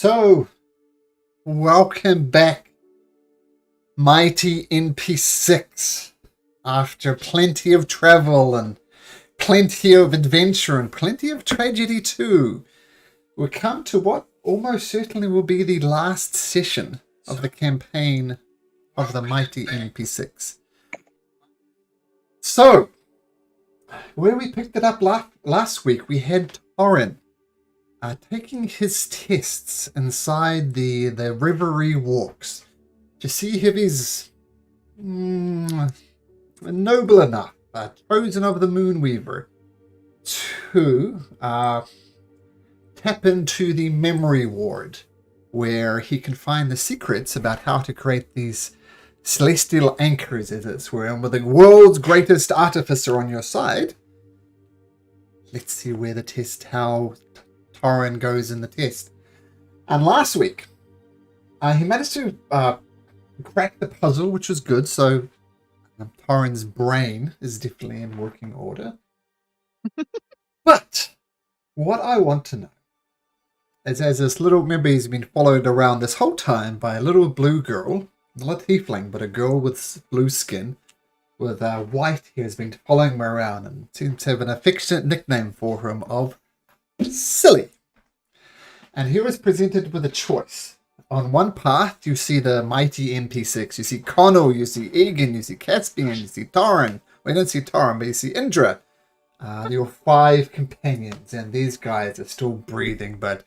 So, welcome back, mighty MP6. After plenty of travel and plenty of adventure and plenty of tragedy too, we come to what almost certainly will be the last session of the campaign of the mighty MP6. So, where we picked it up last week, we had Torin taking his tests inside the Reverie Walks to see if he's noble enough, chosen of the Moonweaver, to tap into the memory ward, where he can find the secrets about how to create these celestial anchors, as it were. And with the world's greatest artificer on your side, let's see how Torin goes in the test. And last week, he managed to crack the puzzle, which was good. So Torin's brain is definitely in working order. But what I want to know is, as this little, remember, he's been followed around this whole time by a little blue girl, not a tiefling, but a girl with blue skin, with white hair, has been following him around and seems to have an affectionate nickname for him of Silly. And he was presented with a choice. On one path, you see the mighty MP6. You see Connell, you see Egan, you see Caspian, you see Torin. Well, you don't see Torin, but you see Indra. Your 5 companions, and these guys are still breathing, but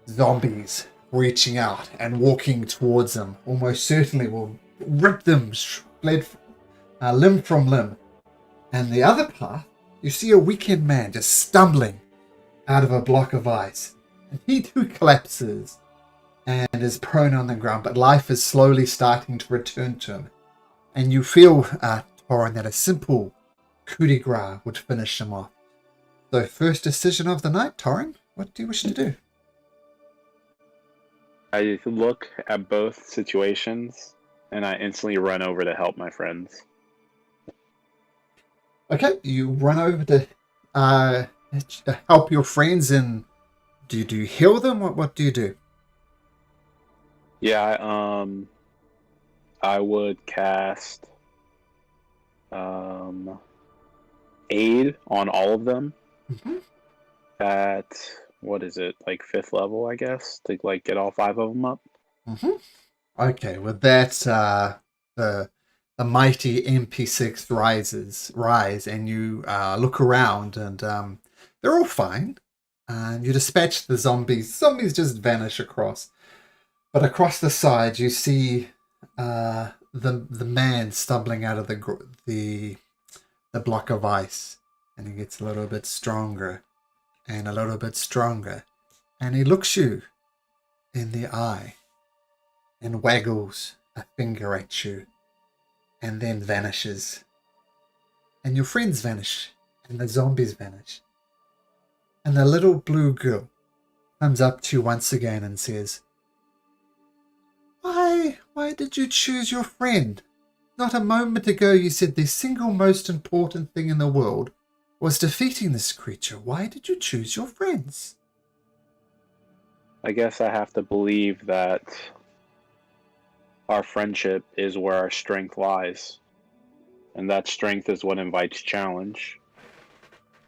zombies reaching out and walking towards them almost certainly will rip them limb from limb. And the other path, you see a weekend man just stumbling out of a block of ice. And he too collapses and is prone on the ground, but life is slowly starting to return to him. And you feel, Torin, that a simple coup de grace would finish him off. So, first decision of the night, Torin, what do you wish to do? I look at both situations and I instantly run over to help my friends. Okay, you run over to help your friends, and do you heal them? What do you do? Yeah, I would cast aid on all of them at, what is it, like 5th level, I guess, to like get all 5 of them up. Okay, with that, the mighty MP6 rise, and you look around, and they're all fine. And you dispatch the zombies. Zombies just vanish across. But across the side, you see the man stumbling out of the block of ice, and he gets a little bit stronger and a little bit stronger, and he looks you in the eye and waggles a finger at you, and then vanishes. And your friends vanish, and the zombies vanish. And the little blue girl comes up to you once again and says, Why did you choose your friend? Not a moment ago you said the single most important thing in the world was defeating this creature. Why did you choose your friends? I guess I have to believe that our friendship is where our strength lies. And that strength is what invites challenge.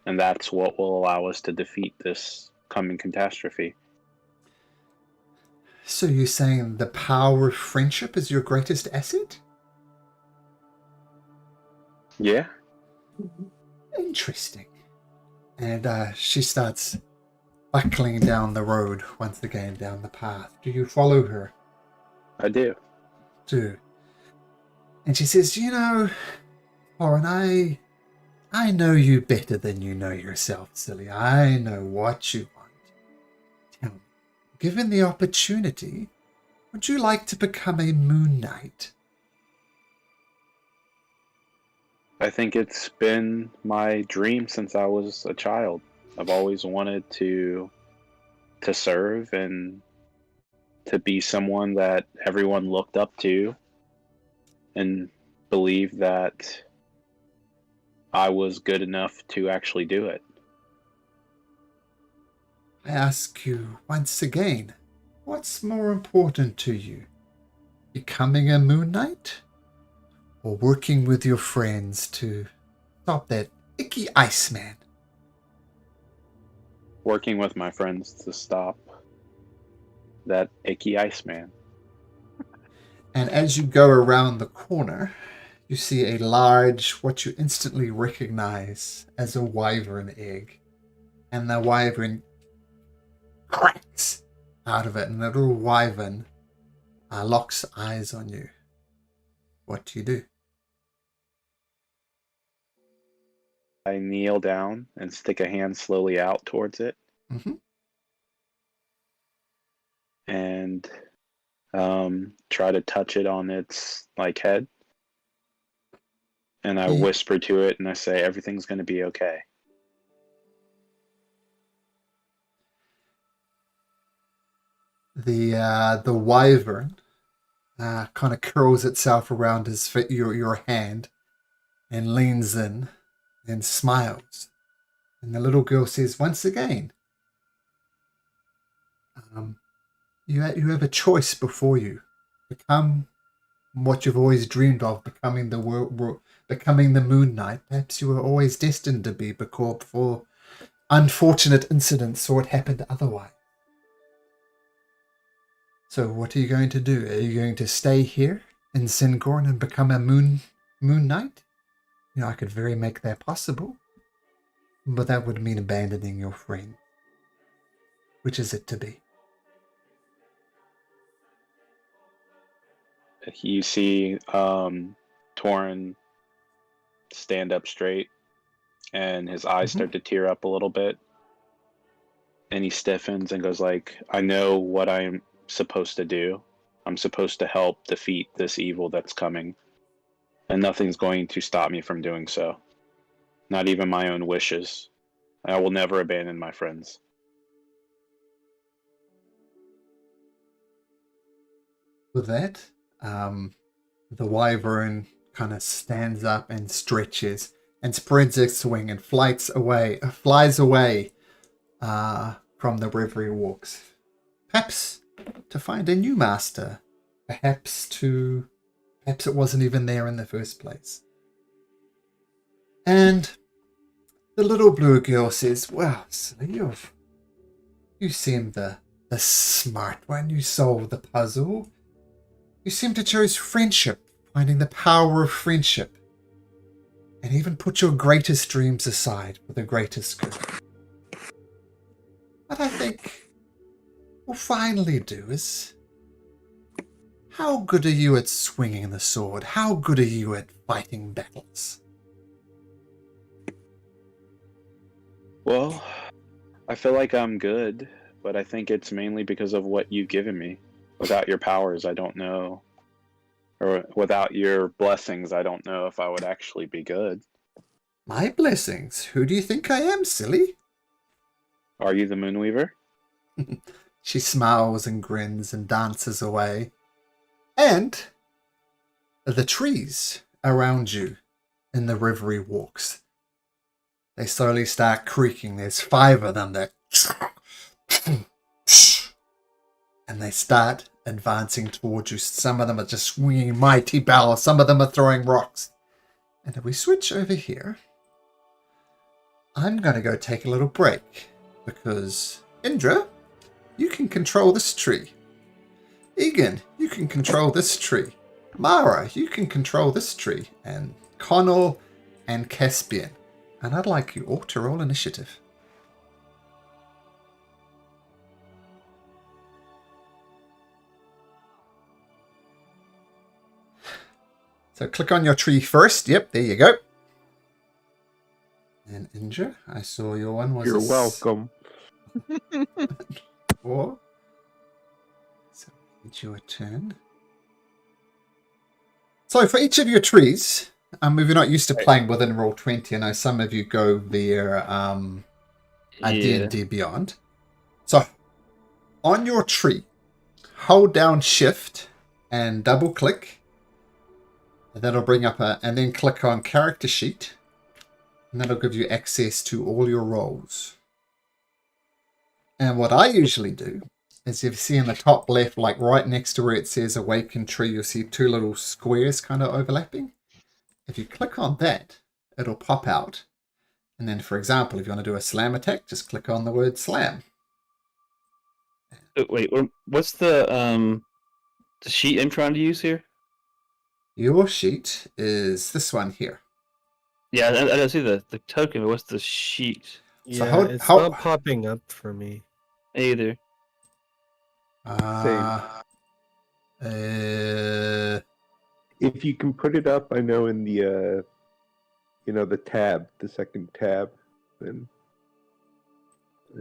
And that's what will allow us to defeat this coming catastrophe. So you're saying the power of friendship is your greatest asset? Yeah. Interesting. And she starts buckling down the road once again, down the path. Do you follow her? I do. And she says, Torin, I know you better than you know yourself, Silly. I know what you want. Tell me, given the opportunity, would you like to become a Moon Knight? I think it's been my dream since I was a child. I've always wanted to serve and to be someone that everyone looked up to and believed that I was good enough to actually do it. I ask you once again, What's more important to you? Becoming a Moon Knight? Or working with your friends to stop that icky Iceman? Working with my friends to stop that icky Iceman. And as you go around the corner, you see a large, what you instantly recognize as a wyvern egg. And the wyvern cracks out of it, and the little wyvern locks eyes on you. What do you do? I kneel down and stick a hand slowly out towards it. Mm-hmm. And try to touch it on its head. And I whisper to it and I say, everything's going to be okay. The wyvern kind of curls itself around your hand and leans in and smiles. And the little girl says, once again, you have a choice before you. Become what you've always dreamed of, becoming the Moon Knight. Perhaps you were always destined to be, before unfortunate incidents saw it happen otherwise. So what are you going to do? Are you going to stay here in Singorn and become a Moon Knight? I could very make that possible. But that would mean abandoning your friend. Which is it to be? You see Torin stand up straight and his eyes start to tear up a little bit. And he stiffens and goes I know what I'm supposed to do. I'm supposed to help defeat this evil that's coming. And nothing's going to stop me from doing so. Not even my own wishes. I will never abandon my friends. With that, the wyvern kind of stands up and stretches and spreads its wing and flies away from the Reverie Walks. Perhaps to find a new master. Perhaps it wasn't even there in the first place. And the little blue girl says, well, silly, you seem the smart one. You solved the puzzle. You seem to choose friendship, finding the power of friendship. And even put your greatest dreams aside for the greatest good. What I think we'll finally do is, how good are you at swinging the sword? How good are you at fighting battles? Well, I feel like I'm good, but I think it's mainly because of what you've given me. Without your powers, I don't know. Or without your blessings, I don't know if I would actually be good. My blessings? Who do you think I am, silly? Are you the Moonweaver? She smiles and grins and dances away. And the trees around you in the Reverie Walks, they slowly start creaking. There's 5 of them that... And they start advancing towards you. Some of them are just swinging mighty bells. Some of them are throwing rocks. And if we switch over here, I'm going to go take a little break. Because, Indra, you can control this tree. Egan, you can control this tree. Mara, you can control this tree. And Connell and Caspian. And I'd like you all to roll initiative. So click on your tree first. Yep, there you go. And Indra, I saw your one was... You're welcome. 4. So it's your turn. So for each of your trees, if you're not used to playing within Roll20, I know some of you go via a D&D Beyond. So on your tree, hold down Shift and double click. That'll bring up and then click on Character Sheet. And that'll give you access to all your roles. And what I usually do as you see in the top left, like right next to where it says Awakened Tree, you'll see two little squares kind of overlapping. If you click on that, it'll pop out. And then, for example, if you want to do a slam attack, just click on the word slam. Wait, what's the sheet I'm trying to use here? Your sheet is this one here. Yeah, I don't see the token, but what's the sheet? So Yeah, it's not popping up for me. Either. If you can put it up, I know in the the tab, the second tab, then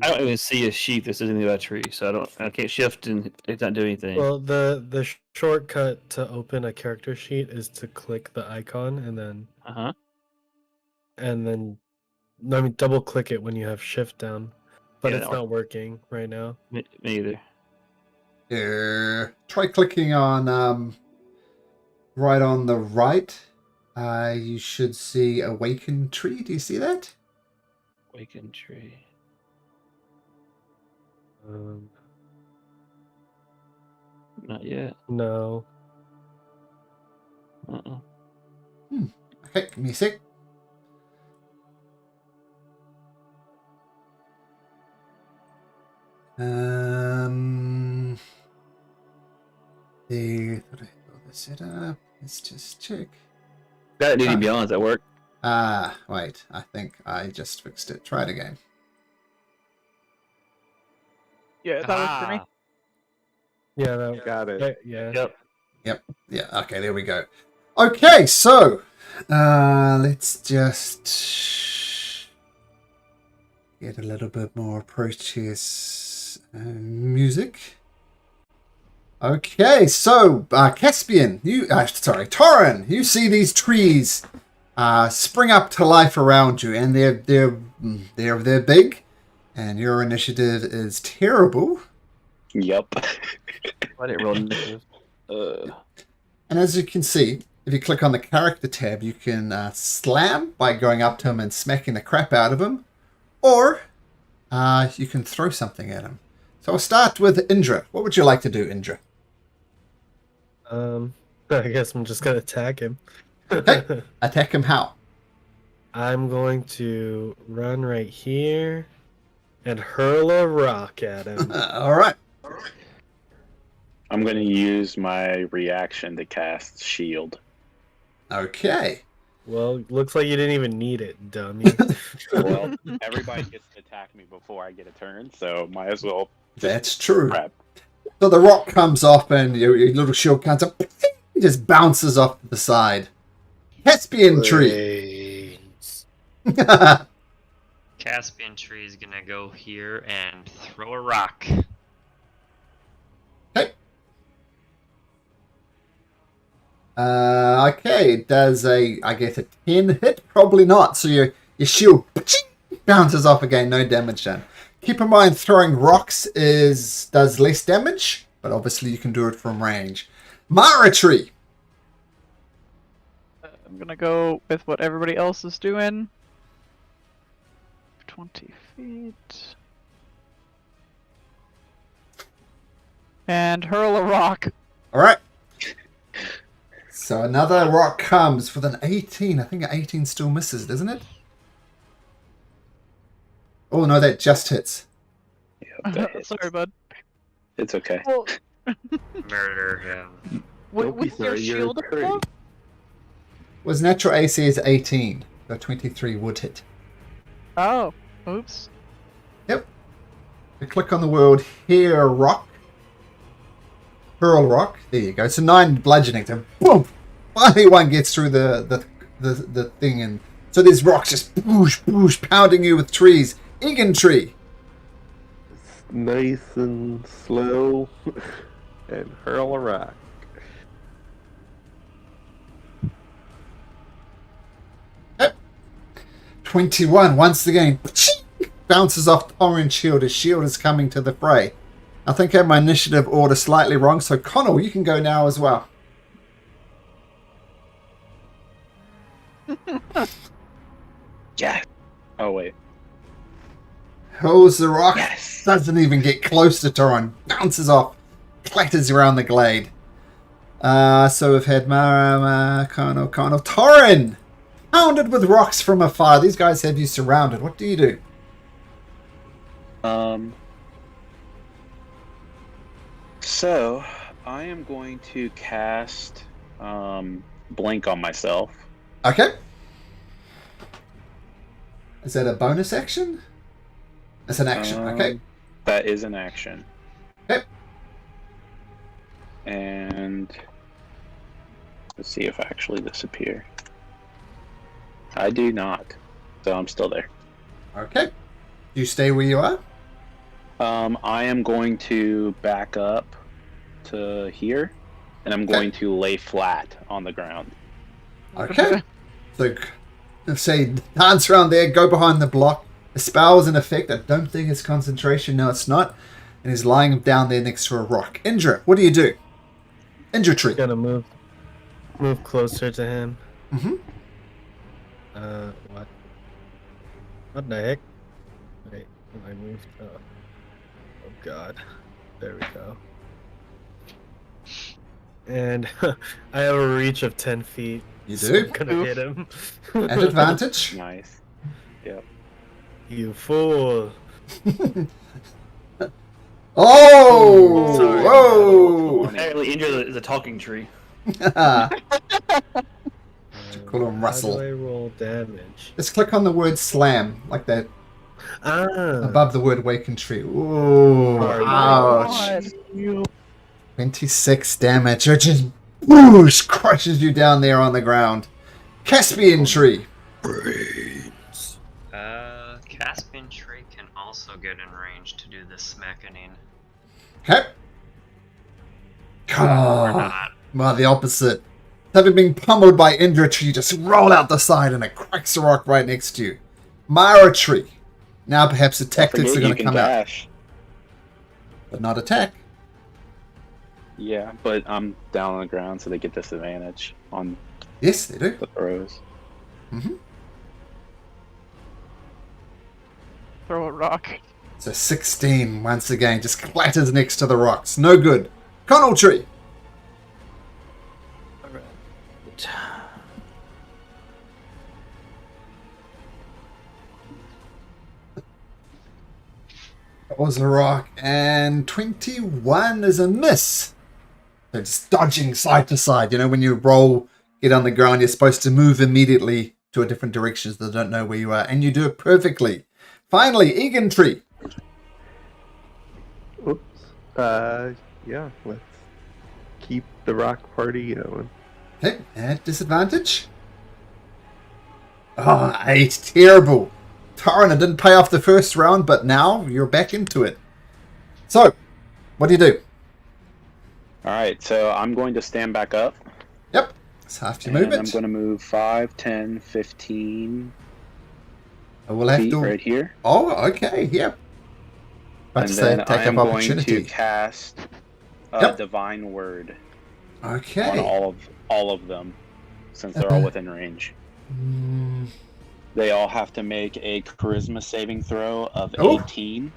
I don't even see a sheet that's in the tree, so I can't shift and it's not doing anything. Well, the shortcut to open a character sheet is to click the icon and then double click it when you have shift down. But Yeah, it's not working right now. Me either. Try clicking on right on the right. You should see Awakened Tree. Do you see that? Awakened Tree. Not yet. No. Okay, give me a sec. There. Thought I got this set up. Let's just check. Got it, Duty Beyond. Does that work? Wait. I think I just fixed it. Try it again. Yeah, that works for me. Yeah, that got it. yeah. Yep. Yeah, okay, there we go. Okay, so let's just get a little bit more approaches music. Okay, so Caspian, Torin, you see these trees spring up to life around you, and they're big, and your initiative is terrible. Yep. I didn't roll initiative. And as you can see, if you click on the character tab, you can slam by going up to him and smacking the crap out of him, or you can throw something at him. So I'll start with Indra. What would you like to do, Indra? I guess I'm just gonna attack him. Okay. Attack him how? I'm going to run right here and hurl a rock at him. All right. I'm going to use my reaction to cast Shield. Okay. Well, looks like you didn't even need it, dummy. Well, everybody gets to attack me before I get a turn, so might as well. That's true. Prep. So the rock comes off and your little shield comes up, just bounces off to the side. Caspian tree. Caspian tree is gonna go here and throw a rock. Okay. Okay, it does I guess a 10 hit? Probably not. So your shield bounces off again, no damage done. Keep in mind, throwing rocks does less damage, but obviously you can do it from range. Mara tree. I'm gonna go with what everybody else is doing. 20 feet. And hurl a rock. All right. So another rock comes with an 18. I think an 18 still misses, doesn't it? Oh, no, that just hits. Yeah, that hits. Sorry, bud. It's okay. Well, Murder him. Don't be with your sorry, you're shield a up, Was natural AC is 18. So 23 would hit. Oh, oops. Yep. I click on the word here rock. Hurl rock. There you go. So 9 bludgeoning. So boom! Finally one gets through the thing, and so these rocks just boosh, boosh, pounding you with trees. Egan tree. Nice and slow, and hurl a rock. Yep. 21 once again. Bounces off the orange shield. His shield is coming to the fray. I think I have my initiative order slightly wrong, so Connell, you can go now as well. Yeah. Oh, wait. hurls the rock. Yes. Doesn't even get close to Torin. Bounces off. Clatters around the glade. So we've had Mara, Karnal, Torin! Pounded with rocks from afar. These guys have you surrounded. What do you do? So I am going to cast blink on myself. Okay. Is that a bonus action? It's an action, okay. That is an action. Okay. And let's see if I actually disappear. I do not. So I'm still there. Okay. Do you stay where you are? I am going to back up to here, and I'm going to lay flat on the ground. Okay. So, say, dance around there, go behind the block. The spell is in effect. I don't think it's concentration. No, it's not. And he's lying down there next to a rock. Indra, what do you do? Indra tree. Gonna move closer to him. Mm-hmm. What? What the heck? Wait, I moved. Oh God. There we go. And I have a reach of 10 feet. You so do? I'm gonna hit him. At advantage. Nice. Yep. You fool. Oh! Sorry. Whoa! Apparently, Indra is a talking tree. Call him Russell. How do I roll damage? Just click on the word slam, like that, Ah. above the word waken tree. Ooh, Sorry. ouch. You 26 damage. It just whoosh, crushes you down there on the ground. Caspian tree. Caspian tree can also get in range to do this smackening. Okay. Or Oh, not. well, the opposite. Having been pummeled by Indra tree, just roll out the side and it cracks a rock right next to you. Mara tree. Now perhaps the tactics are going to come out, dash. but not attack. Yeah, but I'm down on the ground, so they get disadvantage on Yes, they do. the throws. Mm-hmm. throw a rock. So 16 once again, just clatters next to the rocks. No good. Connell tree. That was a rock, and 21 is a miss. So just dodging side to side. You know, when you roll, get on the ground, you're supposed to move immediately to a different direction so they don't know where you are, and you do it perfectly. Finally, Egan tree. Oops. Yeah, let's keep the rock party going. Okay, at disadvantage. Oh, 8. Terrible. Taran, it didn't pay off the first round, but now you're back into it. So, what do you do? Alright, so I'm going to stand back up. Yep, it's half your And movement. I'm going to move 5, 10, 15 We'll have feet to. right here. Oh, okay, yep. About And to say, then take I up am going opportunity. to cast a Yep. divine word on Okay. all of them, since they're all within range. Mm, They all have to make a charisma saving throw of Oh. 18.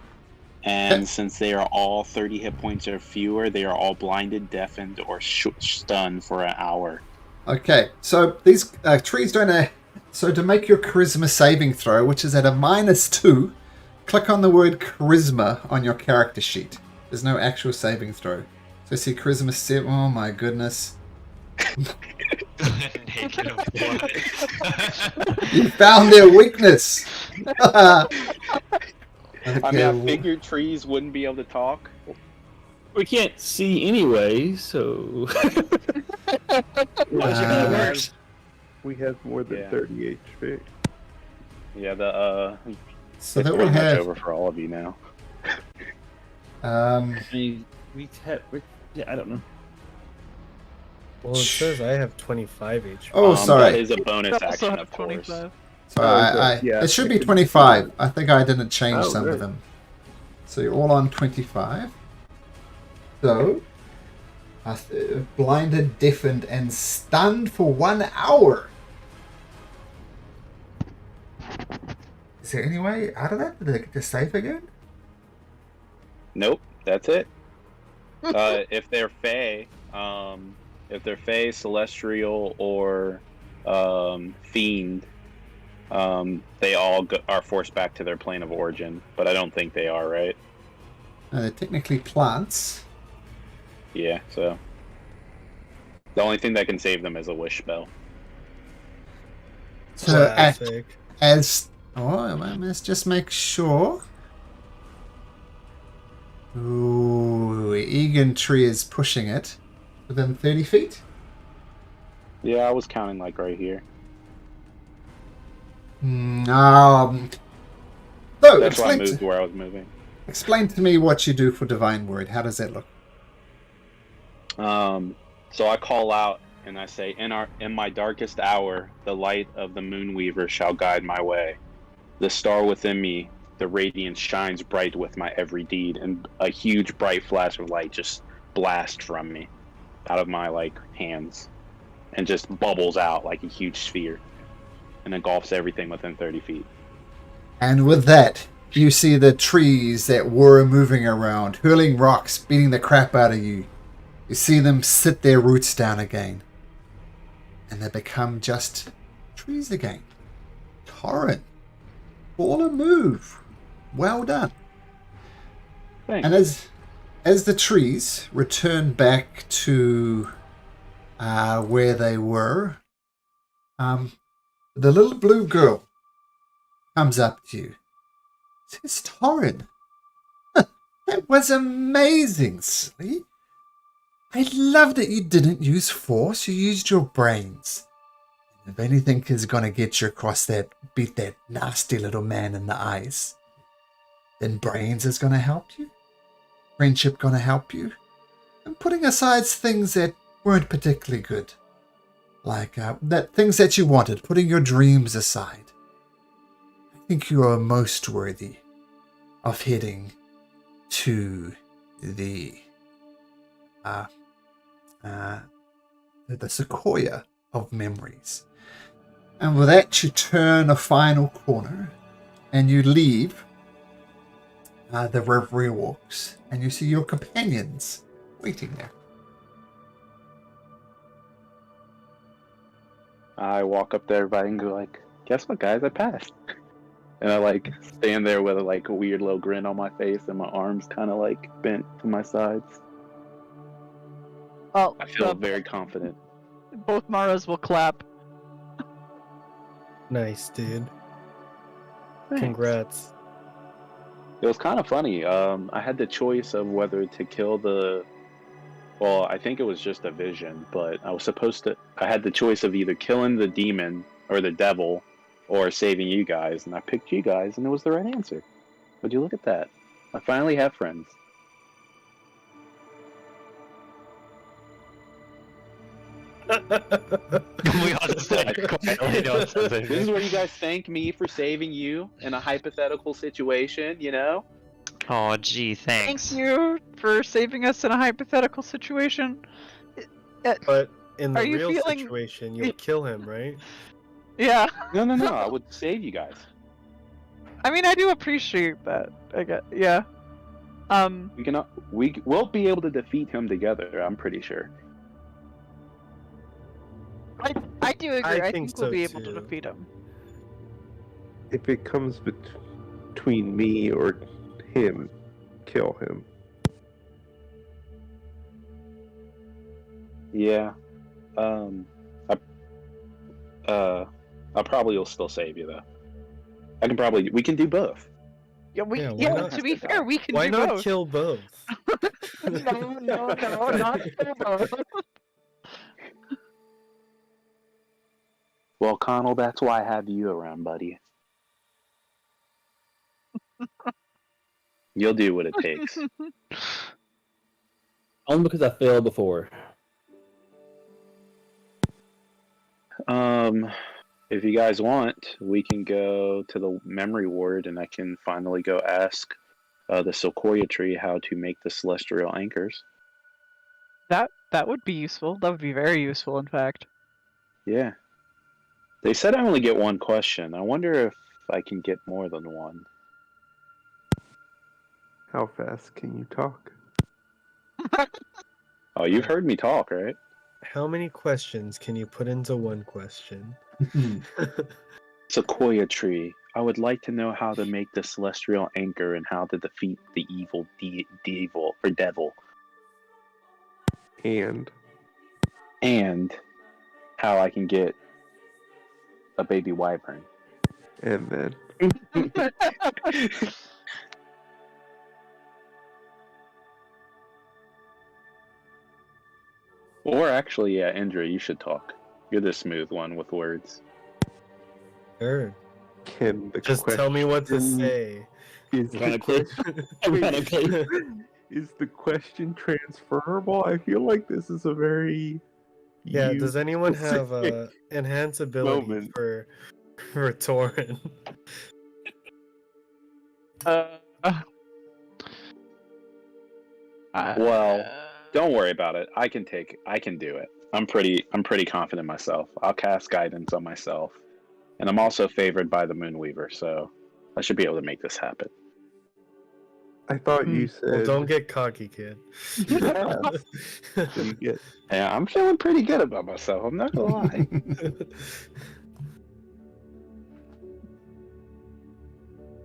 And Okay. since they are all 30 hit points or fewer, they are all blinded, deafened, or stunned for an hour. Okay, so these trees don't. So to make your charisma saving throw, which is at a -2, click on the word charisma on your character sheet. There's no actual saving throw. So see charisma 7. Oh my goodness. Negative 1. You found their weakness. I mean, I Okay, figured trees wouldn't be able to talk. We can't see anyway, so. Watch how it works. We have more than Yeah. 30 HP. Yeah, so it's that will pretty much have. over for all of you now. I mean, yeah, I don't know. Well, it says I have 25 HP. Oh, That sorry. is a bonus I also action, have of course. 25. So Yeah, it should I be could- 25. I think I didn't change Oh, some of good. them. So you're all on 25. So, blinded, deafened, and stunned for 1 hour. Is there any way out of that? Did they get to safe again? Nope, that's it. If they're Fae, Celestial, or Fiend, they all are forced back to their plane of origin. But I don't think they are, right? They're technically plants. Yeah, so the only thing that can save them is a wish spell. So Classic. let's just make sure. Ooh, Egan Tree is pushing it within 30 feet. Yeah, I was counting like right here. So That's why I moved where I was moving. explain to me what you do for Divine Word. How does that look? So I call out and I say, in my darkest hour, the light of the Moonweaver shall guide my way. The star within me, the radiance shines bright with my every deed, and a huge bright flash of light just blasts from me, out of my hands, and just bubbles out like a huge sphere, and engulfs everything within 30 feet. And with that, you see the trees that were moving around, hurling rocks, beating the crap out of you. You see them sit their roots down again. And they become just trees again. Torrent. All a move. Well done. Thanks. And as the trees return back to where they were, the little blue girl comes up to you. Says, Torrin, that was amazing, Slee. I love that you didn't use force, you used your brains. If anything is going to get you across beat that nasty little man in the eyes, then brains is going to help you, friendship going to help you, and putting aside things that weren't particularly good, like things that you wanted, putting your dreams aside. I think you are most worthy of heading to the Sequoia of Memories. And with that, you turn a final corner and you leave the Reverie Walks, and you see your companions waiting there. I walk up to everybody and go guess what, guys, I passed. And I stand there with a weird little grin on my face and my arms kind of bent to my sides. Well, I feel very confident. both Maras will clap. Nice, dude. Thanks. Congrats. It was kind of funny. I had the choice of whether to kill well, I think it was just a vision, but I had the choice of either killing the demon or the devil or saving you guys, and I picked you guys, and it was the right answer. Would you look at that? I finally have friends. We all just quietly doing something. This is where you guys thank me for saving you in a hypothetical situation, you know? Oh, gee, thanks. Thank you for saving us in a hypothetical situation. But in the Are you real feeling- situation, you'll kill him, right? Yeah. No, I would save you guys. I mean, I do appreciate that. I guess. Yeah. We'll be able to defeat him together, I'm pretty sure. I do agree. I think so we'll be able to too. defeat him. If it comes between me or him, kill him. Yeah. I probably will still save you though. We can do both. Yeah, why not? to be fair, we can Why do not both. kill both? No, not kill both. Well, Connell, that's why I have you around, buddy. You'll do what it takes. Only because I failed before. If you guys want, we can go to the memory ward and I can finally go ask the Sequoia tree how to make the celestial anchors. That would be useful. That would be very useful, in fact. Yeah. They said I only get one question. I wonder if I can get more than one. How fast can you talk? Oh, you've heard me talk, right? How many questions can you put into one question? Sequoia tree. I would like to know how to make the celestial anchor and how to defeat the evil devil. And how I can get a baby wyvern. And then Or actually, yeah, Indra, you should talk. You're the smooth one with words. Sure. can the Just tell me what to question- say. Is the Ironically. question, Ironically. is the question transferable? I feel like this is a very Yeah, does anyone have specific enhance ability moment. for Torin? Well, don't worry about it. I can do it. I'm pretty confident in myself. I'll cast guidance on myself. And I'm also favored by the Moonweaver, so I should be able to make this happen. I thought you said Well, don't get cocky, kid. you get Yeah, I'm feeling pretty good about myself. I'm not gonna lie.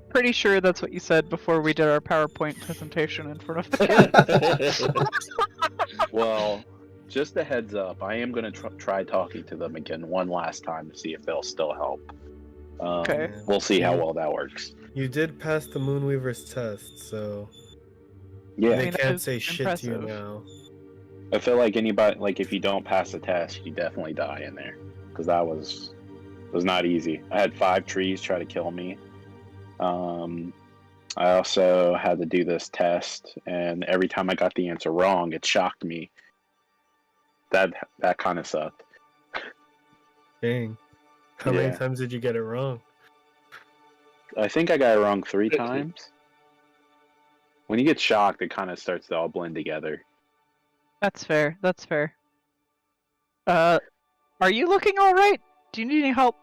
Pretty sure that's what you said before we did our PowerPoint presentation in front of the Well, just a heads up, I am going to try talking to them again one last time to see if they'll still help. Okay. We'll see how well that works. You did pass the Moonweaver's test, so Yeah, they mean, that can't is say shit to you impressive. now. I feel like anybody, like if you don't pass the test, you definitely die in there. Because that was not easy. I had 5 trees try to kill me. I also had to do this test, and every time I got the answer wrong, it shocked me. That kind of sucked. Dang. How many Yeah. times did you get it wrong? I think I got it wrong 3 times. When you get shocked, it kind of starts to all blend together. That's fair. That's fair. Are you looking all right? Do you need any help?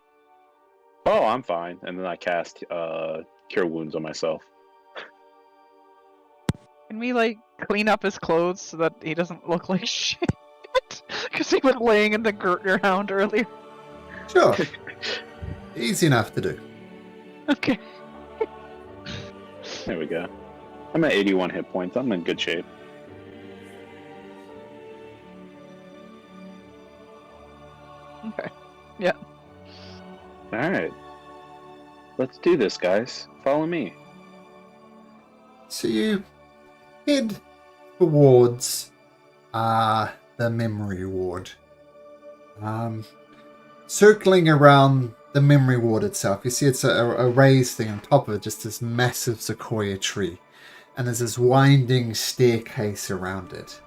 Oh, I'm fine. And then I cast Cure Wounds on myself. Can we like clean up his clothes so that he doesn't look like shit? Because he was laying in the ground earlier. Sure. Easy enough to do. Okay. There we go. I'm at 81 hit points. I'm in good shape. Okay. Yeah. Alright. Let's do this, guys. Follow me. So you head towards the memory ward. Circling around the memory ward itself, you see it's a raised thing on top of it, just this massive sequoia tree. And there's this winding staircase around it.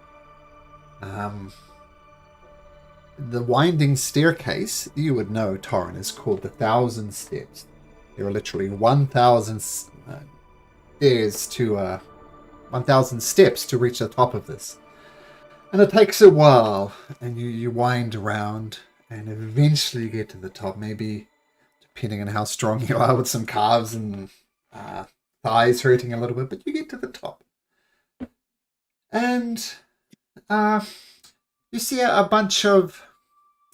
The winding staircase, you would know, Torrin, is called the 1,000 Steps. There are literally 1,000 stairs to 1,000 steps to reach the top of this. And it takes a while, and you wind around, and eventually get to the top, maybe depending on how strong you are with some calves and thighs hurting a little bit, but you get to the top. And you see a bunch of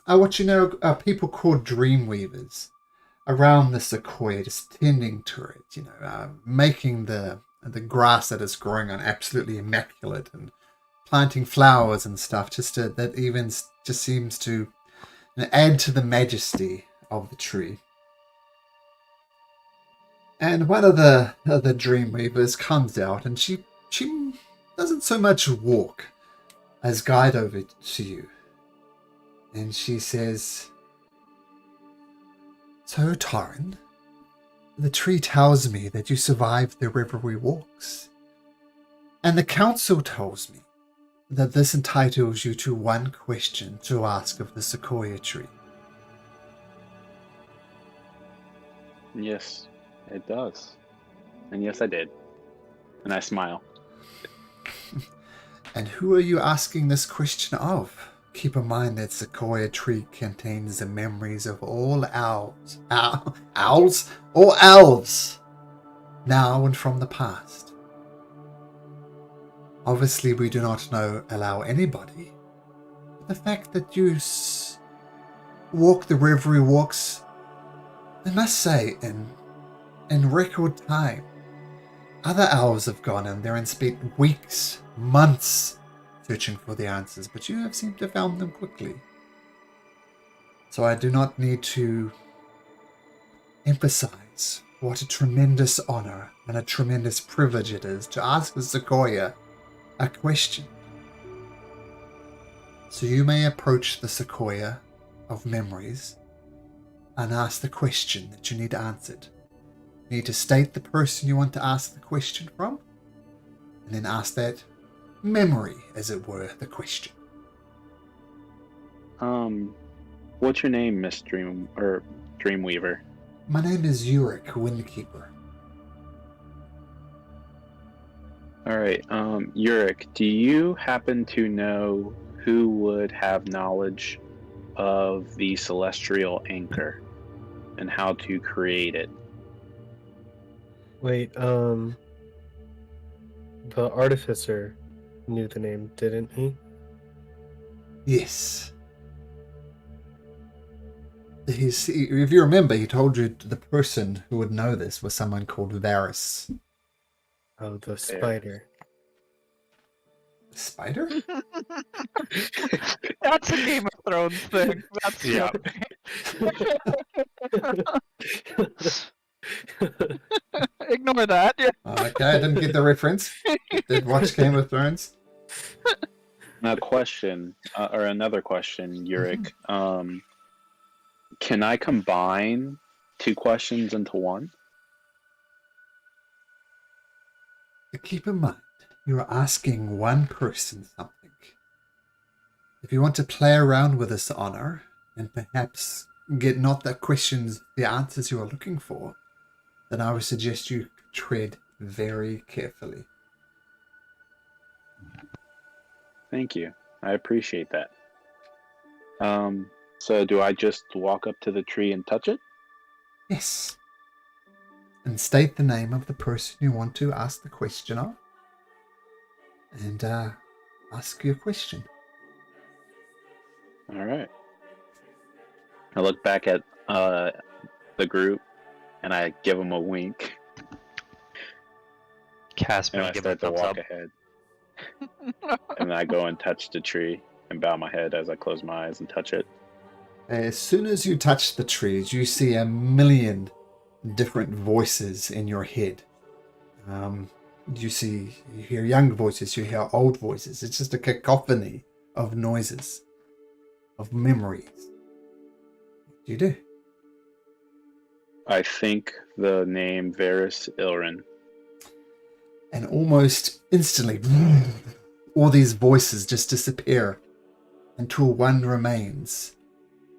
what you know people called dreamweavers around the sequoia, just tending to it, making the grass that is growing on absolutely immaculate and planting flowers and stuff, that even just seems to add to the majesty of the tree. And one of the dreamweavers comes out, and she doesn't so much walk as guide over to you. And she says, "So, Torrin, the tree tells me that you survived the rivery walks. And the council tells me that this entitles you to one question to ask of the sequoia tree." Yes, it does. And yes, I did. And I smile. "And who are you asking this question of?" Keep in mind that Sequoia tree contains the memories of all owls. Owls? All elves! Now and from the past. Obviously, we do not allow anybody. But the fact that you walk the river he walks, I must say, in record time. Other elves have gone in there and spent weeks, months, searching for the answers, but you have seemed to have found them quickly. So I do not need to emphasize what a tremendous honor and a tremendous privilege it is to ask the Sequoia a question. So you may approach the Sequoia of memories and ask the question that you need answered. You need to state the person you want to ask the question from, and then ask that memory, as it were, the question. What's your name, Miss Dreamweaver? My name is Uric Windkeeper. All right, Uric, do you happen to know who would have knowledge of the celestial anchor and how to create it? Wait, the artificer knew the name, didn't he? Yes. If you remember, he told you the person who would know this was someone called Varys. Oh, the spider. Spider? That's a Game of Thrones thing. That's Yeah. Ignore that. Yeah. Okay, I didn't get the reference. Did watch Game of Thrones. Now, question, or another question, Uric. Can I combine two questions into one? Keep in mind, you are asking one person something. If you want to play around with this honor and perhaps get not the questions, the answers you are looking for, then I would suggest you tread very carefully. Thank you. I appreciate that. So do I just walk up to the tree and touch it? Yes. And state the name of the person you want to ask the question of. And ask your question. All right. I look back at the group and I give them a wink Caspian, and I give a start to thumbs walk up. ahead. And I go and touch the tree and bow my head as I close my eyes and touch it. As soon as you touch the trees, you see a million different voices in your head. You hear young voices, you hear old voices. It's just a cacophony of noises, of memories. What do you do? I think the name Varys Ilrin. And almost instantly, all these voices just disappear until one remains.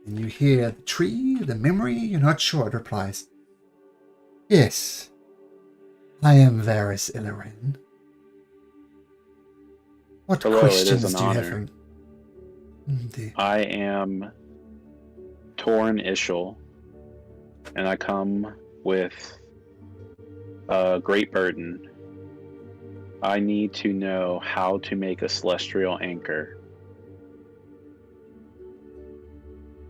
And you hear the tree, the memory, you're not sure. It replies, "Yes, I am Varys Ilrin. What Hello, it is questions an do you have honor. from... I am Torn Ishel, and I come with a great burden. I need to know how to make a celestial anchor.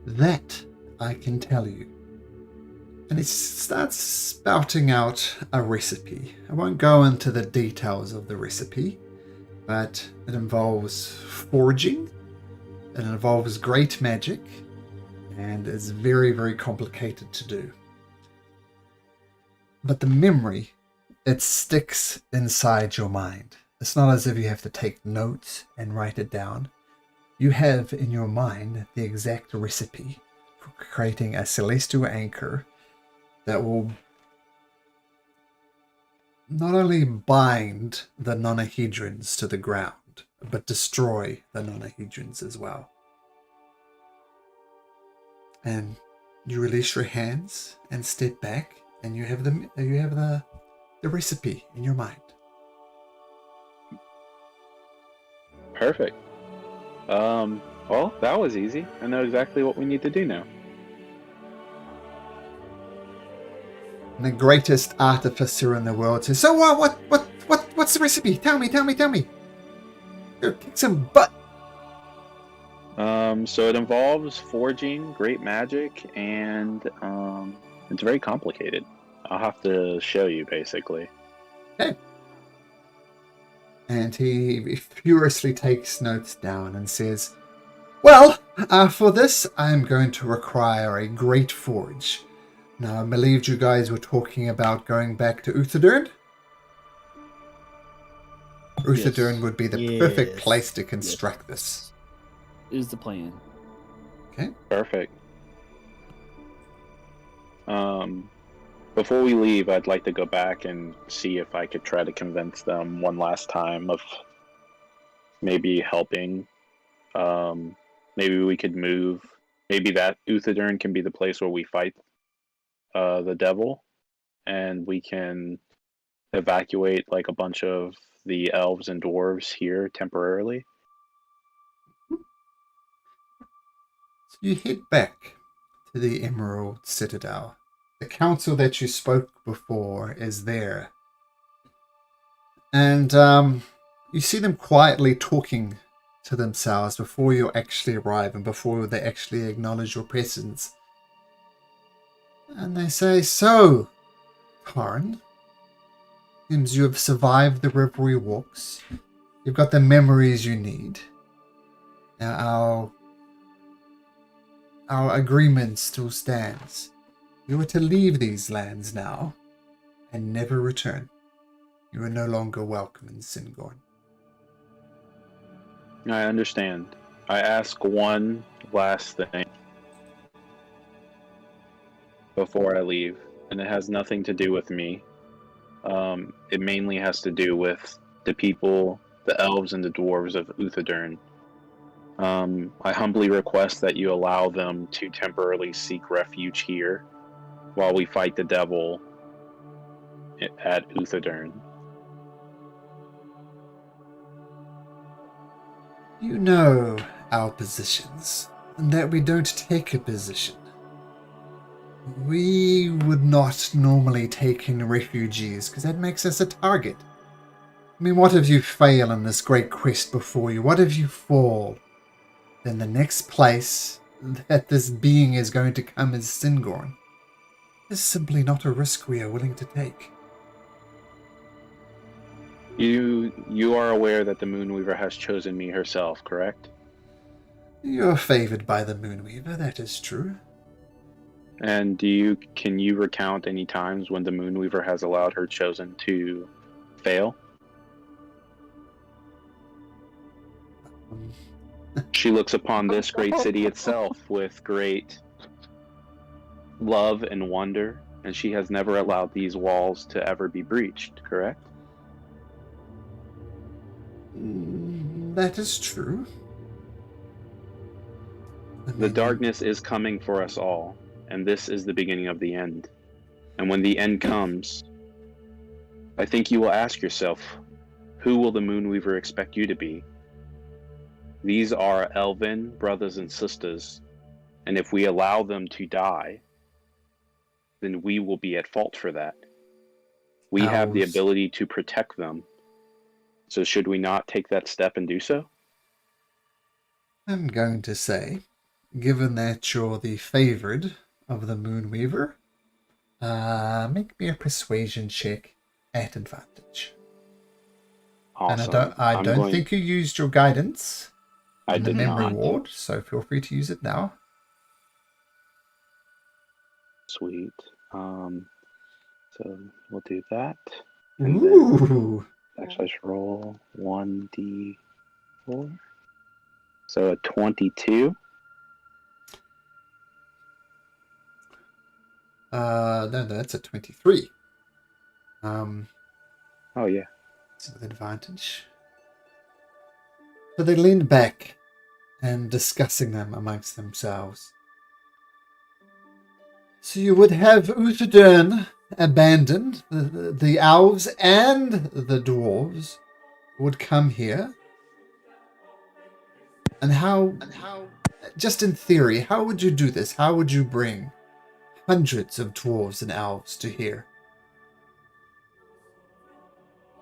That I can tell you." And it starts spouting out a recipe. I won't go into the details of the recipe, but it involves foraging, it involves great magic, and is very, very complicated to do. But the memory, it sticks inside your mind. It's not as if you have to take notes and write it down. You have in your mind the exact recipe for creating a celestial anchor that will not only bind the nonahedrons to the ground, but destroy the nonahedrons as well. And you release your hands and step back, and you have the recipe in your mind. Perfect. Well, that was easy. I know exactly what we need to do now. And the greatest artificer in the world says, "So what's the recipe? Tell me. Go kick some butt." So it involves forging great magic, and it's very complicated. I'll have to show you, basically. Okay. And he furiously takes notes down and says, "Well, for this, I'm going to require a great forge. Now, I believed you guys were talking about going back to Uthadern. Uthadern would be the perfect Yes. place to construct this." Is the plan. Perfect. Before we leave, I'd like to go back and see if I could try to convince them one last time of maybe helping. Maybe we could move. Maybe that Uthadern can be the place where we fight the devil, and we can evacuate like a bunch of the elves and dwarves here temporarily. So you head back to the Emerald Citadel. The council that you spoke before is there. And you see them quietly talking to themselves before you actually arrive and before they actually acknowledge your presence. And they say, "So, Karin, seems you have survived the Revelry walks. You've got the memories you need. Now our agreement still stands. You are to leave these lands now and never return. You are no longer welcome in Singorn." I understand. I ask one last thing before I leave, and it has nothing to do with me. It mainly has to do with the people, the elves and the dwarves of Uthadern. I humbly request that you allow them to temporarily seek refuge here while we fight the devil at Uthadern. You know our positions, and that we don't take a position. We would not normally take in refugees, because that makes us a target. I mean, what if you fail in this great quest before you? What if you fall? Then the next place that this being is going to come is Singorn. This is simply not a risk we are willing to take. You are aware that the Moonweaver has chosen me herself, correct? You are favored by the Moonweaver, that is true. And can you recount any times when the Moonweaver has allowed her chosen to fail? She looks upon this great city itself with great love and wonder, and she has never allowed these walls to ever be breached, correct? That is true. The darkness is coming for us all, and this is the beginning of the end. And when the end comes, I think you will ask yourself, who will the Moonweaver expect you to be? These are elven brothers and sisters, and if we allow them to die, then we will be at fault for that. We have the ability to protect them, so should we not take that step and do so? I'm going to say, given that you're the favored of the Moonweaver, make me a persuasion check at advantage. Awesome. And I don't think you used your guidance. I did memory not. ward, so feel free to use it now. Sweet. So we'll do that. Ooh. Actually, I should roll 1d4. So a 22. No, that's a 23. Oh yeah. So with advantage. So they leaned back and discussing them amongst themselves. So you would have Uthadern abandoned. The elves and the dwarves would come here. And how, just in theory, how would you do this? How would you bring hundreds of dwarves and elves to here?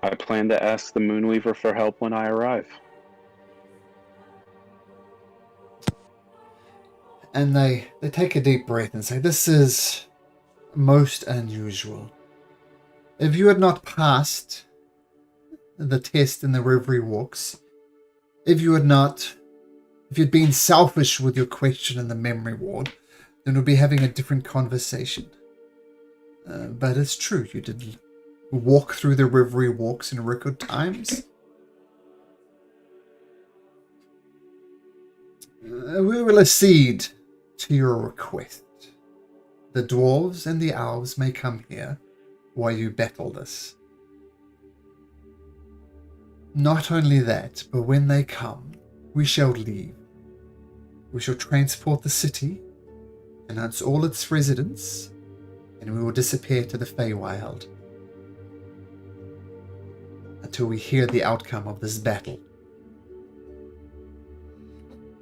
I plan to ask the Moonweaver for help when I arrive. And they take a deep breath and say, this is most unusual. If you had not passed the test in the Reverie Walks, if you'd been selfish with your question in the Memory Ward, then we'd be having a different conversation. But it's true, you did walk through the Reverie Walks in record times. We will accede to your request. The dwarves and the elves may come here while you battle this. Not only that, but when they come, we shall leave. We shall transport the city, announce all its residents, and we will disappear to the Feywild until we hear the outcome of this battle.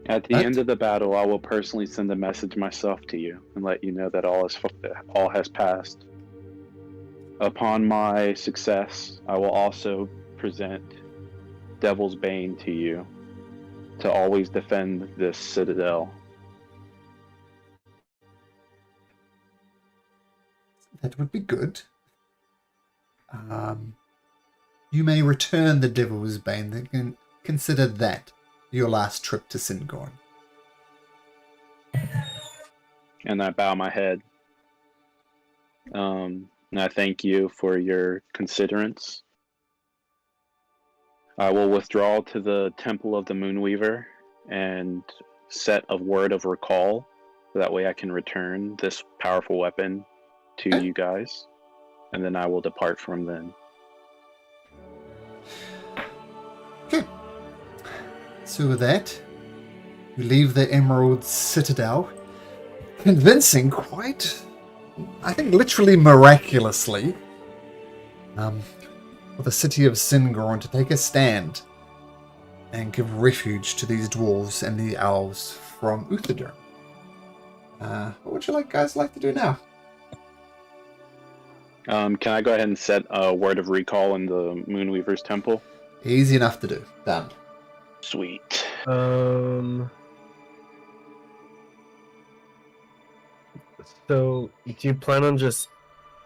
At the end of the battle, I will personally send a message myself to you and let you know that all has passed. Upon my success, I will also present Devil's Bane to you to always defend this citadel. That would be good. You may return the Devil's Bane. They can consider that your last trip to Singorn. And I bow my head. And I thank you for your considerance. I will withdraw to the Temple of the Moonweaver and set a word of recall. So that way I can return this powerful weapon to you guys. And then I will depart from them. Okay. So with that, you leave the Emerald Citadel, convincing quite, I think literally miraculously, for the city of Singorn to take a stand and give refuge to these dwarves and the elves from Uthodurn. What would you guys like to do now? Can I go ahead and set a word of recall in the Moonweaver's temple? Easy enough to do. Done. Sweet. So, do you plan on just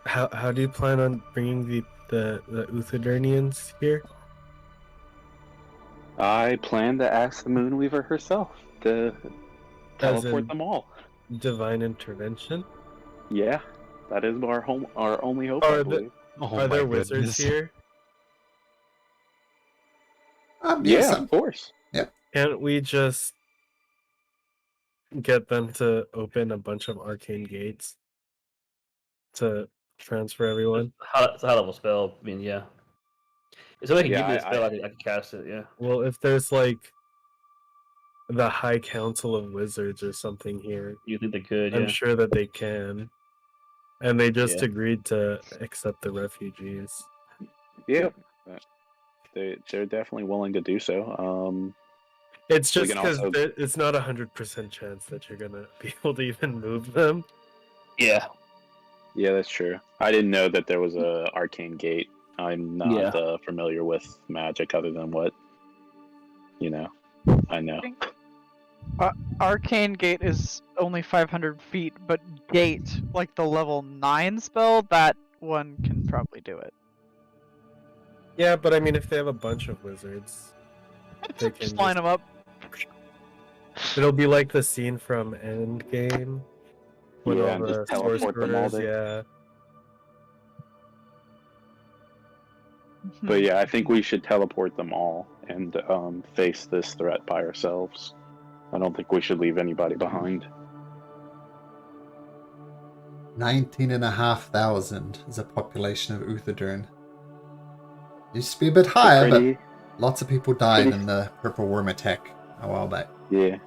how do you plan on bringing the Uthodurnians here? I plan to ask the Moonweaver herself to As teleport in them all. divine intervention? Yeah, that is our only hope, I believe. Are there wizards here? Yeah, some. of course. Can't we just get them to open a bunch of arcane gates to transfer everyone? It's a high level spell. I mean, yeah. If somebody can Yeah, give me the spell, I can cast it. Yeah. Well, if there's like the High Council of Wizards or something here, You think they could? I'm Yeah. sure that they can. And they just Yeah. agreed to accept the refugees. Yeah. They're definitely willing to do so. It's We just can because also- it's not 100% chance that you're gonna be able to even move them. Yeah. Yeah, that's true. I didn't know that there was a Arcane Gate. I'm not familiar with magic other than what, I know. Arcane Gate is only 500 feet, but Gate, like the level 9 spell, that one can probably do it. Yeah, but I mean, if they have a bunch of wizards, they can Just line them up. It'll be like the scene from Endgame when Yeah, all and the just teleport them all sorcerers, there. But yeah, I think we should teleport them all and face this threat by ourselves. I don't think we should leave anybody behind. 19,500 is the population of Uthodurn. Used to be a bit higher, but lots of people died in the Purple Worm attack a while back. Yeah.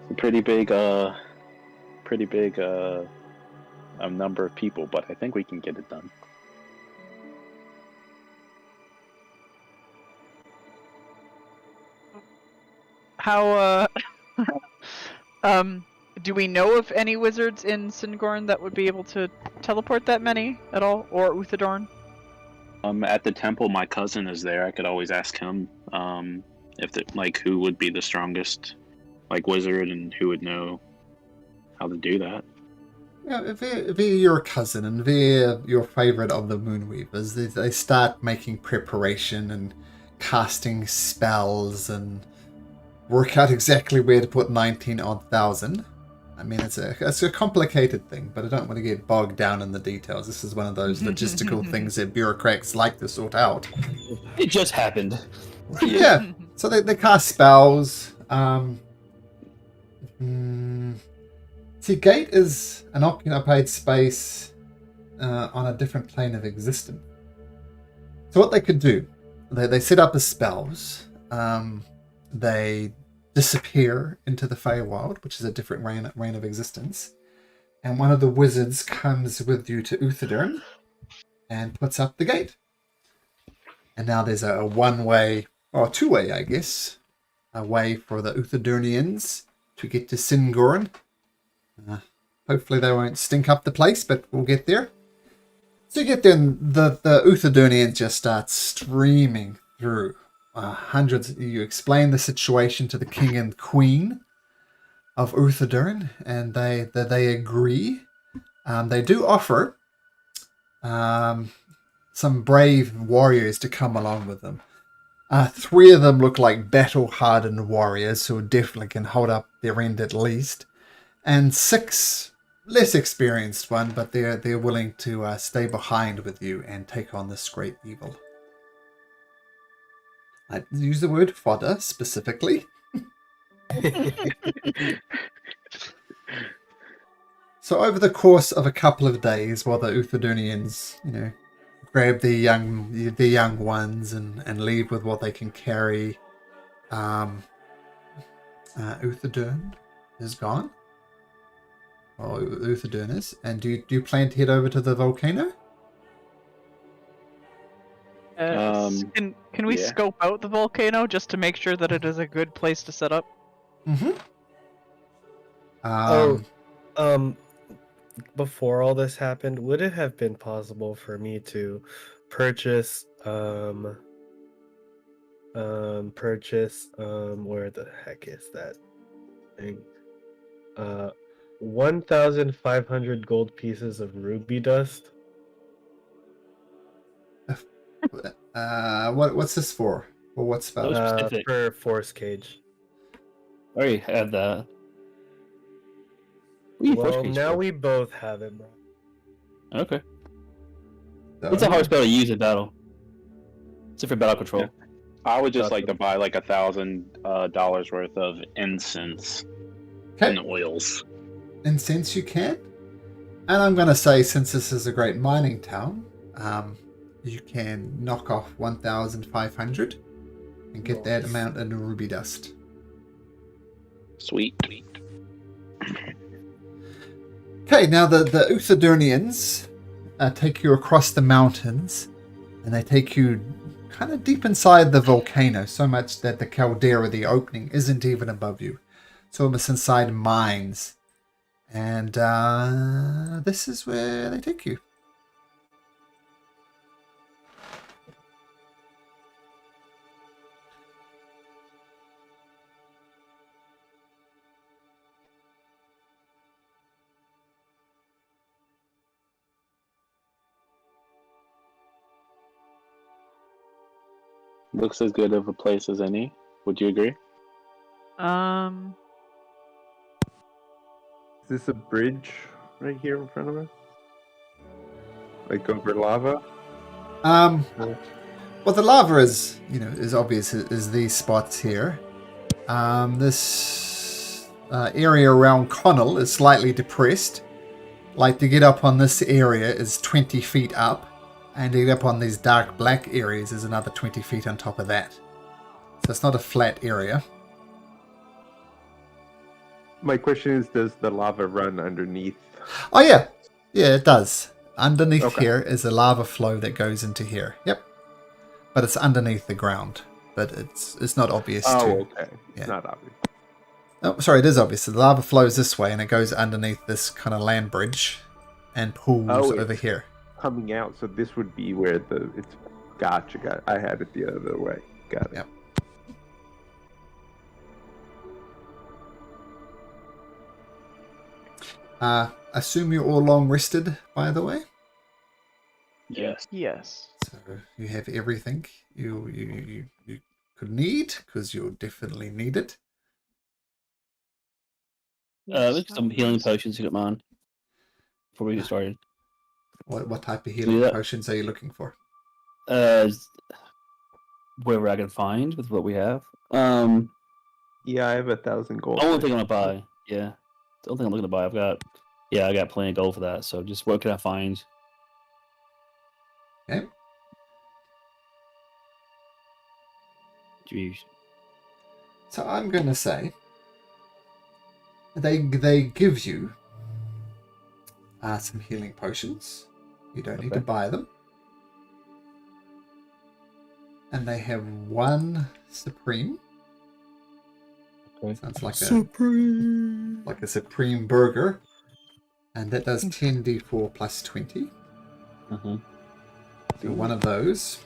It's a pretty big number of people, but I think we can get it done. How do we know of any wizards in Singorn that would be able to teleport that many at all, or Uthadorn? At the temple, my cousin is there. I could always ask him if who would be the strongest wizard and who would know how to do that. Yeah, if they're your cousin and they're your favorite of the Moonweavers, they start making preparation and casting spells and work out exactly where to put 19,000. I mean, it's a complicated thing, but I don't want to get bogged down in the details. This is one of those logistical things that bureaucrats like to sort out. It just happened. Yeah, so they cast spells. See, Gate is an occupied space on a different plane of existence. So what they could do, they set up as spells. They disappear into the Feywild, which is a different reign of existence. And one of the wizards comes with you to Uthadorn and puts up the gate. And now there's a one-way, or two-way, I guess, a way for the Uthadornians to get to Singorn. Hopefully they won't stink up the place, but we'll get there. So you get there, and the Uthadornians just start streaming through. Hundreds. You explain the situation to the king and queen of Uthadorn, and they agree. They do offer some brave warriors to come along with them. 3 of them look like battle-hardened warriors who definitely can hold up their end at least, and 6 less experienced one, but they're willing to stay behind with you and take on this great evil. I use the word fodder specifically. So over the course of a couple of days, while the Uthadornians, grab the young ones and leave with what they can carry, Uthadorn is gone. Or Uthadorn is. And do you plan to head over to the volcano? Can we scope out the volcano just to make sure that it is a good place to set up? Before all this happened, would it have been possible for me to purchase where the heck is that thing? 1,500 gold pieces of ruby dust. What's this for? Or what spell? For Force Cage. I already had that. Well, now we both have it, bro. Okay. It's a hard spell to use in battle. It's for battle control. Yeah. I would just like to buy $1,000 worth of incense and oils. Incense you can. And I'm going to say, since this is a great mining town, you can knock off 1,500 and get that amount in ruby dust. Sweet. Okay, now the Uthadornians take you across the mountains, and they take you kind of deep inside the volcano, so much that the caldera, the opening, isn't even above you. It's almost inside mines. And this is where they take you. Looks as good of a place as any. Would you agree? Is this a bridge right here in front of us? Like over lava? Well, the lava is obvious is these spots here. This area around Connell is slightly depressed. Like to get up on this area is 20 feet up. And to get up on these dark black areas is another 20 feet on top of that. So it's not a flat area. My question is, does the lava run underneath? Oh, yeah. Yeah, it does. Underneath here is a lava flow that goes into here. Yep. But it's underneath the ground. but it's not obvious Oh, to. okay. Yeah. It's not obvious. Oh, sorry, it is obvious. So the lava flows this way, and it goes underneath this kind of land bridge, and pools Oh, over it's here. coming out, so this would be where it's. Gotcha. Got it. I had it the other way. Got it. Yep. Assume you're all long rested, by the way. Yes. Yes. So you have everything you could need, because you'll definitely need it. Look some healing potions, if you don't mind, before we get started. What type of healing Yeah. potions are you looking for? Wherever I can find with what we have. Yeah, I have 1,000 gold. Only thing I'm gonna buy. Yeah, the only thing I'm looking to buy. I got plenty of gold for that. So just what can I find? Okay. Jeez. So I'm going to say they give you some healing potions. You don't need to Okay. buy them. And they have one supreme. Okay. Sounds like Supreme. a supreme burger. And that does 10d4 plus 20. Uh-huh. So one of those.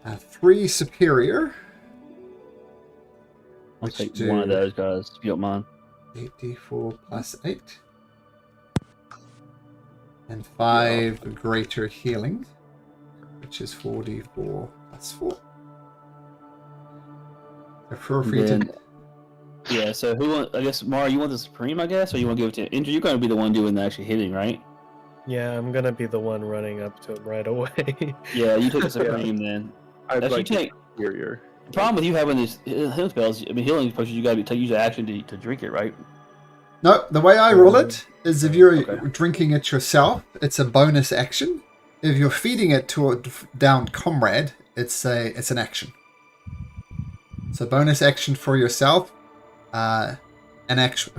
3 superior. I'll Which take do- one of those guys, if you don't mind. 8d4 plus 8. And 5 greater healing, which is 4d4 plus 4. So feel free to... Then- Yeah, so who want? I guess Mara, you want the supreme, I guess, or you want to give it to Indra? You're going to be the one doing the actually hitting, right? Yeah, I'm gonna be the one running up to him right away. Yeah, you take the supreme then. I'd Actually, like take. superior. The problem with you having these healing spells, I mean, healing potions, you got to use the action to drink it, right? No, the way I roll it is if you're Okay. drinking it yourself, it's a bonus action. If you're feeding it to a downed comrade, it's an action. So bonus action for yourself, a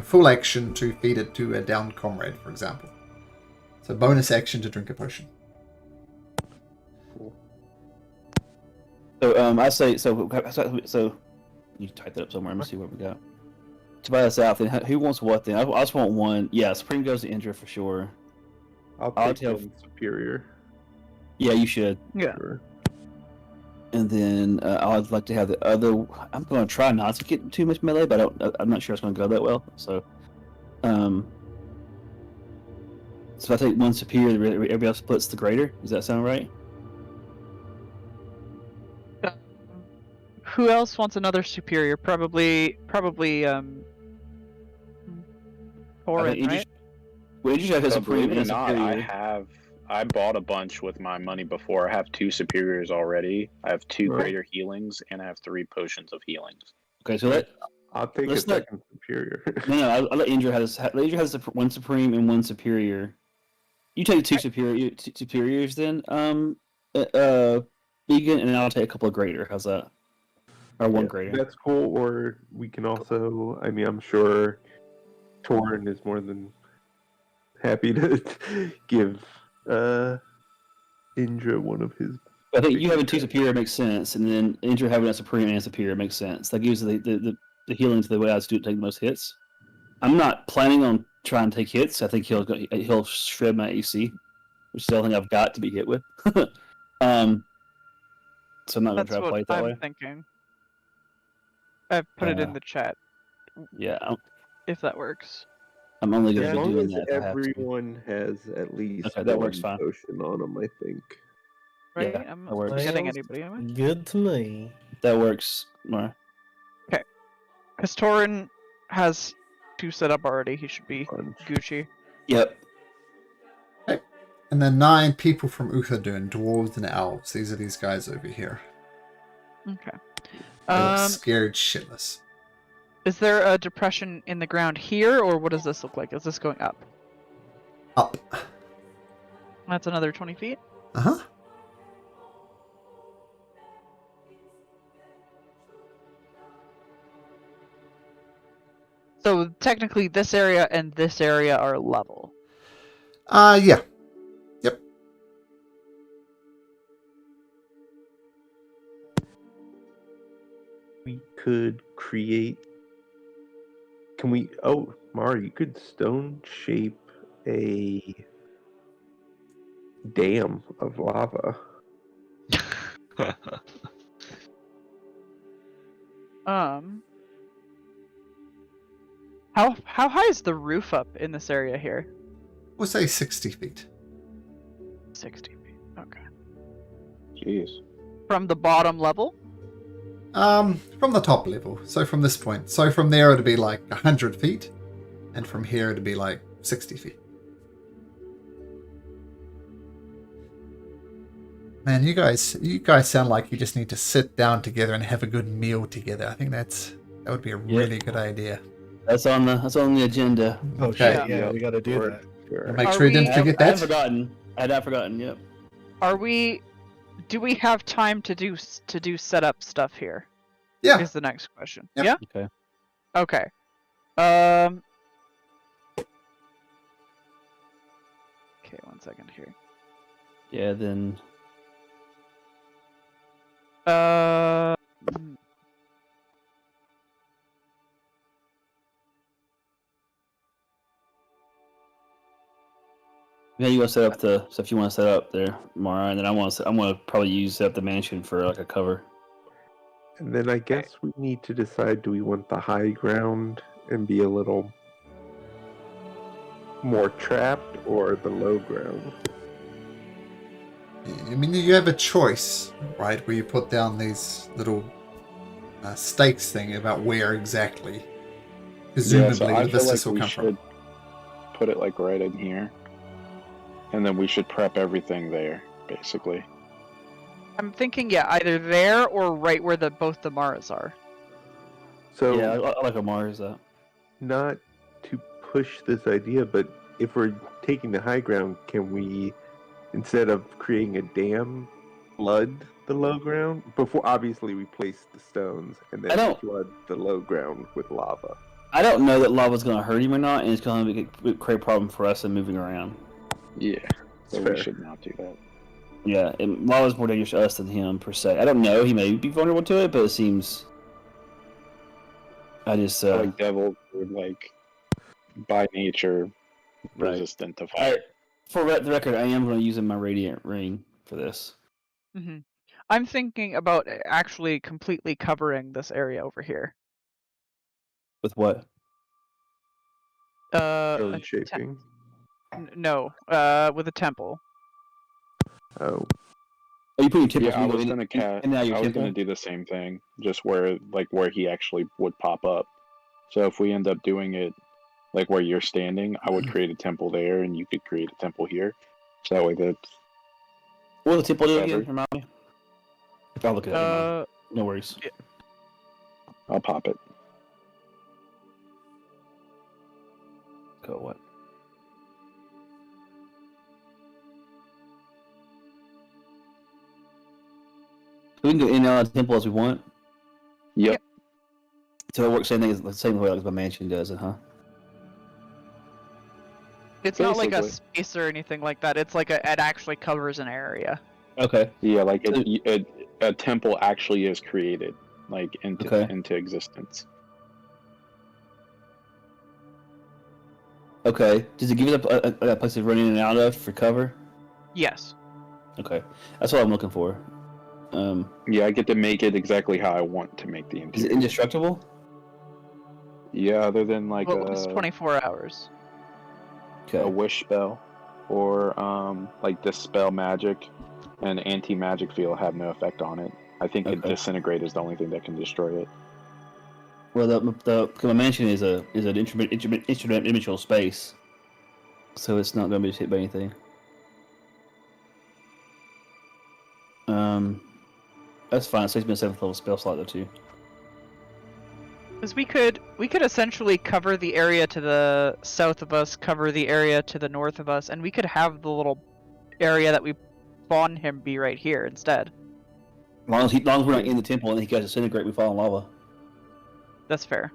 full action to feed it to a downed comrade, for example. So bonus action to drink a potion. So I say so. You type that up somewhere. Let me see what we got. To buy us out, then who wants what? Then I just want one. Yeah, supreme goes to Indra for sure. I'll I'll take tell- one superior. Yeah, you should. Yeah. Sure. And then I'd like to have the other. I'm going to try not to get too much melee, but I'm not sure it's going to go that well. So if I take one superior, everybody else splits the greater. Does that sound right? Who else wants another superior? Probably I Torin, think Indra- right? Well, Indra should have But supreme believe it or and not, superior. I bought a bunch with my money before. I have 2 superiors already. I have 2 Right. greater healings, and I have 3 potions of healings. Okay, so I'll take a Let's not- second superior. no, I'll let Indra has one supreme and one superior. You take two superiors then, vegan, and then I'll take a couple of greater. How's that? Or one Yeah, greater. That's cool. Or we can also. I mean, I'm sure Torin is more than happy to give Indra one of his. I think you having 2 superior makes sense, and then Indra having a supreme and superior makes sense. That gives the healing to the way I do take the most hits. I'm not planning on trying to take hits. I think he'll shred my AC, which is the only thing I've got to be hit with. So I'm not gonna That's try to play what it that I'm way. thinking. I've put it in the chat, Yeah, if that works. I'm only As gonna be long doing as that. If I have to. everyone has at least Okay, that one works fine. potion on them, I think. Right? Yeah, I'm that not works. forgetting Sounds anybody, am I? Good to me. That works. Mara. Because Torin has 2 set up already. He should be Bunch. Gucci. Yep. And then 9 people from Uthadun, dwarves and elves. These are these guys over here. Okay. They look Um, scared shitless. is there a depression in the ground here, or what does this look like? Is this going up? Up. That's another 20 feet. Uh-huh. So technically, this area and this area are level. Yeah. Yep. we could create. Can we? Oh, Mari, you could stone shape a dam of lava. How high is the roof up in this area here? We'll say 60 feet. 60 feet. Okay. Jeez. From the bottom level? From the top level. So from this point. So from there it'd be like 100 feet. And from here it'd be like 60 feet. Man, you guys sound like you just need to sit down together and have a good meal together. I think that would be a really good idea. That's on the agenda. Oh Okay. shit! Yeah, we gotta do that. Sure. Make Are sure you didn't we- forget I had that. forgotten. I had not forgotten. Yep. Do we have time to do setup stuff here? Yeah. Is the next question. Yep. Yeah? Okay. Okay. Okay, 1 second here. Yeah. Then. Hmm. Yeah, you want to set up the stuff you want to set up there, Mara, and then I'm gonna probably set up the mansion for like a cover. And then I guess we need to decide: do we want the high ground and be a little more trapped, or the low ground? I mean, you have a choice, right? Where you put down these little stakes thing about where exactly, presumably, I the feel Levistus like will we come should from. put it like right in here, and then we should prep everything there, basically. I'm thinking, yeah, either there or right where both the Maras are. So Yeah, I like a Mars. not to push this idea, but if we're taking the high ground, can we, instead of creating a dam, flood the low ground? Before, obviously, we place the stones and I then don't- flood the low ground with lava. I don't know that lava's gonna hurt him or not, and it's gonna create a problem for us in moving around. Yeah, so Fair. we should not do that. Yeah, and lava's more dangerous to us than him per se. I don't know. He may be vulnerable to it, but it seems. I just Like devils are like by nature Right. resistant to fire. for the record, I am going to use my radiant ring for this. Hmm. I'm thinking about actually completely covering this area over here. With what? Stone A shaping. no, with a temple. Oh, Oh, you put your temples. Yeah, I was gonna cast. And now your I was temple. gonna do the same thing, just where he actually would pop up. So if we end up doing it like where you're standing, I would create a temple there, and you could create a temple here. So that way that's What was the temple do again? Covered. Remind me. I'll look at it. No worries. I'll pop it. Go what? We can go in and out of the temple as we want. Yep. So it works the same way as my mansion does it, huh? It's not like a Basically. space or anything like that. It's like it actually covers an area. Okay. Yeah, like a temple actually is created, like into existence. Okay. Does it give us a place to run in and out of for cover? Yes. Okay. That's what I'm looking for. Yeah, I get to make it exactly how I want to make the Is it interior. indestructible? Yeah, other than like Well, it's 24 hours. Okay. a wish spell, or like dispel magic and anti-magic field have no effect on it. I think Okay. disintegrate is the only thing that can destroy it. Well, the mansion is an interdimensional space, so it's not going to be hit by anything. That's fine. It saves me a 7th level spell slot though too. Because we could essentially cover the area to the south of us, cover the area to the north of us, and we could have the little area that we spawn him be right here instead. As long as we're not in the temple and he guys disintegrate, we fall in lava. That's fair.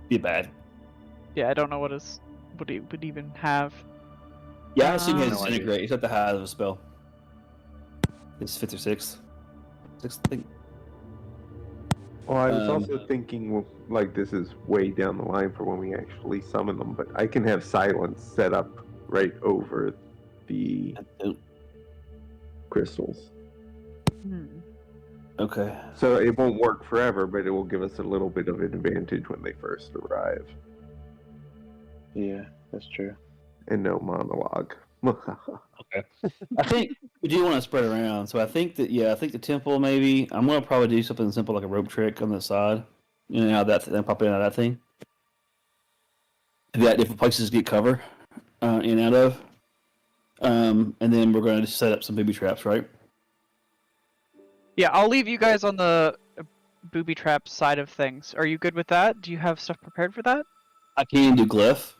Be bad. Yeah, I don't know what he would even have. Yeah, I assume he has No idea. disintegrate. He's at the high of a spell. It's 5th or 6th. think. Well, I was Um, also thinking, well, like, this is way down the line for when we actually summon them, but I can have silence set up right over the crystals. Okay. So it won't work forever, but it will give us a little bit of an advantage when they first arrive. Yeah, that's true. And no monologue. Okay. I think we do want to spread around, so I think that I think the temple maybe. I'm gonna probably do something simple like a rope trick on the side. You know how that then pop in and out of that thing. If you got different places to get cover in and out of, and then we're going to set up some booby traps, right? Yeah, I'll leave you guys on the booby trap side of things. Are you good with that? Do you have stuff prepared for that? I can do glyph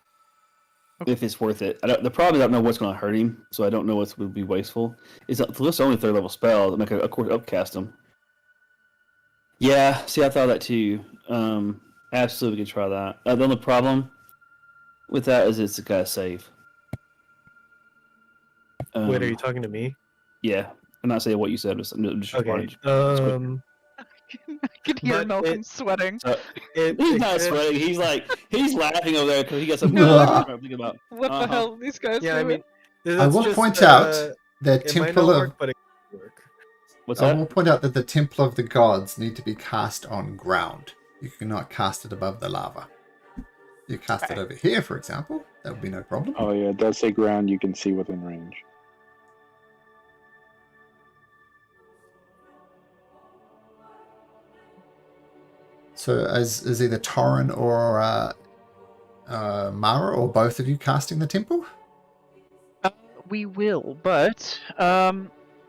if it's worth it. The problem is I don't know what's going to hurt him, so I don't know what would be wasteful. It's only 3rd level spell to make a course upcast him. Yeah, see, I thought that too. Absolutely, we can try that. The only problem with that is it's a guy's save. Wait, are you talking to me? Yeah, I'm not saying what you said. I'm just Okay. responding. I can hear But Malcolm sweating. So, It, he's it not could- sweating. He's laughing over there because he got something No. to think about. What the hell are these guys Yeah, I doing? mean, I will point out the it might Temple not of. work, but it could work. What's I that? will point out that the Temple of the Gods need to be cast on ground. You cannot cast it above the lava. You cast it over here, for example, that would be no problem. Oh yeah, it does say ground you can see within range. So is either Torrin or Mara or both of you casting the temple? We will, but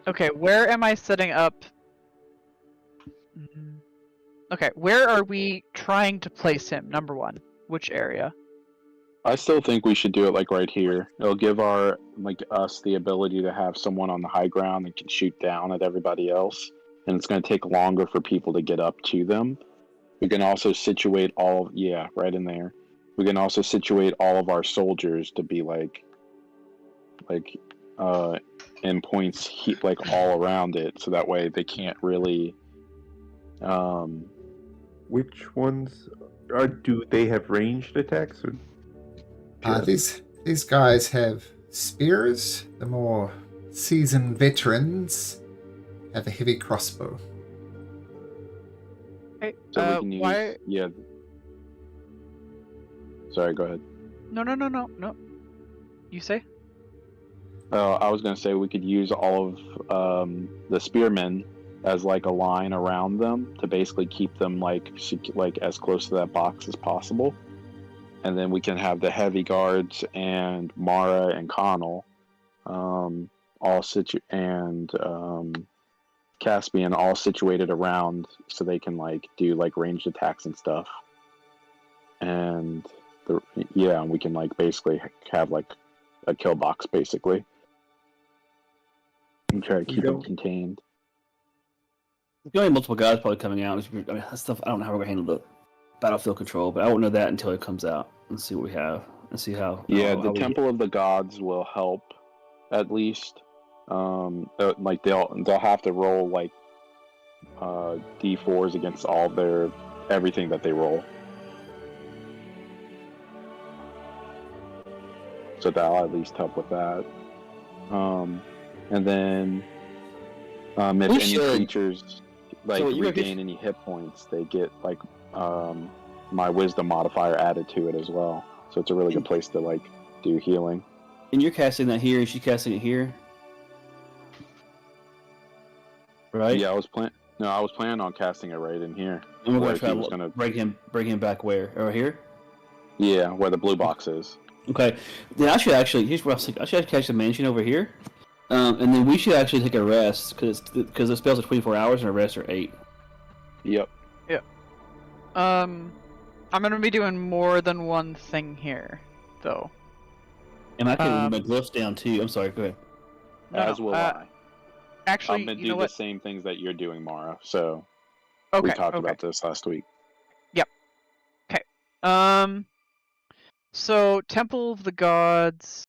okay, where am I setting up? Okay, where are we trying to place him? Number one, which area? I still think we should do it like right here. It'll give us the ability to have someone on the high ground that can shoot down at everybody else, and it's going to take longer for people to get up to them. We can also situate right in there. We can also situate all of our soldiers to be in points all around it, so that way they can't really. Which ones do they have ranged attacks? Or These guys have spears. The more seasoned veterans have a heavy crossbow. Okay, So we can use. why? Yeah. Sorry, go ahead. No. You say? I was going to say we could use all of the spearmen as like a line around them to basically keep them like as close to that box as possible, and then we can have the heavy guards and Mara and Connell, Caspian all situated around so they can do ranged attacks and stuff, and we can basically have a kill box basically. And try to keep it contained. There's going to be multiple guys probably coming out. I mean, that stuff. I don't know how we're going to handle the battlefield control, but I won't know that until it comes out and see what we have and see how. Yeah, how the we Temple of the Gods will help, at least. They'll have to roll D4s against everything that they roll. So that'll at least help with that. And then if any creatures regain any hit points, they get my wisdom modifier added to it as well. So it's a really good place to do healing. And you're casting that here, and she's casting it here, right? Yeah, I was planning on casting it right in here. And we're going to try to bring him back where? Over here? Yeah, where the blue box is. Okay. Then I should actually. Here's what I was thinking. I should catch the mansion over here, and then we should actually take a rest because the spells are 24 hours and a rest are 8. Yep. Yeah. I'm gonna be doing more than one thing here, though. And I can move my glyphs down too. I'm sorry. Go ahead. As will I. Actually, I'm gonna do the same things that you're doing, Mara. So okay, we talked about this last week. Yep. Okay. So Temple of the Gods,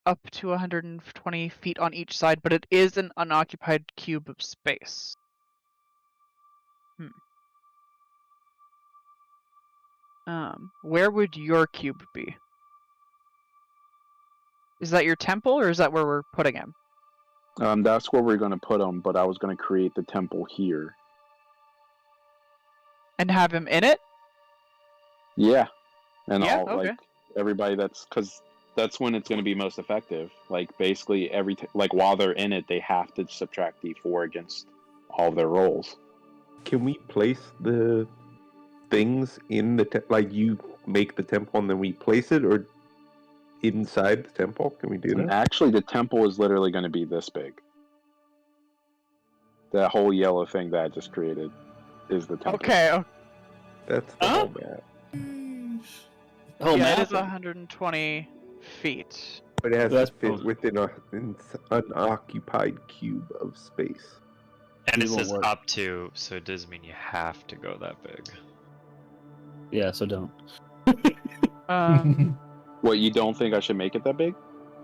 up to 120 feet on each side, but it is an unoccupied cube of space. Where would your cube be? Is that your temple, or is that where we're putting him? That's where we're going to put him, but I was going to create the temple here. And have him in it? Yeah. And Yeah, all, okay. like, everybody because that's when it's going to be most effective. Like, basically, while they're in it, they have to subtract D4 against all of their rolls. Can we place the things in the like you make the temple and then we place it, or inside the temple? Can we do And that? actually, the temple is literally going to be this big. That whole yellow thing that I just created is the temple. Okay. That's the whole map. Oh, Yeah, map. it is 120 feet. But it has That's to fit probably- within an unoccupied cube of space. And it It won't says work. up to, so it does mean you have to go that big. Yeah, so don't. What, you don't think I should make it that big?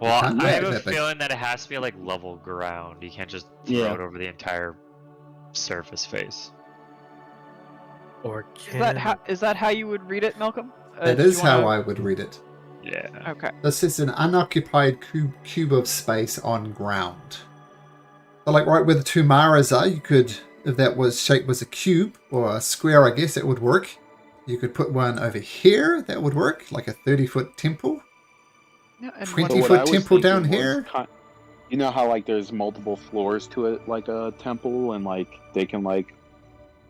Well, can't I make have it a that big. feeling that it has to be like level ground. You can't just throw Yeah. it over the entire surface face. Or Is that how you would read it, Malcolm? That is how I would read it. Yeah. Okay. This is an unoccupied cube of space on ground. So like right where the two Maras are, you could, if that was shaped as a cube or a square, I guess it would work. You could put one over here, that would work, like a 30-foot temple. Yeah, and 20 what- foot I was temple down thinking was here? You know how like there's multiple floors to it, like a temple, and like they can like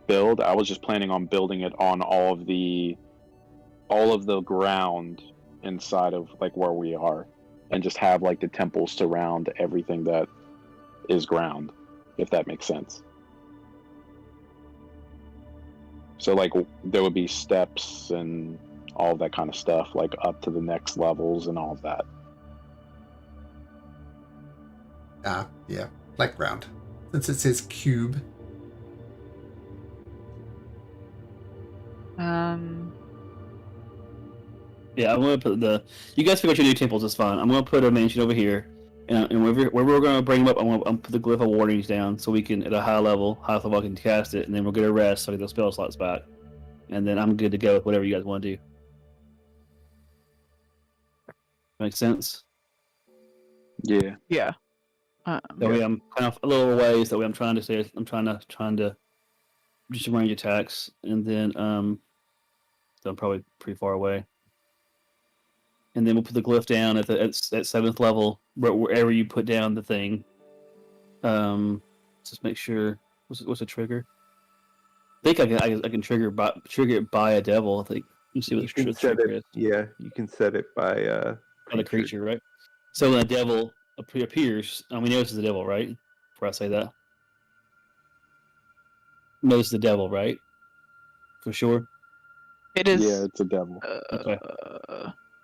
build? I was just planning on building it on all of the ground inside of like where we are, and just have like the temple surround everything that is ground, if that makes sense. So like there would be steps and all of that kind of stuff, like up to the next levels and all of that. Yeah, like ground. Since it says cube. Yeah, I'm gonna put you guys figure out your new temples, it's fine. I'm gonna put a mansion over here, and where we're gonna bring them up, I'm gonna put the glyph of warnings down so we can, at a high level I can cast it, and then we'll get a rest so I get those spell slots back. And then I'm good to go with whatever you guys want to do. Make sense? Yeah. Yeah. That way I'm kind of a little ways. That way I'm trying to just range attacks, and then so I'm probably pretty far away. And then we'll put the glyph down at 7th level, wherever you put down the thing. Just make sure. What's the trigger? I think I can trigger it by a devil. I think. Let's see what You the can set trigger it. is. Yeah, you can set it by By the creature, right? So when a devil appears, we know this is the devil, right? Before I say that, no, this is the devil, right? For sure. It is. Yeah, it's a devil. Okay.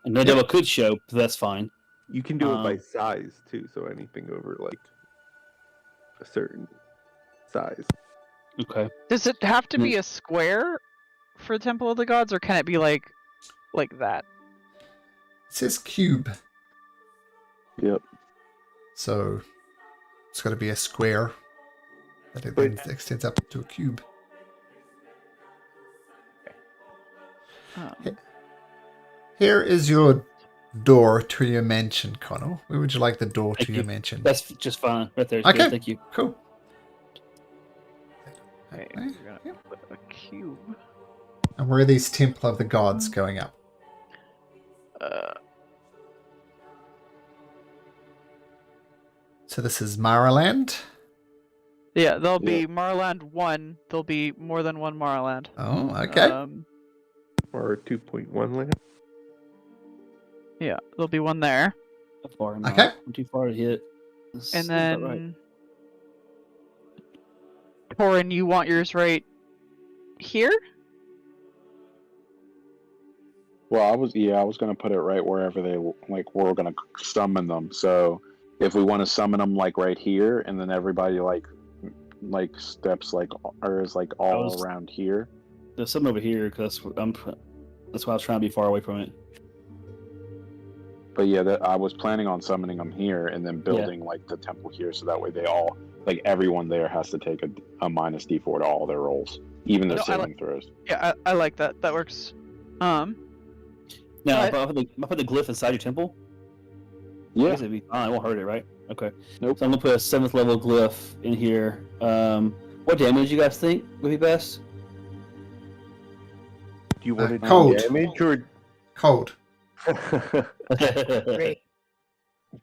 And the devil could show, but that's fine. You can do it by size too, so anything over like a certain size. Okay. Does it have to be a square for Temple of the Gods, or can it be like that? It says cube. Yep. So it's got to be a square that it then extends up to a cube. Here is your door to your mansion, Connell. Where would you like the door to your mansion? That's just fine. Right there. Okay. Good, thank you. Cool. Okay, we're gonna put a cube. And where are these Temple of the Gods going up? So this is Maraland? Yeah, there'll be Marland 1. There'll be more than one Marland. Oh, okay. Or 2.1 land. Yeah, there'll be one there. How far am I? Okay. I'm too far to hit. And then Torin, you want yours right here? Well, I was gonna put it right wherever they we're gonna summon them. So if we want to summon them like right here, and then everybody like steps is all around here. There's something over here because that's why I was trying to be far away from it. But yeah, I was planning on summoning them here and then building the temple here, so that way they all everyone there has to take a minus D4 to all their rolls. even their No, I saving throws. Yeah, I like that. That works. Now, But- if I put the glyph inside your temple, I Yeah. guess it'd be fine. It won't hurt it, right? Okay. Nope. So I'm gonna put a 7th level glyph in here. What damage you guys think would be best? Do you want to do cold. damage or Cold. do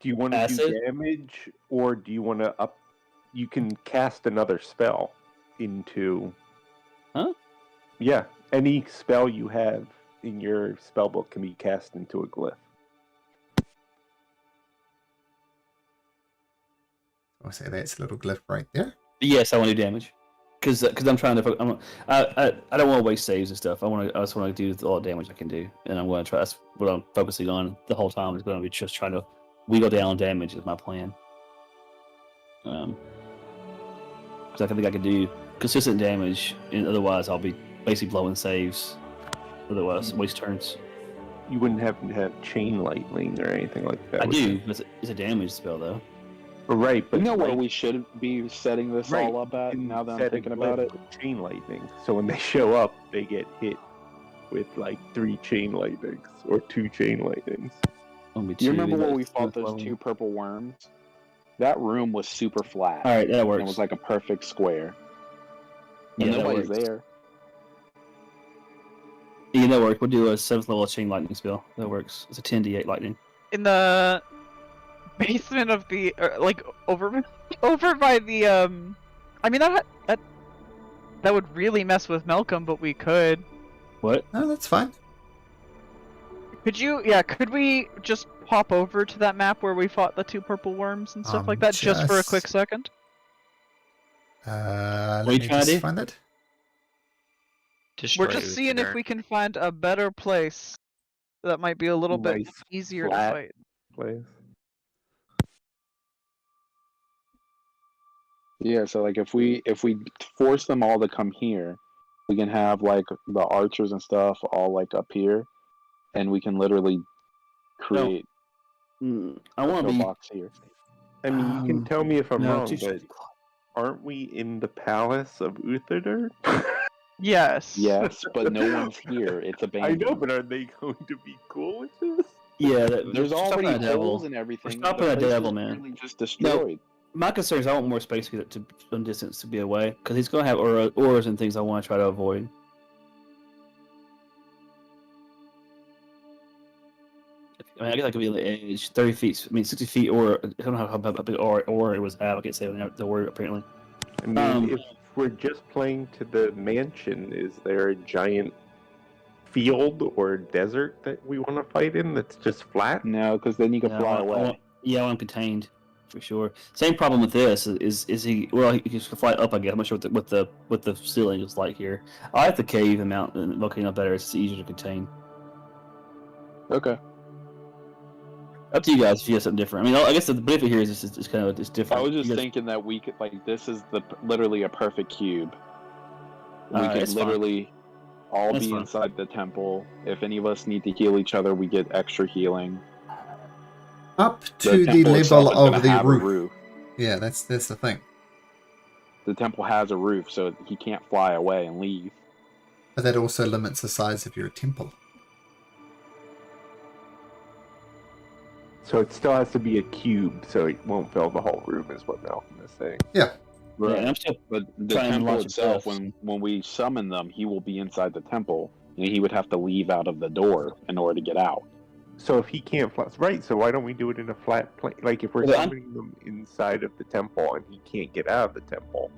you want to Acid? do damage or do you want to up? You can cast another spell into. Huh? Yeah, any spell you have in your spell book can be cast into a glyph. I'll say that's a little glyph right there. Yes, I want to do damage. Because I'm trying to. I don't want to waste saves and stuff. I just want to do all the damage I can do, and I'm going to try. That's what I'm focusing on the whole time. Is going to be just trying to wiggle down damage is my plan. Because I think I can do consistent damage, and otherwise I'll be basically blowing saves. Otherwise, waste turns. You wouldn't happen to have chain lightning or anything like that. I would do. you? But it's a damage spell though. Right, but You know where like, we should be setting this right, all up at, you now that I'm set a thinking about glyph it? with chain lightning. So when they show up, they get hit with like 3 chain lightnings or 2 chain lightnings. Only Do you two, remember that's when we fought 7th those level. 2 purple worms? That room was super flat. All right, that And works. it was like a perfect square. Yeah, And that nobody's works. there. Yeah, that works. We'll do a 7th level chain lightning spell. That works. It's a 10d8 lightning. In the basement of the like over by the I mean that would really mess with Malcolm, but we could. What? No, that's fine. Could we just hop over to that map where we fought the 2 purple worms and stuff like that just for a quick second? Let What are you me trying to just do? find it. We're just seeing if we can find a better place that might be a little bit Nice, easier flat to fight. place. Yeah, so like if we force them all to come here, we can have like the archers and stuff all like up here, and we can literally create I a want to be. pillbox here. I mean, you can tell me if I'm no, wrong, too but aren't we in the palace of Utherder? Yes. Yes, but no one's here. It's I abandoned. know, but are they going to be cool with this? Yeah, There's we're stopping already a devil. holes and everything. We're stopping The a place devil, is man. literally just destroyed. My concern is I want more space to some distance to be away because he's going to have auras and things I want to try to avoid. I mean, I guess I could be on the edge, 30 feet. I mean, 60 feet, or I don't know how big aura it was at. I can't say the word apparently. I mean, if we're just playing to the mansion, is there a giant field or desert that we want to fight in that's just flat? No, because then you can Yeah, fly I away. want him contained for sure. Same problem with this is he? Well, he can fly up. I guess I'm not sure what the ceiling is like here. I like the cave and mountain volcano better. It's easier to contain. Okay. Up to you guys if you have something different. I mean, I guess the benefit here is it's kind of different. I was just You guys- thinking that we could like this is literally a perfect cube. We Alright, could that's fine. literally all That's be fine. inside the temple. If any of us need to heal each other, we get extra healing. Up to the temple itself level is gonna of the have a roof. Yeah, that's the thing. The temple has a roof, so he can't fly away and leave. But that also limits the size of your temple. So it still has to be a cube, so it won't fill the whole room, is what Malcolm is saying. Yeah. Yeah, and I'm still But the trying to temple launch itself, himself. when we summon them, he will be inside the temple, and he would have to leave out of the door in order to get out. So if he can't fly, right? So why don't we do it in a flat plane? Like if we're Yeah, I'm- summoning them inside of the temple and he can't get out of the temple,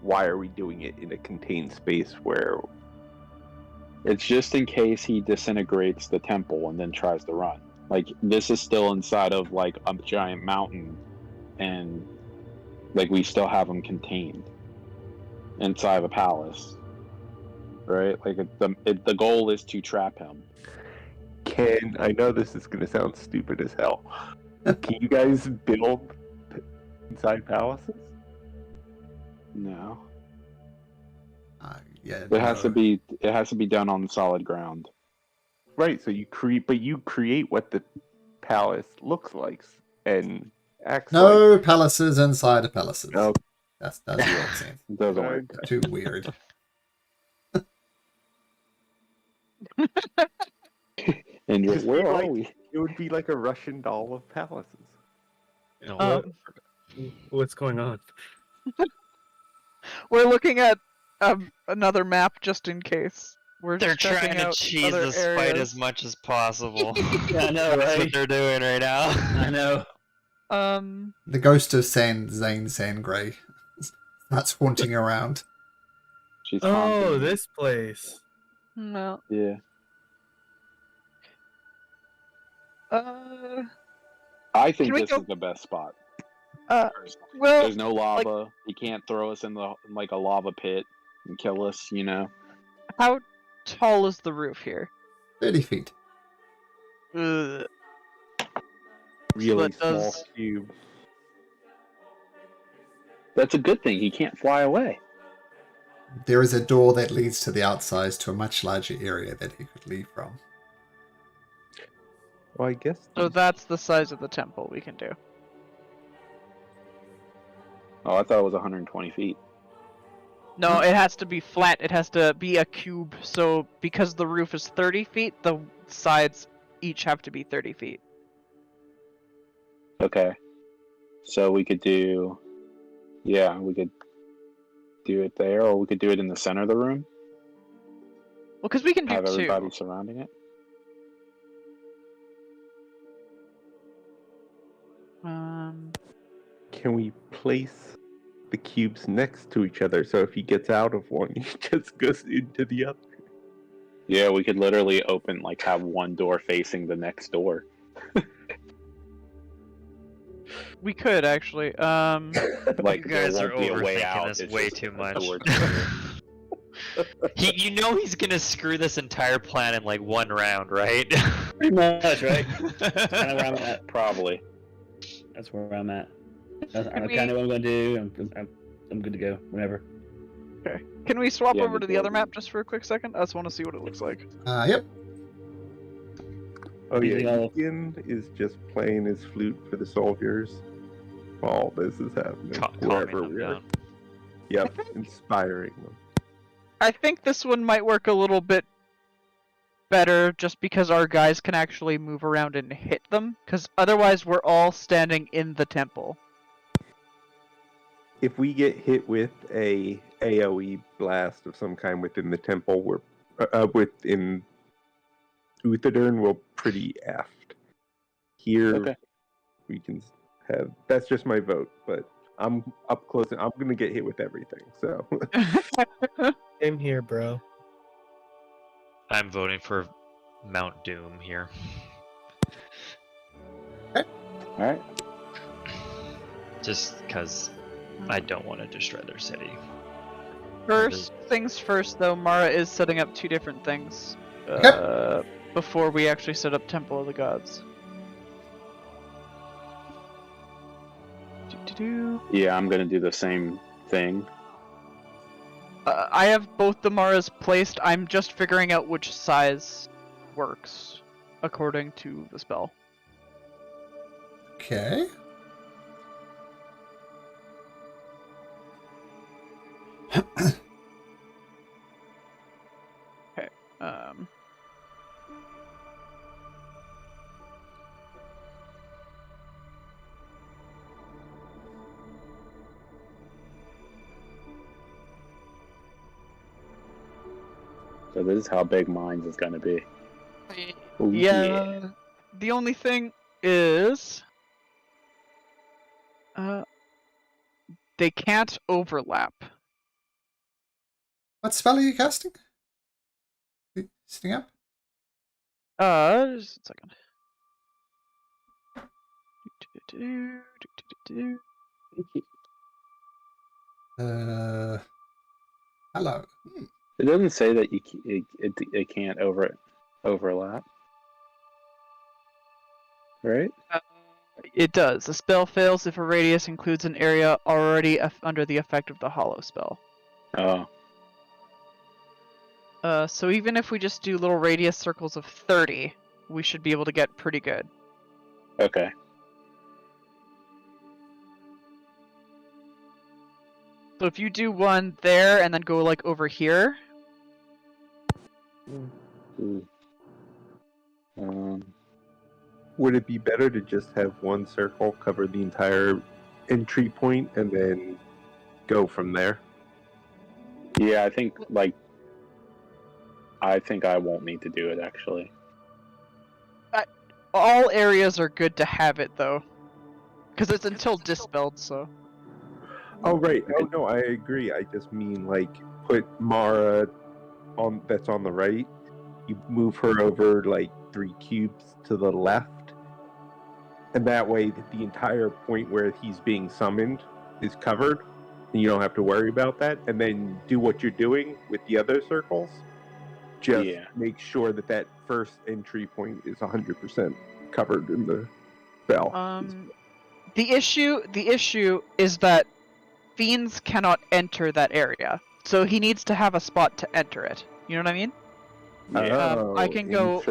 why are we doing it in a contained space where? It's just in case he disintegrates the temple and then tries to run. Like this is still inside of like a giant mountain, and like we still have him contained inside a palace, right? Like the goal is to trap him. I know this is going to sound stupid as hell. Can you guys build inside palaces? No, Yeah. it has to be. It has to be done on solid ground. Right. So you create what the palace looks like and acts like. No palaces inside of palaces. No, That doesn't make sense. it doesn't work. Too weird. And Just be where are like- we? It would be like a Russian doll of palaces. What, what's going on? We're looking at another map just in case. We're They're just checking trying to out cheese other this fight areas. as much as possible. Yeah, I know, That's what right? they're doing right now. I know. The ghost of Zane Grey. That's haunting around. She's Oh, haunting. this place. No. Yeah. I think Can we this go- is the best spot. Well, There's no lava. He can't throw us in like a lava pit and kill us. You know. how tall is the roof here? 30 feet. Ugh. Really that small does- cube. That's a good thing. He can't fly away. There is a door that leads to the outside to a much larger area that he could leave from. Well, I guess. So that's the size of the temple we can do. Oh, I thought it was 120 feet. No, it has to be flat. It has to be a cube. So because the roof is 30 feet, the sides each have to be 30 feet. Okay. So we could do. Yeah, we could do it there, or we could do it in the center of the room. Well, because we can do Have two. everybody surrounding it. Can we place the cubes next to each other so if he gets out of one, he just goes into the other? Yeah, we could literally have one door facing the next door. We could actually. Like You guys there are won't be a way overthinking out. this it's way just too a much. door. You know he's gonna screw this entire plan in like one round, right? Pretty much, right? That's kind of where I'm at. Probably. That's where I'm at. I Can kind of what I'm going to do. I'm good to go whenever. Okay. Can we swap Yeah, over me to the too. other map just for a quick second? I just want to see what it looks like. Yep. Oh yeah, Anything else? Ian is just playing his flute for the soldiers while this is happening. Calming wherever them we are. down. Yep, inspiring them. I think this one might work a little bit better just because our guys can actually move around and hit them, because otherwise we're all standing in the temple. If we get hit with a AoE blast of some kind within the temple, we're within Uthadern, we're pretty effed. Here, Okay. we can have. That's just my vote, but I'm up close. And I'm gonna get hit with everything. So Same here, bro. I'm voting for Mount Doom here. All right. Just because I don't want to destroy their city. First things first, though, Mara is setting up two different things before we actually set up Temple of the Gods. Yeah, I'm gonna do the same thing. I have both the Maras placed. I'm just figuring out which size works according to the spell. Okay. Um, So this is how big mine is gonna be. Ooh, yeah. The only thing is, they can't overlap. What spell are you casting? Sitting up? Just a second. Hello. It doesn't say that it can't overlap. Right? It does. The spell fails if a radius includes an area already under the effect of the hollow spell. Oh. So even if we just do little radius circles of 30, we should be able to get pretty good. Okay. So if you do one there and then go like over here, Ooh. Would it be better to just have one circle cover the entire entry point and then go from there? Yeah, I think I won't need to do it actually. All areas are good to have it though, because it's until dispelled. So. Oh right. Oh no, I agree. I just mean like put Mara on that's on the right. You move her over like 3 cubes to the left, and that way the entire point where he's being summoned is covered, and you don't have to worry about that. And then do what you're doing with the other circles. Just make sure that that first entry point is 100% covered in the spell. The issue is that fiends cannot enter that area, so he needs to have a spot to enter it. You know what I mean? Oh, I can go.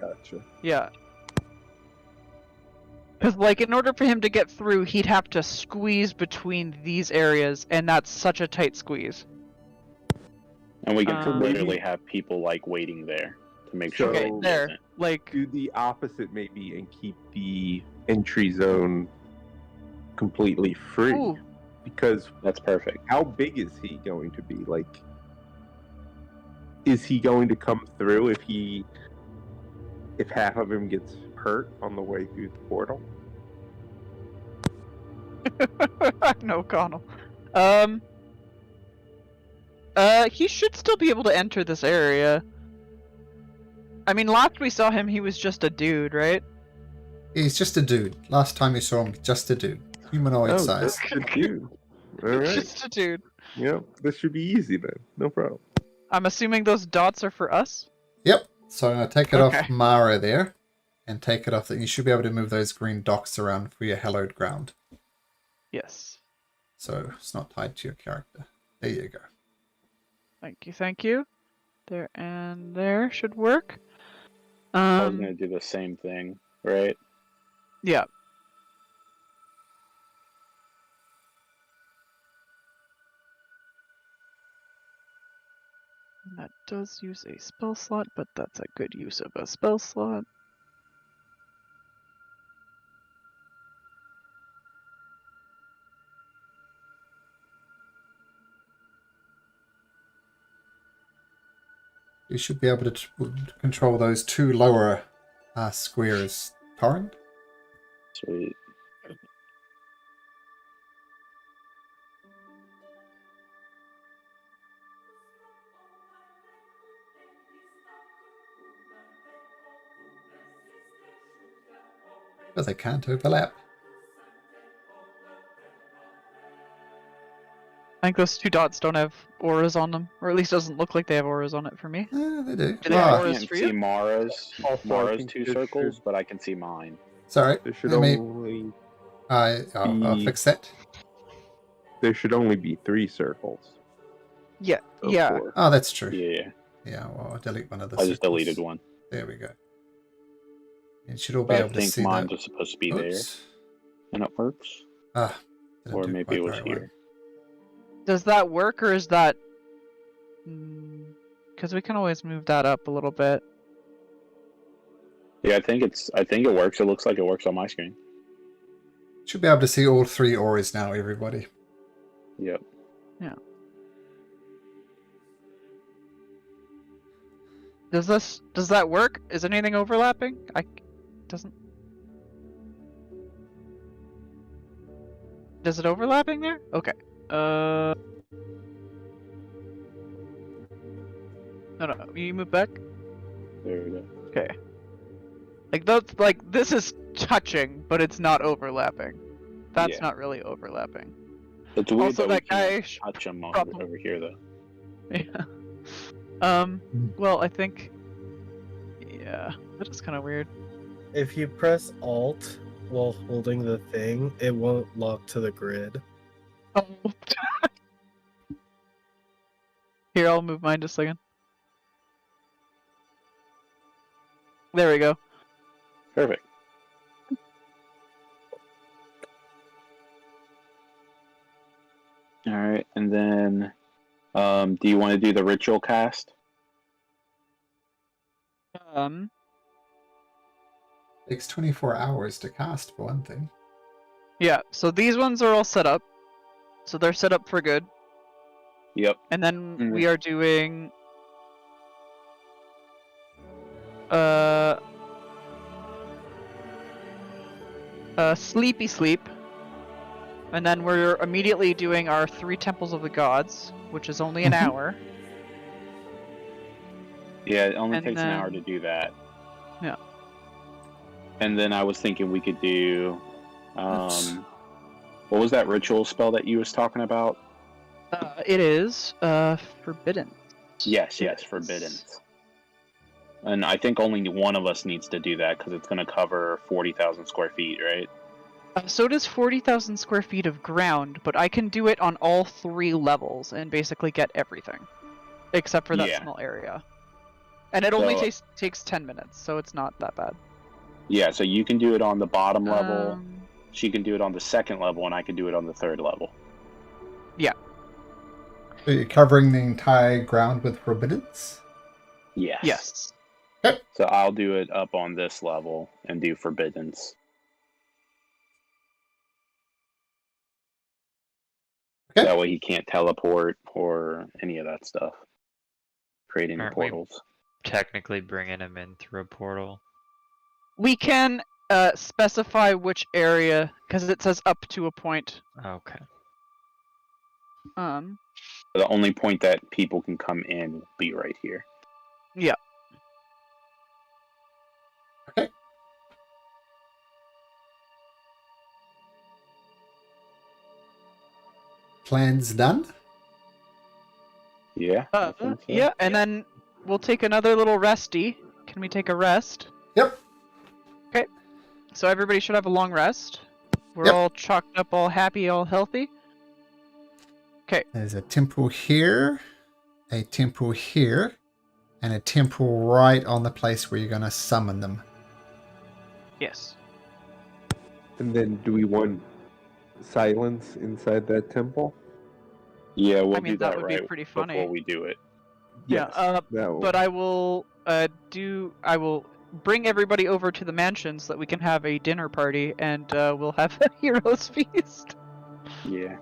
Gotcha. Yeah. Because, like, in order for him to get through, he'd have to squeeze between these areas, and that's such a tight squeeze. And we can literally have people like waiting there to make sure. Okay, there. Like, do the opposite maybe and keep the entry zone completely free. Ooh. Because that's perfect. How big is he going to be? Like, is he going to come through if half of him gets hurt on the way through the portal? No, Connell. He should still be able to enter this area. I mean, last we saw him, he was just a dude, right? He's just a dude. Last time you saw him, just a dude. Humanoid size. Just a dude. All right. Just a dude. Yep, this should be easy then. No problem. I'm assuming those dots are for us? Yep. So I'm going to take it off Mara there, and take it off. You should be able to move those green dots around for your hallowed ground. Yes. So it's not tied to your character. There you go. Thank you. There and there should work. I was going to do the same thing, right? Yeah. That does use a spell slot, but that's a good use of a spell slot. You should be able to control those 2 lower squares, Torrent. Sweet. But they can't overlap. I think those 2 dots don't have auras on them, or at least doesn't look like they have auras on it for me. They do. Do they have I auras can't for see you? Mara's I think 2 there circles, should- but I can see mine. Sorry. There should let me- only I'll fix that. there should only be 3 circles. Yeah. of Yeah. 4. Oh, that's true. Yeah, Yeah, well, I'll delete one of the I just circles. deleted one. There we go. It should all be But I able to think see mine that. was supposed to be there, Oops. and it works. Didn't Or do maybe quite it the was right way. here. Does that work, or is that... Because we can always move that up a little bit. Yeah, I think it works. It looks like it works on my screen. Should be able to see all 3 auras now, everybody. Yep. Yeah. Does that work? Is anything overlapping? Doesn't. Does it overlapping there? Okay. No, you move back. There we go. Okay. This is touching, but it's not overlapping. That's Yeah. not really overlapping. It's weird Also, that that we guy can't touch him probably- over here, though. Yeah. Well, I think. Yeah, that is kind of weird. If you press Alt while holding the thing, it won't lock to the grid. Oh. Here, I'll move mine just a second. There we go. Perfect. All right, and then, do you want to do the ritual cast? Takes 24 hours to cast, for one thing. Yeah, so these ones are all set up. So they're set up for good. Yep. And then Mhm. we are doing Sleepy Sleep. And then we're immediately doing our 3 Temples of the Gods, which is only an Mhm. hour. Yeah, it only And takes an hour to then- do that. Yeah. And then I was thinking we could do, Oops. what was that ritual spell that you was talking about? It is Forbidden. Yes, It forbidden. is. And I think only one of us needs to do that because it's going to cover 40,000 square feet, right? So it is 40,000 square feet of ground, but I can do it on all 3 levels and basically get everything. Except for that Yeah. small area. And it only So- takes 10 minutes, so it's not that bad. Yeah, so you can do it on the bottom level. Um, She can do it on the second level, and I can do it on the third level. So you're covering the entire ground with forbiddance? Yes. yes. So I'll do it up on this level and do forbiddance. Okay. That way he can't teleport or any of that stuff. Create any Aren't we- portals. Technically bringing him in through a portal. We can specify which area, because it says up to a point. Okay. The only point that people can come in will be right here. Yeah. Okay. Plans done? Yeah. I think so. Yeah, and then we'll take another little resty. Can we take a rest? Yep. So everybody should have a long rest. We're Yep. all chalked up, all happy, all healthy. There's a temple here, a temple here, and a temple right on the place where you're going to summon them. Yes. And then do we want silence inside that temple? Yeah, we'll I mean, do that that would be right pretty funny. before we do it. Yes, Yeah, that will- but I will I will bring everybody over to the mansion so that we can have a dinner party and we'll have a heroes feast. Yeah.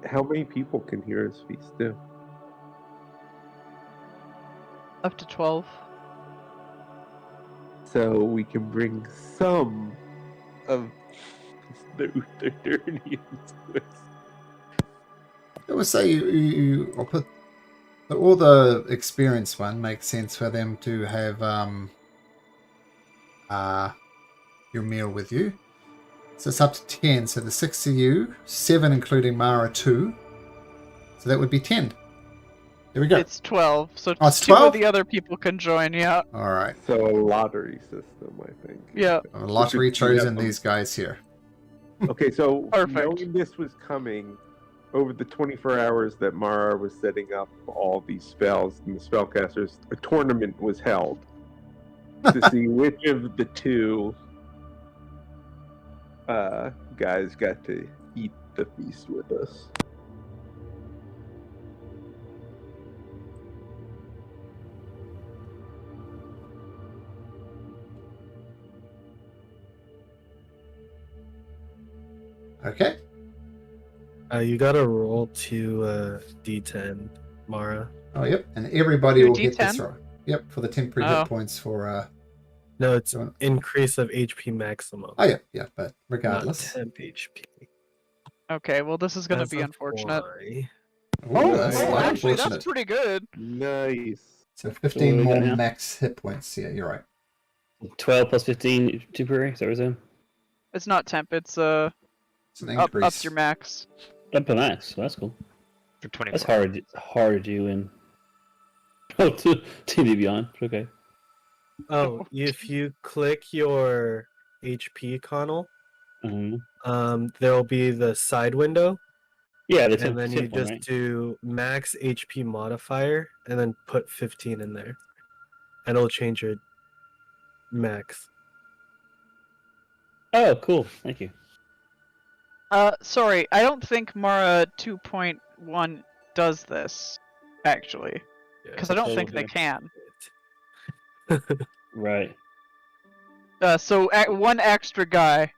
How many people can hear us feast do? Up to 12. So we can bring some of the Uthernians with us. I would say I'll put all the experienced one makes sense for them to have your meal with you. So it's up to 10. So the 6 of you, 7 including Mara 2. So that would be 10. There we go. It's 12, so Oh, it's 2 of 12? the other people can join, yeah. All right. So a lottery system, I think. Yeah. A lottery You have chosen them. these guys here. Okay, so Perfect. knowing this was coming, over the 24 hours that Mara was setting up all these spells and the spellcasters, a tournament was held to see which of the 2 guys got to eat the feast with us. Okay. You gotta roll to D10, Mara. Oh, yep. And everybody Two will get this D10? roll. Yep, for the temporary Oh. hit points for... No, it's Don't- increase of HP maximum. Oh, yeah, but Not regardless. temp HP. Okay, well this is gonna As be a unfortunate. fly. Oh, that's Oh, quite actually unfortunate. that's pretty good. Nice. So 15 we got more now? max hit points. Yeah, you're right. 12 plus 15 temporary. Is that what we're saying? It's not temp, it's It's an increase. up to your max. Up to max. So that's cool. For 24. That's hard to do in. Oh, to Beyond. Okay. Oh, if you click your HP, Connell, there will be the side window, Yeah, the and then you temp one, just right? do max HP modifier, and then put 15 in there, and it'll change your max. Oh, cool. Thank you. Sorry, I don't think Mara 2.1 does this. actually, because I don't think they can. Right. So one extra guy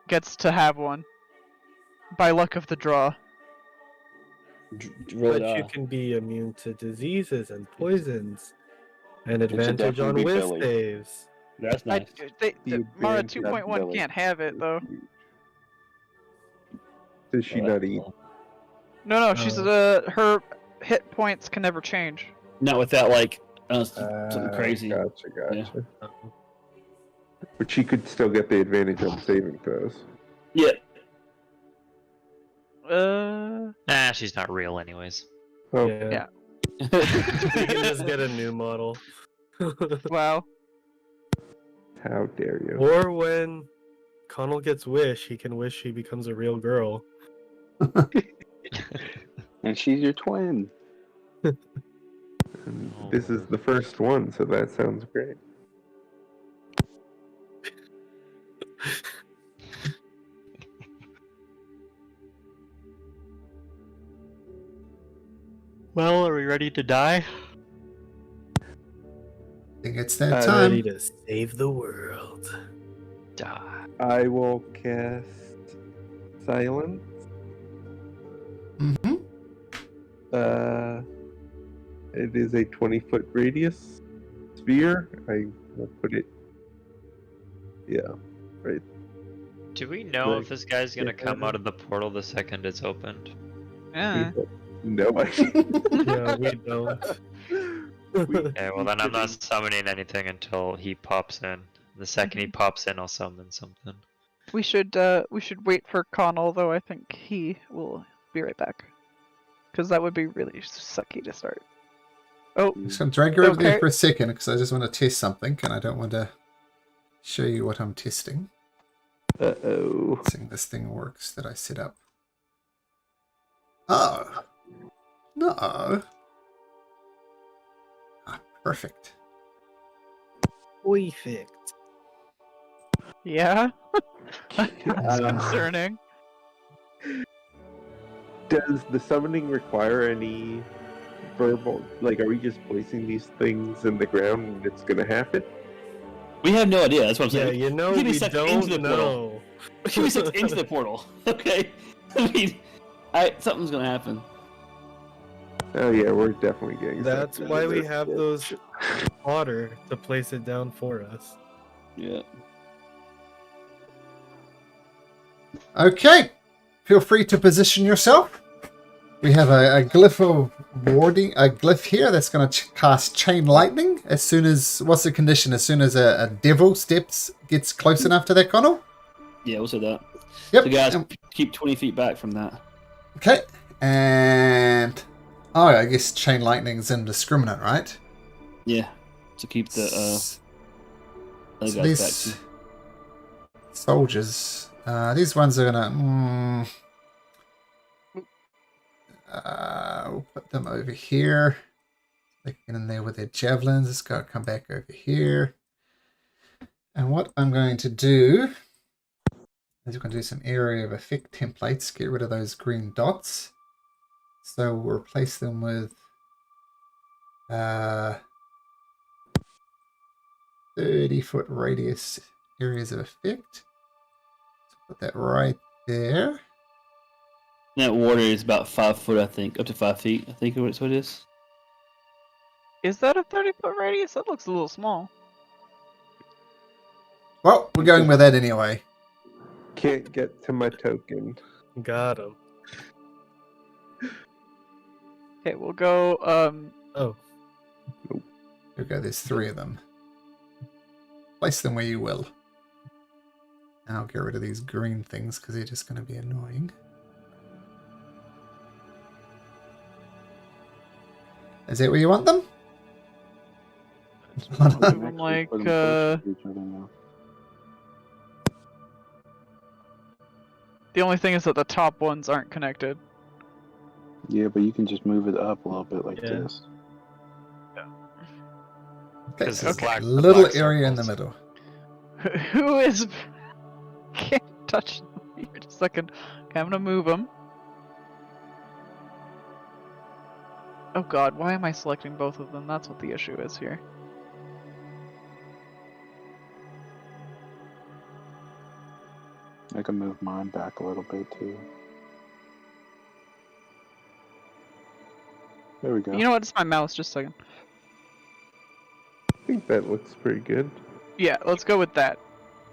gets to have one by luck of the draw. Roll But you can be immune to diseases and poisons, and advantage on definitely be whiz Billy. saves. That's nice. Mara advantage of 2.1 Billy. can't have it though. Does she Oh, not that's eat? cool. No, she's her hit points can never change. Not without like something crazy. Gotcha. But she could still get the advantage on saving throws. Yeah. Nah, she's not real anyways. Oh, Yeah. You can just get a new model. Wow. how dare you? Or when Connell gets wish, he can wish he becomes a real girl. And she's your twin. And this is the first one, so that sounds great. Well, are we ready to die? I think it's that Ready time. to save the world. Die. I will cast Silence. Mm-hmm. It is a 20-foot radius sphere. I will put it. Yeah, right. Do we know Right. if this guy's gonna come out of the portal the second it's opened? Yeah. No idea. Yeah, we don't. Okay, well then I'm not summoning anything until he pops in. The second he pops in, I'll summon something. We should wait for Connell though. I think he will be right back. Because that would be really sucky to start. Oh, I'm just going to drag you over there Okay. for a second because I just want to test something and I don't want to show you what I'm testing. Uh-oh. Seeing this thing works that I set up. Oh. No. Ah, perfect. Perfect. yeah. That's Uh, concerning. Does the summoning require any verbal? Like, are we just placing these things in the ground and it's gonna happen? We have no idea. That's what I'm Yeah, saying. you know, We could be we sucked don't into the portal. know. We could be sucked into the portal. Okay. I mean, something's gonna happen. Oh yeah, we're definitely getting. That's sucked why into we this. have those otter to place it down for us. Yeah. Okay. Feel free to position yourself. We have a glyph of warding, a glyph here that's going to cast chain lightning as soon as, what's the condition? As soon as a devil gets close enough to that Connell? Yeah, we'll say that. Yep. So guys, keep 20 feet back from that. Okay. And, oh, I guess chain lightning's indiscriminate, right? Yeah. To keep the other So guys these back too. soldiers, these ones are gonna. We'll put them over here. They get in there with their javelins. It's got to come back over here. And what I'm going to do is we're going to do some area of effect templates. Get rid of those green dots. So we'll replace them with 30-foot radius areas of effect. So put that right there. That water is about 5 foot, I think. Up to 5 feet, I think that's what it is. Is that a 30-foot radius? That looks a little small. Well, we're going with that anyway. Can't get to my token. Got him. Okay, we'll go. Oh, Here we go. There's 3 of them. Place them where you will. And I'll get rid of these green things because they're just going to be annoying. Is that where you want them? move them like. Put them close to each other now. The only thing is that the top ones aren't connected. Yeah, but you can just move it up a little bit like Yeah. this. Okay, Because so it's black- a the little black area in the circles. middle. Who is? Can't touch them. Here, just a second. Okay, I'm gonna move them. Oh god, why am I selecting both of them? That's what the issue is here. I can move mine back a little bit too. There we go. You know what? It's my mouse. Just a second. I think that looks pretty good. Yeah, let's go with that.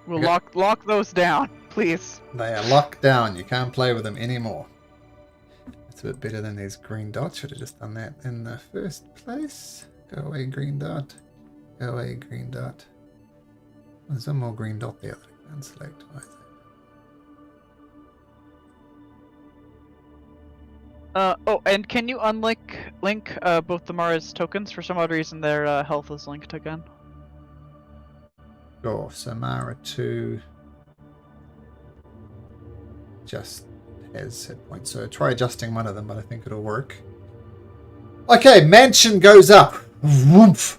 We'll Okay. lock those down, please. They are locked down. You can't play with them anymore. It's a bit better than these green dots. Should have just done that in the first place. Go away, green dot. Go away, green dot. There's one more green dot there that I can select. Why is that? Oh, and can you link both the Mara's tokens? For some odd reason, their health is linked again. Sure, so Mara 2 just has hit points. So try adjusting one of them, but I think it'll work. Okay, mansion goes up. Woomph.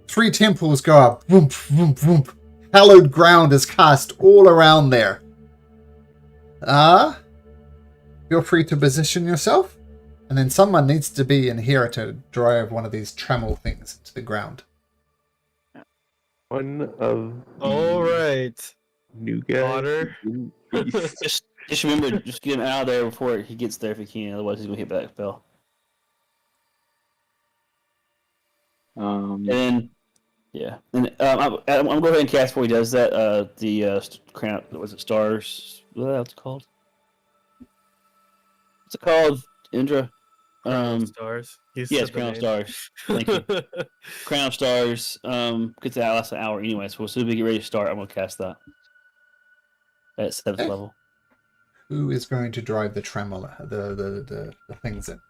3 temples go up. Woomph, woomph, woomph. Hallowed ground is cast all around there. Feel free to position yourself. And then someone needs to be in here to drive one of these trammel things into the ground. One of All right. new guys. Water. Just remember, just get him out of there before he gets there if he can. Otherwise, he's gonna hit back spell. And yeah, and I'm gonna go ahead and cast before he does that. Crown, was it stars? What's it called? What's it called, Indra? Stars. He Yes, said the Crown of name. Stars. Thank you. Crown of Stars. Gets that last an hour anyway. So as soon as we get ready to start, I'm gonna cast that at 7th Okay. level. Who is going to drive the trammel, the things in?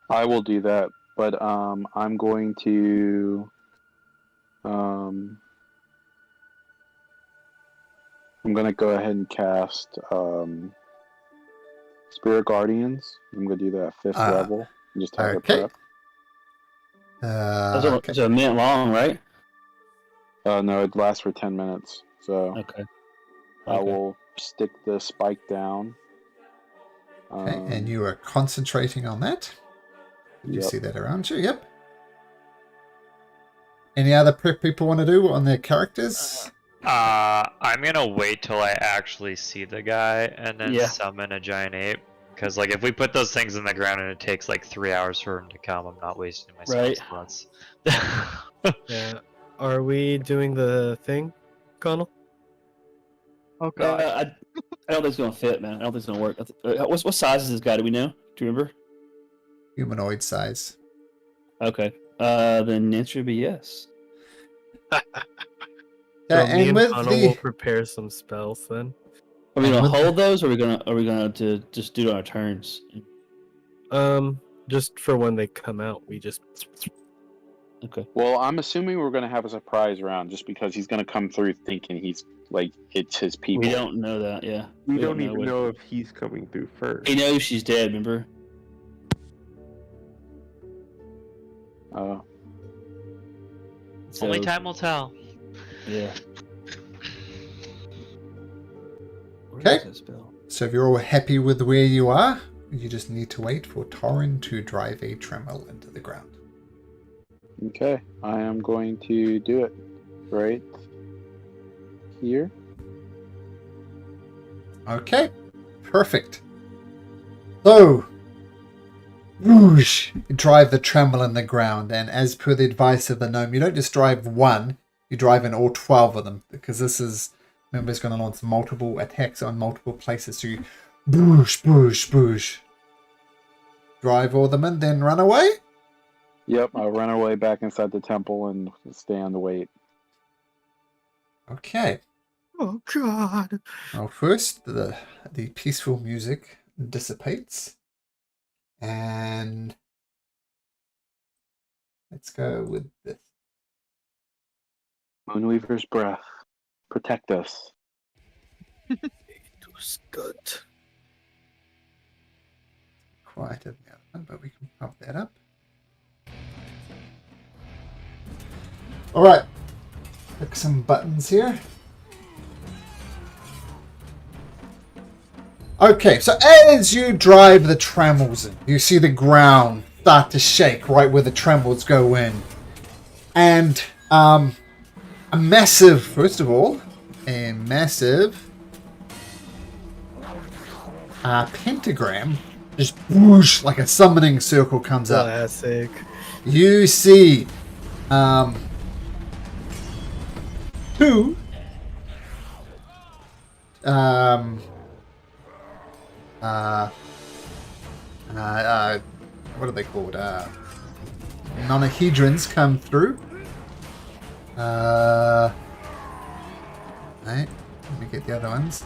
I will do that, but I'm going to I'm gonna go ahead and cast Spirit Guardians. I'm gonna do that at 5th level. And just have okay. it prep. It's a minute long, right? No, it lasts for 10 minutes. So Okay. I will stick the spike down. Okay, and you are concentrating on that. Did you Yep. see that around you? Yep. Any other prep people want to do on their characters? I'm gonna wait till I actually see the guy and then Yeah. summon a giant ape. Because like if we put those things in the ground and it takes like 3 hours for him to come, I'm not wasting my spell Right. slots. Yeah. Are we doing the thing, Connell? Oh god. I don't think it's gonna fit, man. I don't think it's gonna work. What size is this guy? Do we know? Do you remember? Humanoid size. Okay. Then the answer would be yes. So Yeah, me and with Connell will prepare some spells then. Are we And gonna with hold those, or are we gonna just do it on our turns? Just for when they come out, we just. Okay. Well, I'm assuming we're gonna have a surprise round just because he's gonna come through thinking he's like it's his people. We don't know that. Yeah. We don't even what- know if he's coming through first. He knows she's dead. Remember? So, Only time will tell. Yeah. Okay. Where is that spell? So if you're all happy with where you are, you just need to wait for Torrin to drive a trammel into the ground. Okay, I am going to do it right here. Okay, perfect. So, whoosh, you drive the trammel in the ground, and as per the advice of the gnome, you don't just drive one, you drive in all 12 of them, because this is, remember, it's going to launch multiple attacks on multiple places, so you boosh, boosh, boosh. Drive all them in, then run away? Yep, I'll run away back inside the temple and stay on the wait. Okay. Oh God! Well, first, the peaceful music dissipates. And let's go with this. Moonweaver's breath. Protect us. It was good. Quieter than the other one, but we can pump that up. Alright. Click some buttons here. Okay, so as you drive the trammels in, you see the ground start to shake right where the trembles go in. And a massive, first of all, a massive pentagram, just whoosh, like a summoning circle comes up. Classic. You see two what are they called? Nonahedrons come through. Right, let me get the other ones.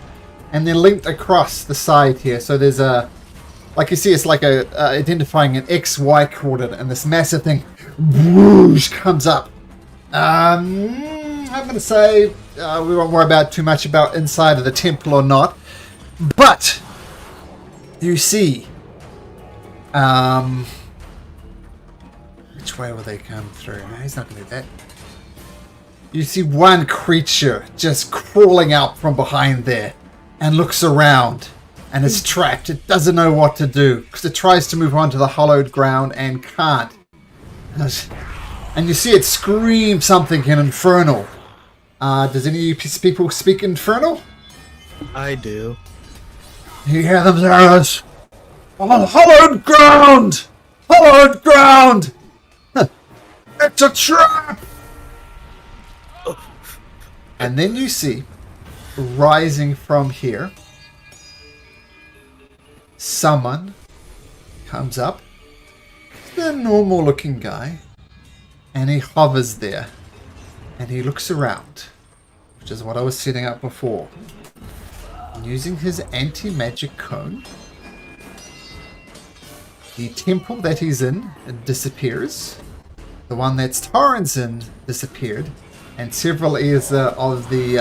And they're linked across the side here. So there's a, like you see, it's like a identifying an XY coordinate, and this massive thing whoosh comes up. I'm going to say we won't worry about too much about inside of the temple or not, but you see, which way will they come through? No, he's not going to do that. You see one creature just crawling out from behind there and looks around and is trapped. It doesn't know what to do because it tries to move onto the hollowed ground and can't. And you see it scream something in Infernal. Does any of you people speak Infernal? I do. You hear them, Zaras? On hollowed ground! Hollowed ground! It's a trap! And then you see, rising from here, someone comes up. The normal looking guy. And he hovers there. And he looks around. Which is what I was setting up before. And using his anti-magic cone, the temple that he's in disappears. The one that's Torrens in disappeared. And several areas of the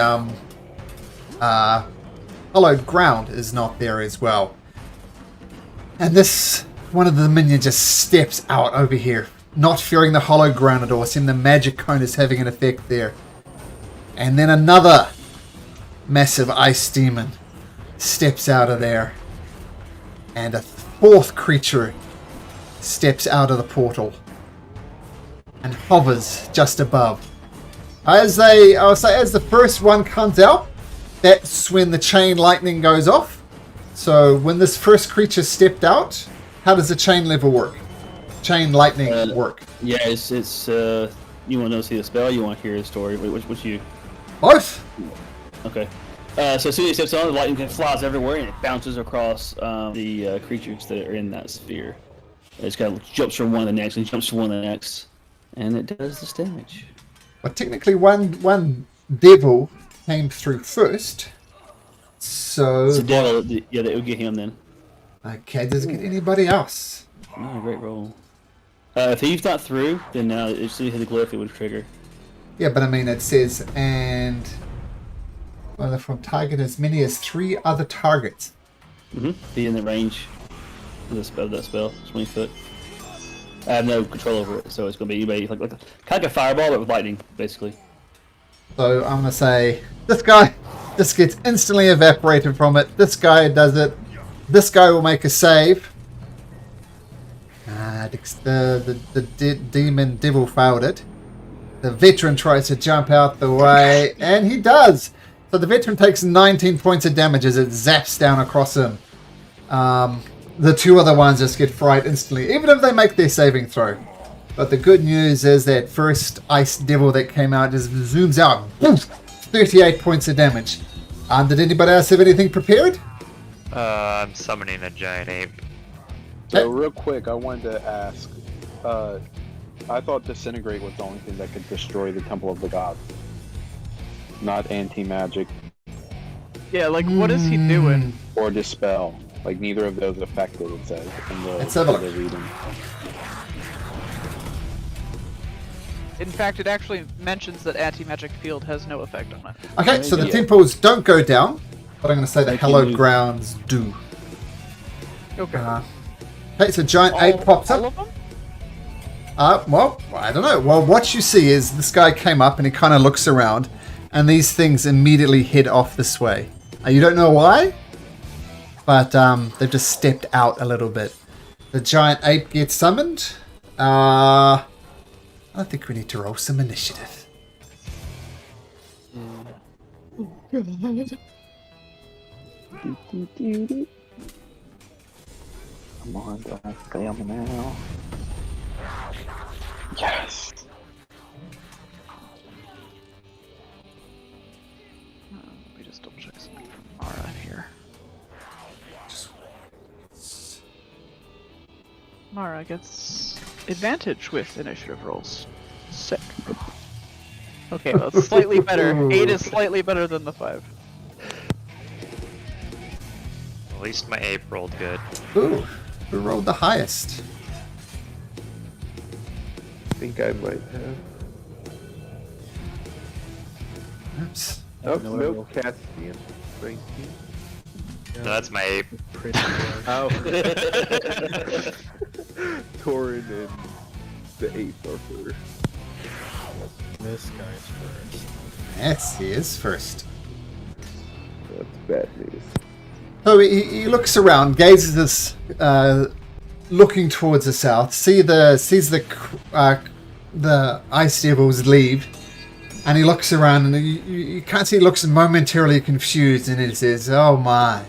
hollowed ground is not there as well. And this, one of the minions just steps out over here. Not fearing the hollowed ground at all. Seeing the magic cone is having an effect there. And then another massive ice demon steps out of there. And a fourth creature steps out of the portal. And hovers just above. As the first one comes out, that's when the chain lightning goes off. So when this first creature stepped out, how does the chain level work? Chain lightning work? Yeah, it's you want to see the spell? You want to hear the story? Which you? Both. Okay. So as soon as he steps on, the lightning flies everywhere and it bounces across the creatures that are in that sphere. It just kind of jumps from one to the next and jumps from one to the next, and it does this damage. But technically, one devil came through first. So It's the devil. Yeah, that would get him then. Okay, does it get anybody else? Oh, great roll. If he's not through, then now as soon as he hit the glyph, it would trigger. Yeah, but I mean, it says, and well, from target as many as 3 other targets. Be in the range of that spell, 20 foot. I have no control over it, so it's going to be anybody kind of like a fireball, but with lightning, basically. So I'm going to say, this guy just gets instantly evaporated from it. This guy does it. This guy will make a save. The demon devil failed it. The veteran tries to jump out the way, and he does. So the veteran takes 19 points of damage as it zaps down across him. The 2 other ones just get fried instantly, even if they make their saving throw. But the good news is that first ice devil that came out just zooms out. 38 points of damage. Did anybody else have anything prepared? I'm summoning a giant ape. So real quick, I wanted to ask, I thought Disintegrate was the only thing that could destroy the Temple of the Gods. Not anti-magic. Yeah, like what is he doing? Or Dispel. Like neither of those affected, it says in the, Let's have a look. the reading. In fact, it actually mentions that anti-magic field has no effect on it. Okay, so the temples don't go down, but I'm going to say the hallowed grounds do. Okay. Okay, so giant ape pops all up. of them? Well, I don't know. Well, what you see is this guy came up and he kind of looks around, and these things immediately head off this way. You don't know why, but they've just stepped out a little bit. The giant ape gets summoned. I think we need to roll some initiative. Come on, don't fail me now. Yes. Let me just double check something from Mara here. Mara gets advantage with initiative rolls. Sick. Okay, well, it's slightly better. 8 is slightly better than the 5. At least my ape rolled good. Ooh, who rolled the highest? I think I might have. Oops. Oh, know no, what Caspian. 19. No, that's my ape. Pretty good. Oh. Torin and the ape are first. This guy's first. Yes, he is first. That's bad news. So he looks around, gazes looking towards the south, sees the ice devils leave, and he looks around, and you can't see he looks momentarily confused, and he says, "Oh my,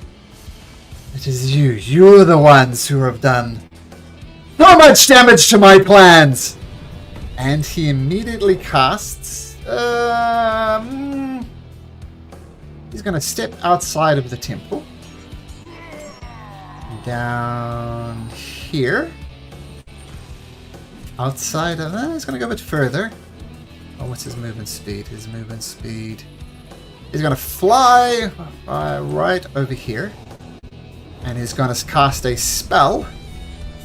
it is you. You're the ones who have done so much damage to my plans." And he immediately casts. He's going to step outside of the temple. Down here. Outside of that, he's going to go a bit further. Oh, what's his movement speed? His movement speed. He's going to fly right over here. And he's going to cast a spell.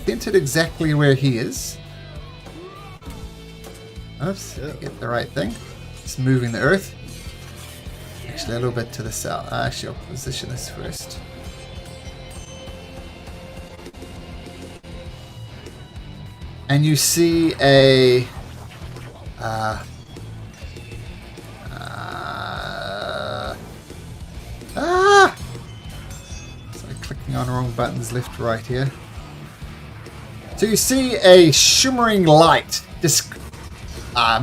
Hinted exactly where he is. Oops, did I get the right thing? Just moving the earth. Actually, a little bit to the south. Actually, I'll position this first. And you see a sorry, clicking on wrong buttons, left, right here. So you see a shimmering light, just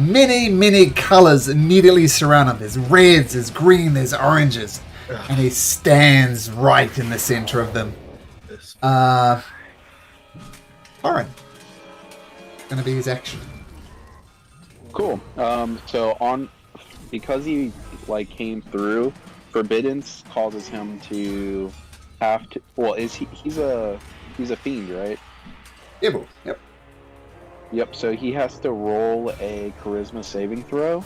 many colors immediately surround him. There's reds, there's green, there's oranges, and he stands right in the center of them. Lauren. Going to be his action. Cool. So because he came through, Forbiddance causes him to have to. Well, he's a fiend, right? Yep. Yep. So he has to roll a charisma saving throw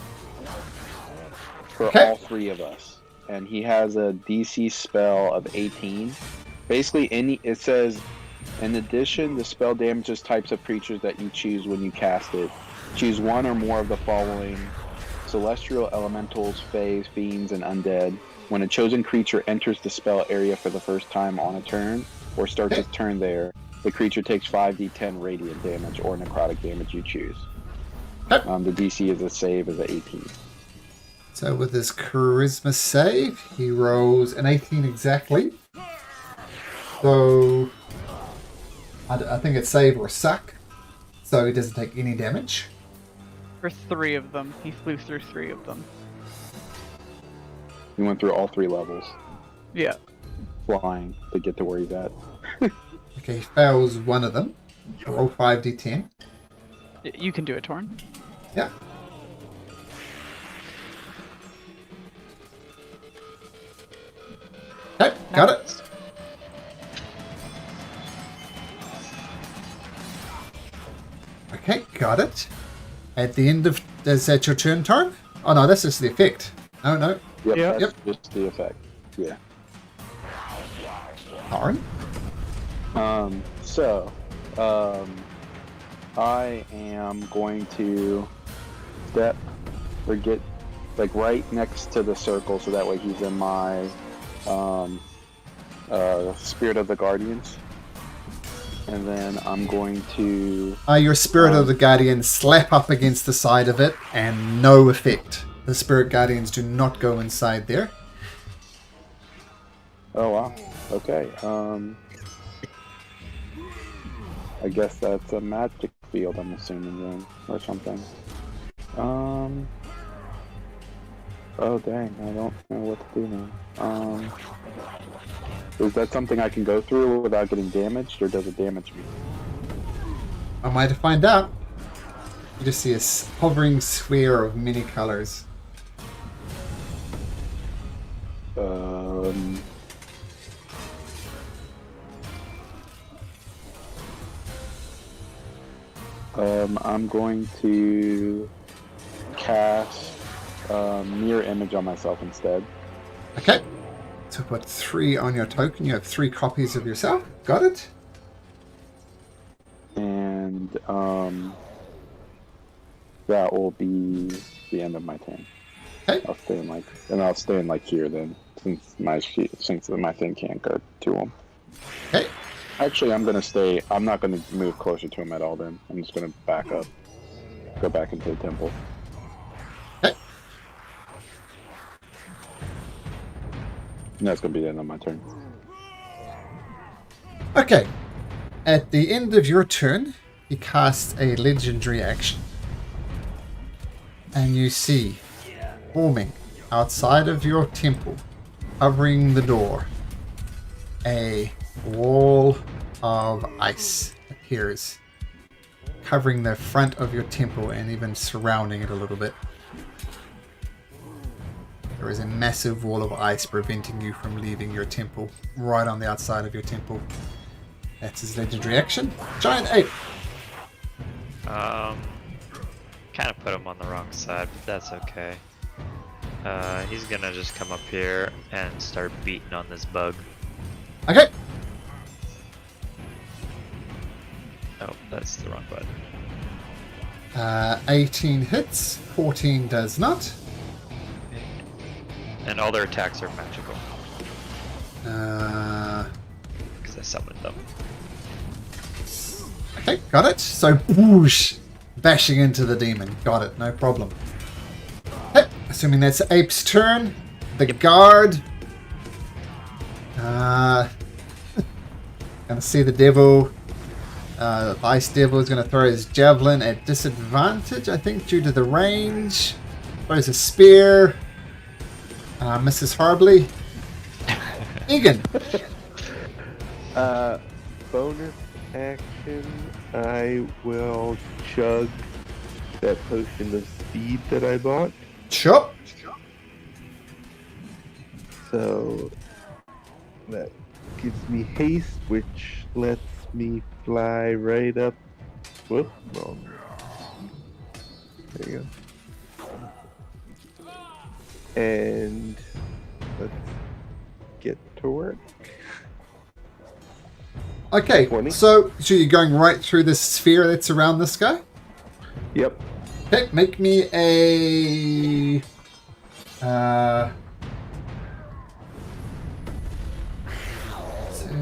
for all 3 of us, and he has a DC spell of 18. Basically, it says. In addition, the spell damages types of creatures that you choose when you cast it. Choose one or more of the following: celestial elementals, fays, fiends, and undead. When a chosen creature enters the spell area for the first time on a turn, or starts its turn there, the creature takes 5d10 radiant damage or necrotic damage you choose. The DC is a save is a 18. So with his charisma save, he rolls an 18 exactly. So I think it's save or suck, so he doesn't take any damage. For 3 of them. He flew through 3 of them. He went through all 3 levels, Yeah. flying to get to where he's at. Okay, he fails one of them. Roll 5d10. You can do it, Torn. Yeah. Okay, got it. Okay, got it. At the end of... Is that your turn, Torn? Oh no, that's just the effect. Oh no. Yep, Yeah. that's just the effect. Yeah. Torn? I am going to step or get right next to the circle, so that way he's in my Spirit of the Guardians. And then I'm going to... Your Spirit of the Guardian slap up against the side of it, and no effect. The Spirit Guardians do not go inside there. Oh, wow. Okay. I guess that's a magic field, I'm assuming, then, or something. Oh dang, I don't know what to do now. Is that something I can go through without getting damaged, or does it damage me? I might find out. You just see a hovering sphere of many colors. I'm going to cast mirror image on myself instead. Okay. So put 3 on your token. You have 3 copies of yourself. Got it? And that will be the end of my turn. Okay. I'll stay in here then, since my thing can't go to him. Okay. Actually, I'm gonna stay. I'm not gonna move closer to him at all. Then I'm just gonna back up, go back into the temple. Okay. And that's gonna be the end of my turn. Okay. At the end of your turn, you cast a legendary action. And you see, forming outside of your temple, covering the door, a wall of ice appears, covering the front of your temple and even surrounding it a little bit. There is a massive wall of ice preventing you from leaving your temple, right on the outside of your temple. That's his legendary action. Giant ape. Kind of put him on the wrong side, but that's okay. He's gonna just come up here and start beating on this bug. Okay. Oh, that's the wrong button. 18 hits, 14 does not. And all their attacks are magical, Uh, because I summoned them. okay, got it. So, whoosh, bashing into the demon. Got it, no problem. Okay, assuming that's the ape's turn. The guard. Gonna see the devil. The ice devil is going to throw his javelin at disadvantage, I think, due to the range. Throws a spear. Misses horribly. Egan. Bonus action, I will chug that potion of speed that I bought. Sure. So that gives me haste, which lets me fly right up. Whoop, wrong. There you go. And let's get to work. Okay, 20. so you're going right through this sphere that's around this guy? Yep. Okay, make me a... so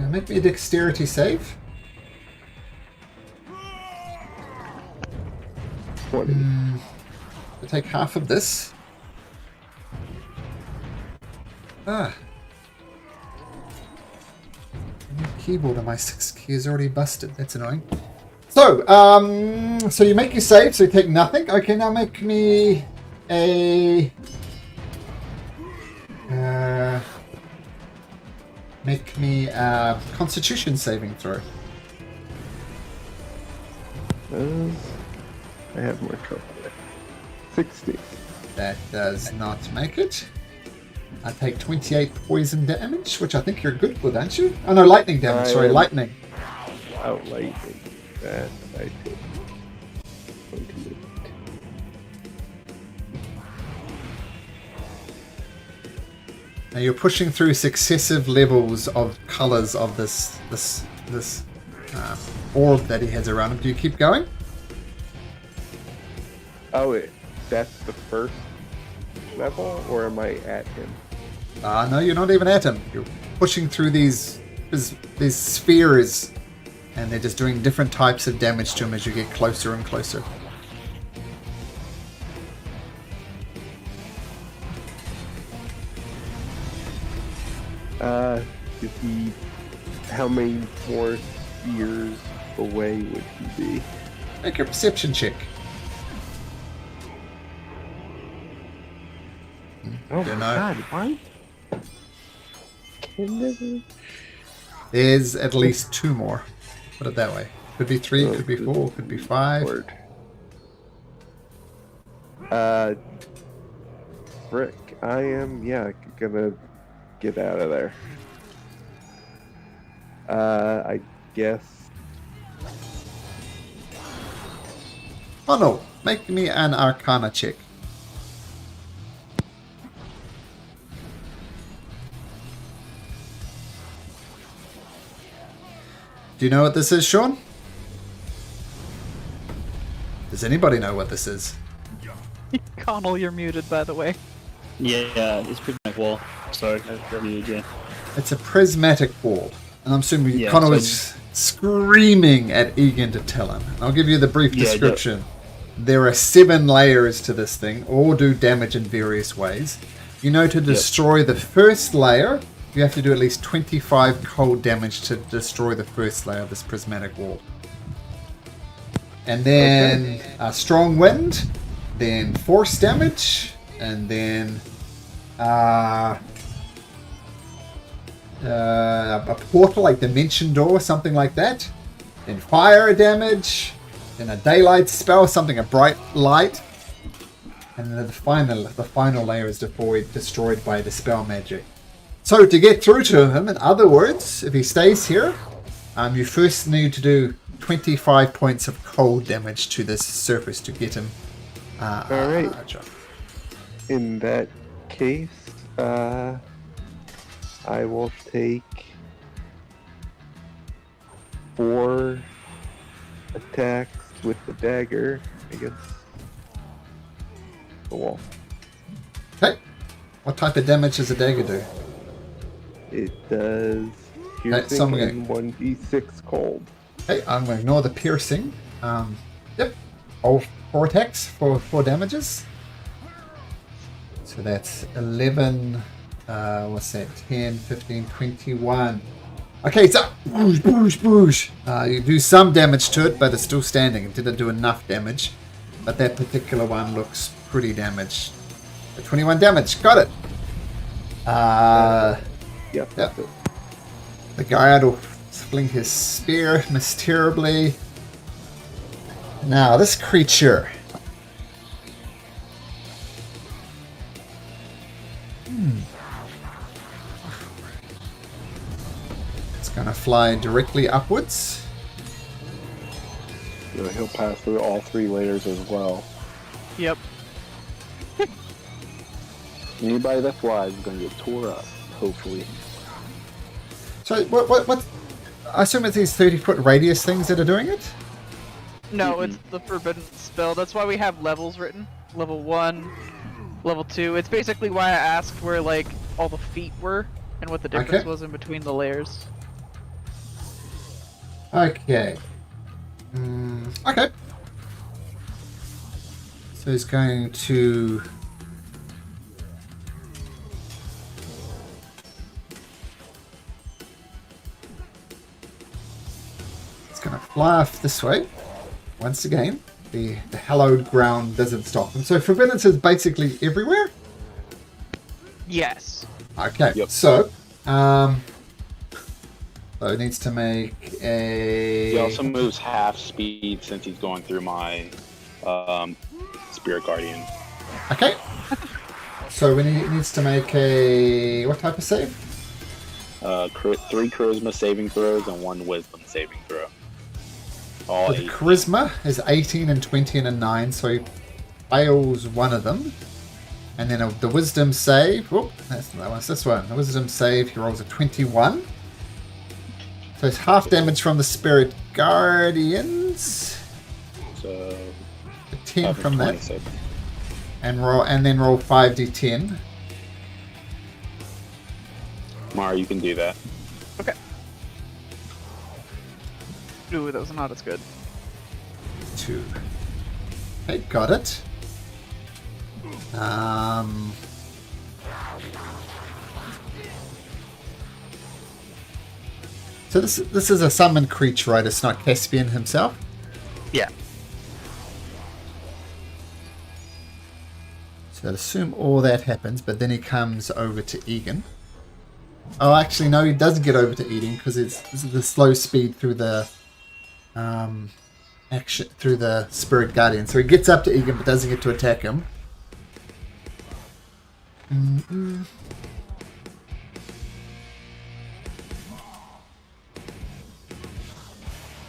make me a dexterity save. 20. I'll take half of this. My keyboard on my 6 key is already busted. That's annoying. So, so you make your save, so you take nothing. Okay, now make me a... make me a Constitution saving throw. I have more trouble there. 60. That does not make it. I take 28 poison damage, which I think you're good with, aren't you? Oh no, lightning damage. Sorry, lightning. Oh, lightning. That I take. 28. Now you're pushing through successive levels of colors of this orb that he has around him. Do you keep going? Oh, that's the first level, or am I at him? No, you're not even at him. You're pushing through these spheres, and they're just doing different types of damage to him as you get closer and closer. How many more spheres away would he be? Make a perception check. Oh Don't my know. god, what? Can never... There's at least 2 more. Put it that way. Could be 3, Oh, could be 4, could be 5. Lord. Frick. I am, gonna get out of there. I guess. Oh no, make me an Arcana check. Do you know what this is, Sean? Does anybody know what this is? Connell, you're muted, by the way. Yeah, it's pretty much wall. Sorry, I muted you. It's a prismatic wall. And I'm assuming Yeah, Connor so- was screaming at Egan to tell him. I'll give you the brief Yeah, description. There are 7 layers to this thing, all do damage in various ways. You know, to destroy the first layer, you have to do at least 25 cold damage to destroy the first layer of this prismatic wall. And then strong wind, then force damage, and then a portal, like dimension door, something like that. Then fire damage, then a daylight spell, something a bright light, and then the final layer is destroyed by dispel magic. So to get through to him, in other words, if he stays here, you first need to do 25 points of cold damage to this surface to get him. Alright. In that case, I will take 4 attacks with the dagger against the wall. Okay. What type of damage does a dagger do? It does Okay, so I'm piercing and 1d6 cold. Okay, I'm going to ignore the piercing. Yep. All 4 attacks for 4 damages. So that's 11, what's that, 10, 15, 21. Okay, so boosh, boosh, boosh. You do some damage to it, but it's still standing. It didn't do enough damage. But that particular one looks pretty damaged. 21 damage, got it. Yep, that's it. The guard will fling his spear miss terribly. Now this creature. It's gonna fly directly upwards. Yeah, he'll pass through all 3 layers as well. Yep. Anybody that flies is going to get tore up, hopefully. So what? I assume it's these 30-foot radius things that are doing it. No, it's the forbidden spell. That's why we have levels written. Level 1, level 2. It's basically why I asked where like all the feet were and what the difference was in between the layers. Okay. Okay. So he's going to. It's going to fly off this way. Once again, the hallowed ground doesn't stop him. So forbidden is basically everywhere? Yes. Okay, Yep. so it needs to make a... He also moves half speed since he's going through my Spirit Guardian. Okay. So he needs to make a... What type of save? 3 Charisma saving throws and 1 Wisdom saving throw. All So the 8. charisma is 18 and 20 and a 9, so he fails one of them. And then the wisdom save... Whoop, that's not that one, it's this one. The wisdom save, he rolls a 21. So it's half damage from the Spirit Guardians. So A 10 from that. 26. And then roll 5d10. Mara, you can do that. Okay. Ooh, that was not as good. 2. Okay, got it. So this is a summoned creature, right? It's not Caspian himself? Yeah. So I'd assume all that happens, but then he comes over to Egan. Oh, actually, no, he doesn't get over to Egan because it's the slow speed through the action through the Spirit Guardian. So he gets up to Egan, but doesn't get to attack him.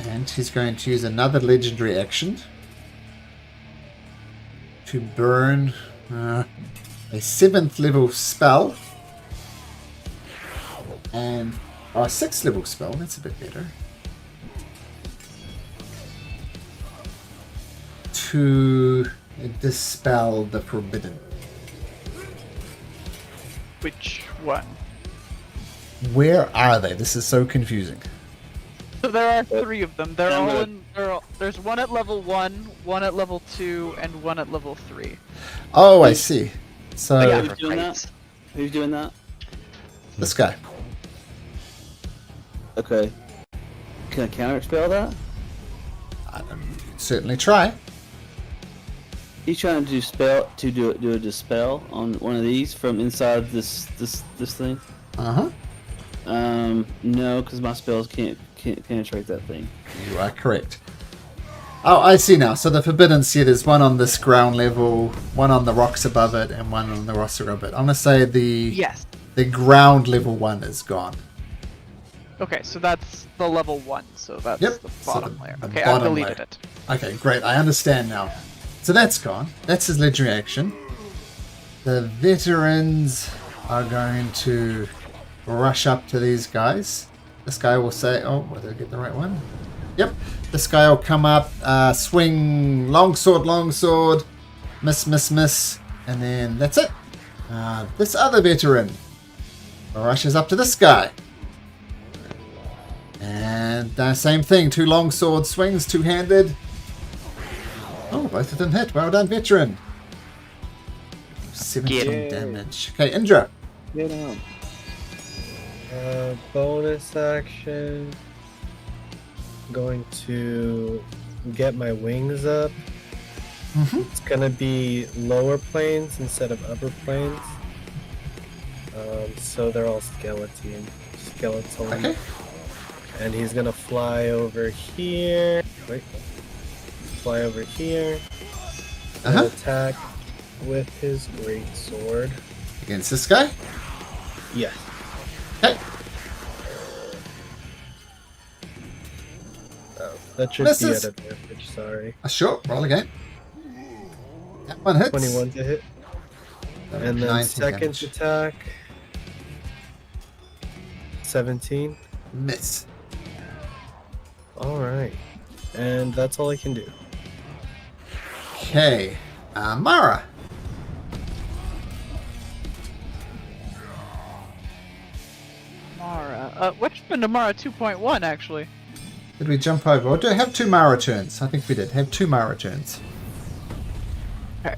And he's going to use another legendary action to burn a 7th level spell and a 6th level spell. That's a bit better. To dispel the forbidden. Which one? Where are they? This is so confusing. So there are 3 of them. They're all in. There's one at level 1, one at level 2, and one at level 3. Oh, I see. So Who's doing that? Who's doing that? this guy. Okay. Can I counterspell that? Certainly try. He's trying to do a dispel on one of these from inside this thing. No, because my spells can't penetrate that thing. You are correct. Oh, I see now. So the forbidden set is one on this ground level, one on the rocks above it, and one on the rocks above it. I'm gonna say the ground level one is gone. Okay, so that's the level 1. So that's Yep, the so bottom the- layer. the Okay, I've bottom deleted layer. it. Okay, great. I understand now. So that's gone. That's his legendary action. The veterans are going to rush up to these guys. This guy will say, oh, did I get the right one? Yep. This guy will come up, swing, longsword, miss, and then that's it. This other veteran rushes up to this guy. And same thing, 2 longsword swings, 2-handed. Oh, both of them hit. Well done, veteran. 17 damage. Okay, Indra. Get on. Bonus action. Going to get my wings up. It's gonna be lower planes instead of upper planes. So they're all skeletal. Okay. And he's gonna fly over here. Fly over here. And attack with his great sword. Against this guy? Yes. Okay. Oh, that should Misses. be at advantage, sorry. Sure, roll again. That one hits. 21 to hit. And then 19 second damage. attack. 17. Miss. Alright. And that's all I can do. Okay. Mara. Mara. What happened to Mara 2.1 actually? Did we jump over? Or do I have 2 Mara turns? I think we did. Have 2 Mara turns. Okay.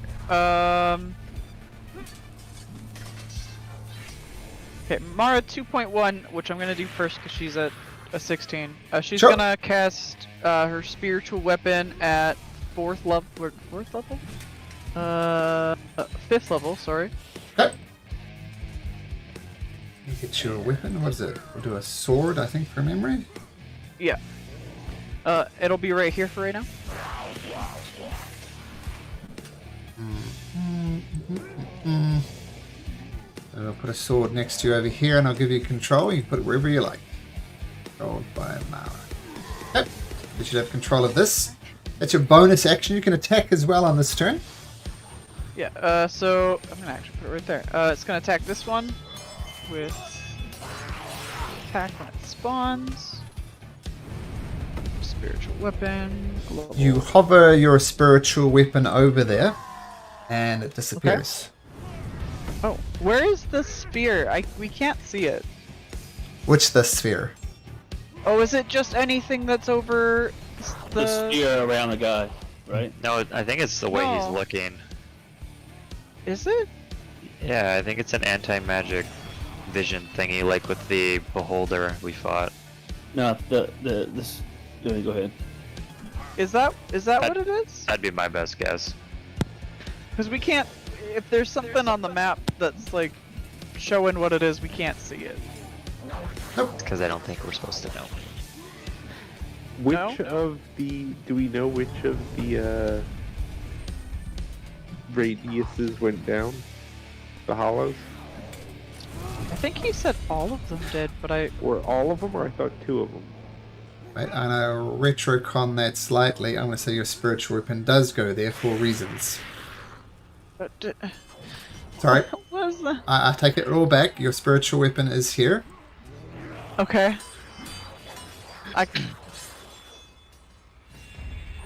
Okay, Mara 2.1, which I'm gonna do first because she's at a 16. She's Sure. gonna cast her spiritual weapon at 4th level. 4th level? 5th level. Sorry. Okay. You get your weapon. What is it? We'll do a sword, I think, from memory. Yeah. It'll be right here for right now. And I'll put a sword next to you over here, and I'll give you control. You can put it wherever you like. Controlled by Mara. Okay. You should have control of this. That's your bonus action. You can attack as well on this turn. Yeah. So I'm gonna actually put it right there. It's gonna attack this one with attack when it spawns. Spiritual weapon. Global. You hover your spiritual weapon over there, and it disappears. Oh, where is the spear? We can't see it. Which the sphere? Oh, is it just anything that's over The spear around the guy, right? No, I think it's the way he's No. looking. Is it? Yeah, I think it's an anti-magic vision thingy, like with the beholder we fought. No, this. Go ahead. Is that what it is? That'd be my best guess. Because we can't. If there's something on the map that's like showing what it is, we can't see it. Because I don't think we're supposed to know. Which of the... Do we know which of the radiuses went down? The hollows? I think he said all of them did, but Or all of them, or I thought 2 of them? Right, I'm going to retrocon that slightly. I'm going to say your spiritual weapon does go there for reasons. Sorry, What was that? I take it all back. Your spiritual weapon is here. Okay.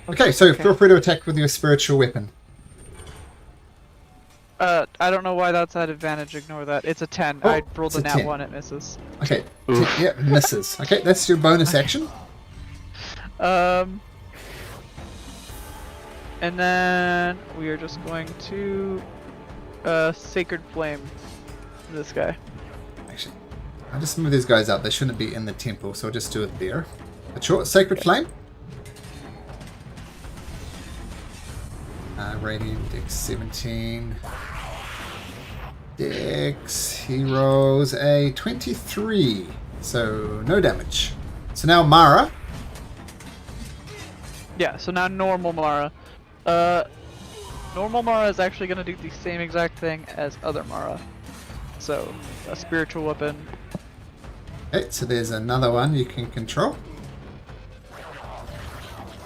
Okay, so feel free to attack with your spiritual weapon. I don't know why that's at advantage. Ignore that. It's a 10. Oh, I rolled it's a a nat 10. 1. It misses. Okay, yeah, misses. Okay, that's your bonus action. And then we are just going to Sacred Flame this guy. Actually, I'll just move these guys out. They shouldn't be in the temple, so I'll just do it there. A short Sacred Flame. Radiant Dex 17. Dex, he rolls a 23. So, no damage. So now Mara. Yeah, so now normal Mara. Normal Mara is actually going to do the same exact thing as other Mara. So, a spiritual weapon. Okay, so there's another one you can control.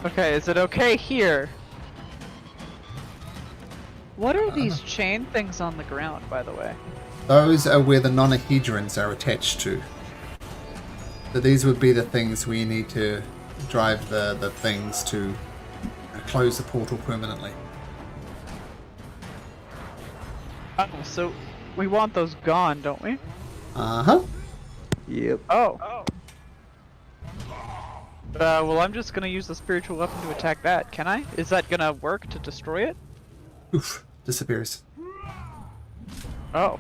Okay, is it okay here? What are these chain things on the ground, by the way? Those are where the nonahedrons are attached to. So these would be the things we need to drive the things to close the portal permanently. Oh, so we want those gone, don't we? Uh-huh. Yep. Oh. Well, I'm just gonna use the spiritual weapon to attack that. Can I? Is that gonna work to destroy it? Oof. Disappears. Oh.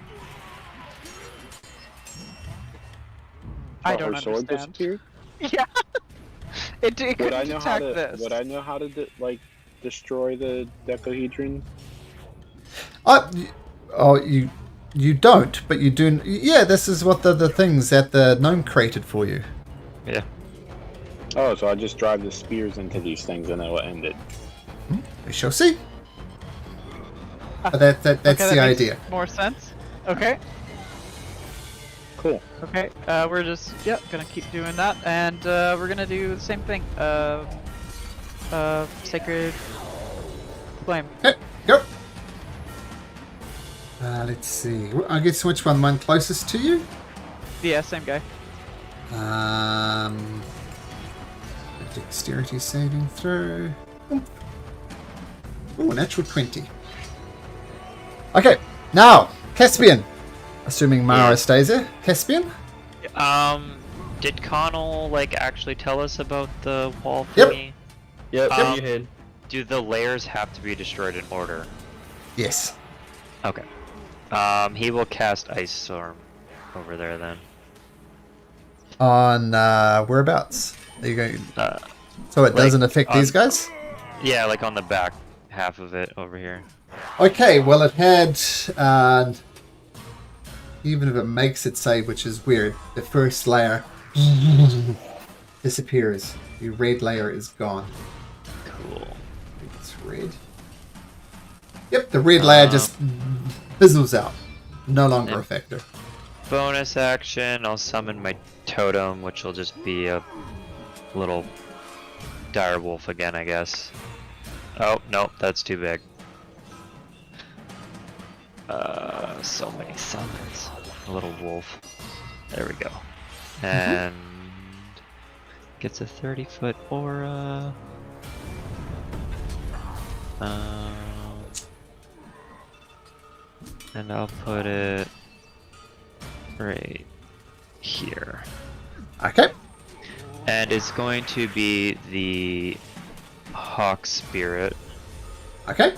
I Her don't sword understand. disappeared? Yeah. It Would I couldn't know attack how to? this. Would I know how to destroy the decahedron? You don't, but you do. Yeah, this is what the things that the gnome created for you. Yeah. Oh, so I just drive the spears into these things and it'll end it. We shall see. But that's Okay, the that makes idea. more sense. Okay. Cool. Okay. We're just gonna keep doing that, and we're gonna do the same thing. Sacred Flame. Okay, go. Let's see. I guess which one closest to you? Yeah, same guy. Dexterity saving throw. Oh, natural 20. Okay, now Caspian. Assuming Mara stays there. Caspian. Did Connell actually tell us about the wall Yep. thingy? Yep, Um, go ahead. Do the layers have to be destroyed in order? Yes. Okay. He will cast Ice Storm over there then. On whereabouts? There you go. So it doesn't affect these guys? Yeah, on the back half of it over here. Okay, well it had, even if it makes it save, which is weird, the first layer disappears. The red layer is gone. Cool. It's red. Yep, the red layer just fizzles out. No longer a factor. Bonus action, I'll summon my totem, which will just be a little dire wolf again, I guess. Oh, no, that's too big. So many summons. A little wolf. There we go. And gets a 30-foot aura. And I'll put it right here. Okay. And it's going to be the Hawk Spirit. Okay.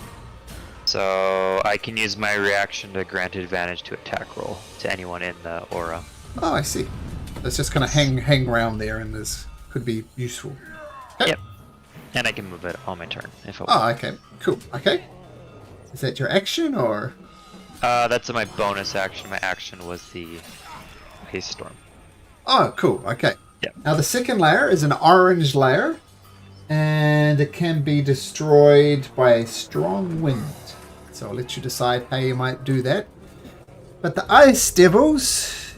So I can use my reaction to grant advantage to attack roll to anyone in the aura. Oh, I see. Let's just kind of hang around there, and this could be useful. Okay. Yep. And I can move it on my turn if I want. Oh, okay. Cool. Okay. Is that your action, or? That's my bonus action. My action was the haste storm. Oh, cool. Okay. Yeah. Now the second layer is an orange layer, and it can be destroyed by a strong wind. So I'll let you decide how you might do that. But the ice devils,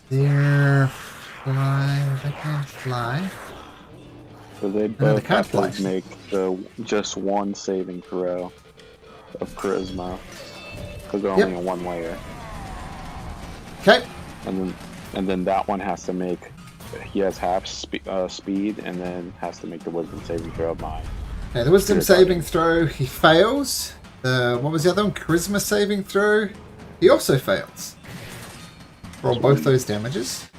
they're fly. They can't fly. So they they both can't have to fly. make just one saving throw of charisma, because they're only in one layer, Okay. and then that one has to make. He has half speed, and then has to make the wisdom saving throw of mine. Okay, the wisdom saving throw, he fails. What was the other one? Charisma saving throw. He also fails. Roll both those damages.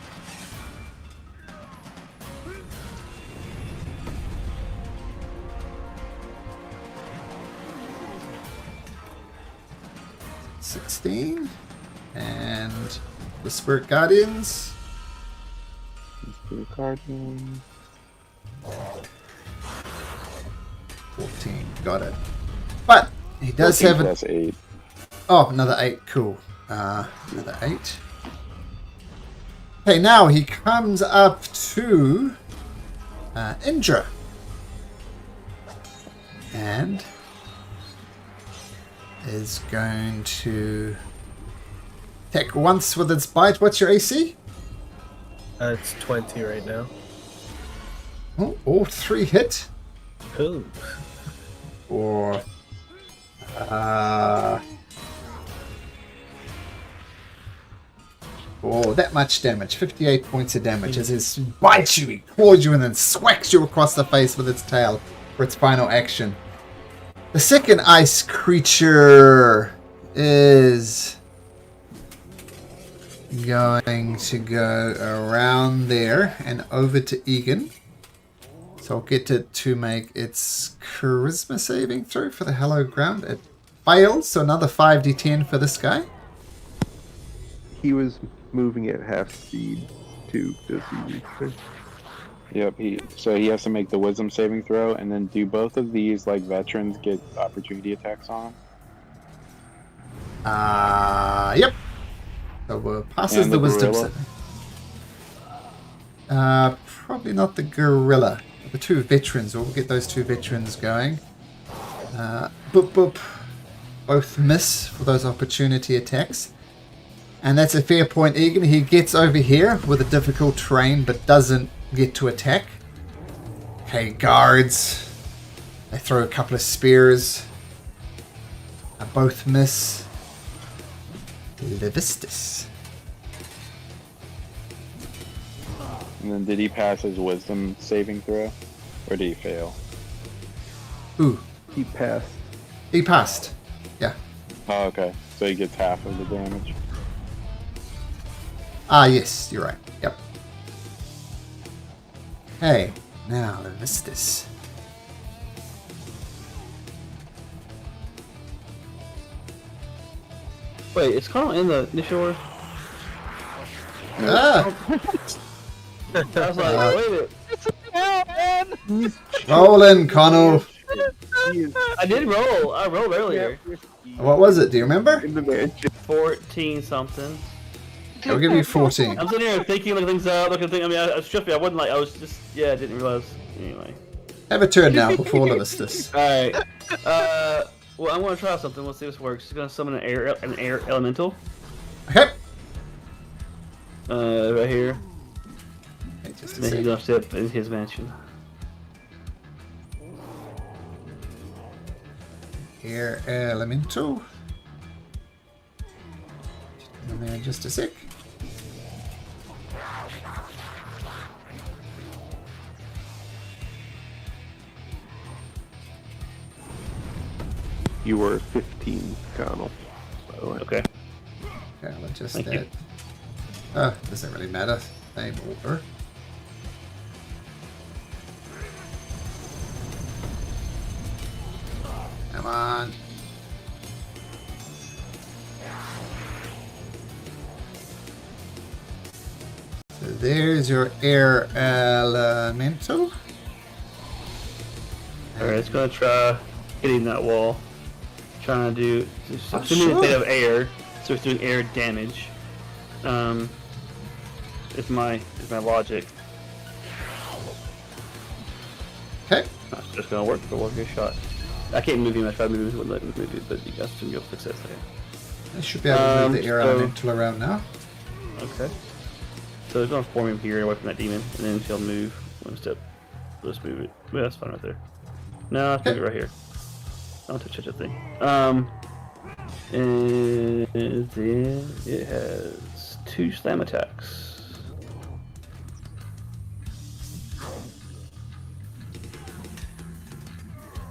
$16. And the Spirit Guardians. Spirit Guardian. 14. Got it. But he does 14 have plus 8. Oh, another 8. Cool. Another 8. Okay, now he comes up to Indra. And is going to attack once with its bite. What's your AC? It's 20 right now. Oh, all 3 hit. Ooh. Or oh, that much damage. 58 points of damage as it bites you, it claws you, and then swacks you across the face with its tail for its final action. The second ice creature is going to go around there and over to Egan. So I'll get it to make its charisma saving throw for the hallowed ground. It fails, so another 5d10 for this guy. He was moving at half speed too. Does he? Yep. So he has to make the wisdom saving throw, and then do both of these like veterans get opportunity attacks on? Yep. So passes And the the wisdom gorilla? saving. Probably not the gorilla. The 2 veterans. We'll get those 2 veterans going. Boop boop. Both miss for those opportunity attacks. And that's a fair point, Egan. He gets over here with a difficult terrain, but doesn't get to attack. Okay, guards. They throw a couple of spears. Both miss. Levistus. And then did he pass his wisdom saving throw, or did he fail? Ooh, He passed. he passed. Yeah. Oh, okay. So he gets half of the damage. Yes, you're right. Yep. Hey, now Levistus. Wait, is Connell in the initial order? Ah! I was like, wait a minute. Hell, man! Rolling, Connell. I did roll. I rolled earlier. What was it? Do you remember? In the mansion. 14 something. I'll give you 14. I'm sitting here thinking, looking things up, looking things. I mean, I trust me, I wasn't like, I was just, yeah, I didn't realize. Anyway. Have a turn now before Levistus. Alright. Well, I'm gonna try something. Let's see if this works. Just gonna summon an air elemental. Okay. Right here. Okay, just a Then he's sec. gonna step in his mansion. Air elemental. And then just a sec. You were 15, Connell. By the way. Okay. Okay, I'll adjust Thank that. you. Doesn't really matter. Same order. Come on. there's your air elemental. Alright, it's gonna try hitting that wall. Trying to do. Assuming sure. they have air, so it's doing air damage. Is my logic. Okay. That's just gonna work for one good shot. I can't move him. I tried moving him, wouldn't let me move it, but you guys can go fix that later. I should be able to move the air so- elemental around now. Okay. So it's gonna form him here away from that demon, and then she'll move one step. Let's move it. Well, that's fine right there. No, let's move it right here. Don't touch that thing. And then it has 2 slam attacks.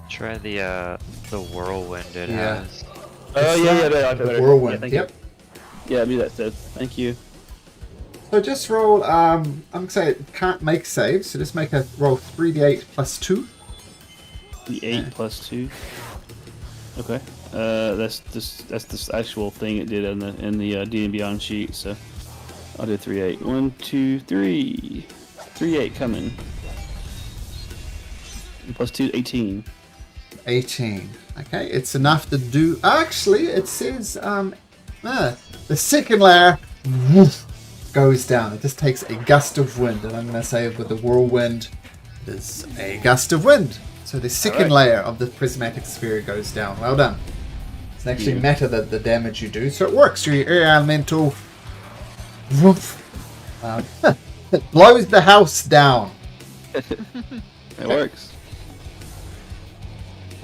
Try the whirlwind it Yeah. has. Oh yeah, better. The whirlwind. Yeah, thank Yep. you. Yeah, do that, Seth. Thank you. So just roll. I'm gonna say it can't make saves, so just make a roll 3d8 plus 2. The 8 plus 2. Okay. That's this actual thing it did in the D and Beyond sheet. So I'll do 3-8. 1, 2, 3. 3-8 coming. And plus 2, 18. 18. Okay, it's enough to do. Actually, it says the second layer woof, goes down. It just takes a gust of wind, and I'm going to say with the whirlwind, there's a gust of wind. So the second layer of the prismatic sphere goes down. Well done. It's actually matter that the damage you do, so it works. Your air elemental woof, it blows the house down. It works.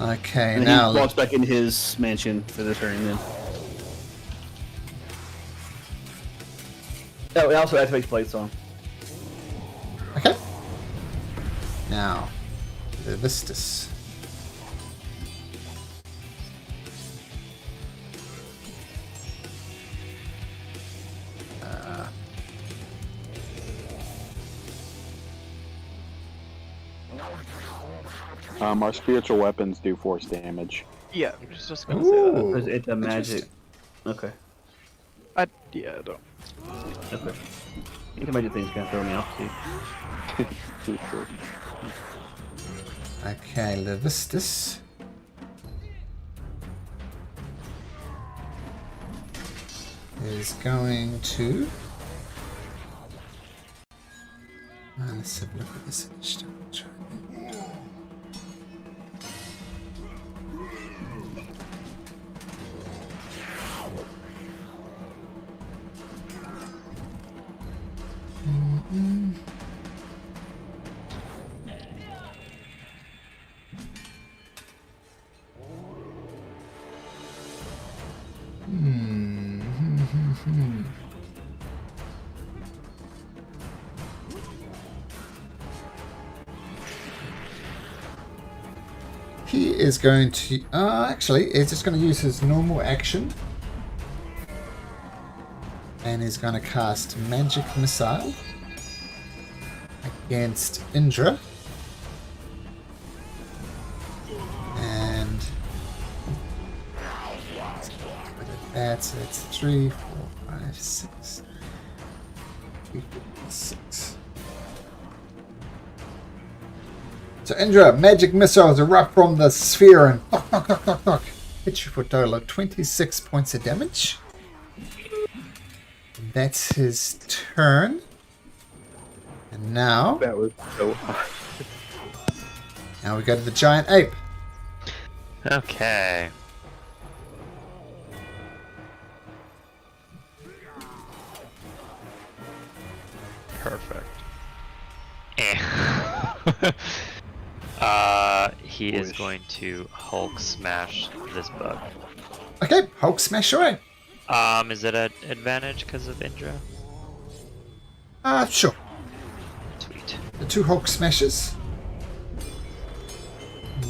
Okay, And now he walks back into his mansion for the turn then. Oh, it also activates Blade Song. okay. Now, Levistus. Our spiritual weapons do force damage. Yeah, I was just gonna say that. Ooh, It's a magic. interesting. Okay. I don't. Okay. The magic thing's gonna throw me off too. Too true. Okay, Levistus. Is going to. Let's have a look at this. He is going to. Actually, he's just going to use his normal action. And he's going to cast Magic Missile against Indra. And that's it's 3, 4, 5, 6. 6. So Indra, magic missiles erupt from the sphere and hit you for a total of 26 points of damage. That's his turn. And now, That was so hot. now we go to the giant ape. Okay. Perfect. He is going to Hulk smash this bug. Okay, Hulk smash away. Is it an advantage because of Indra? Sure. Sweet. The 2 Hulk smashes.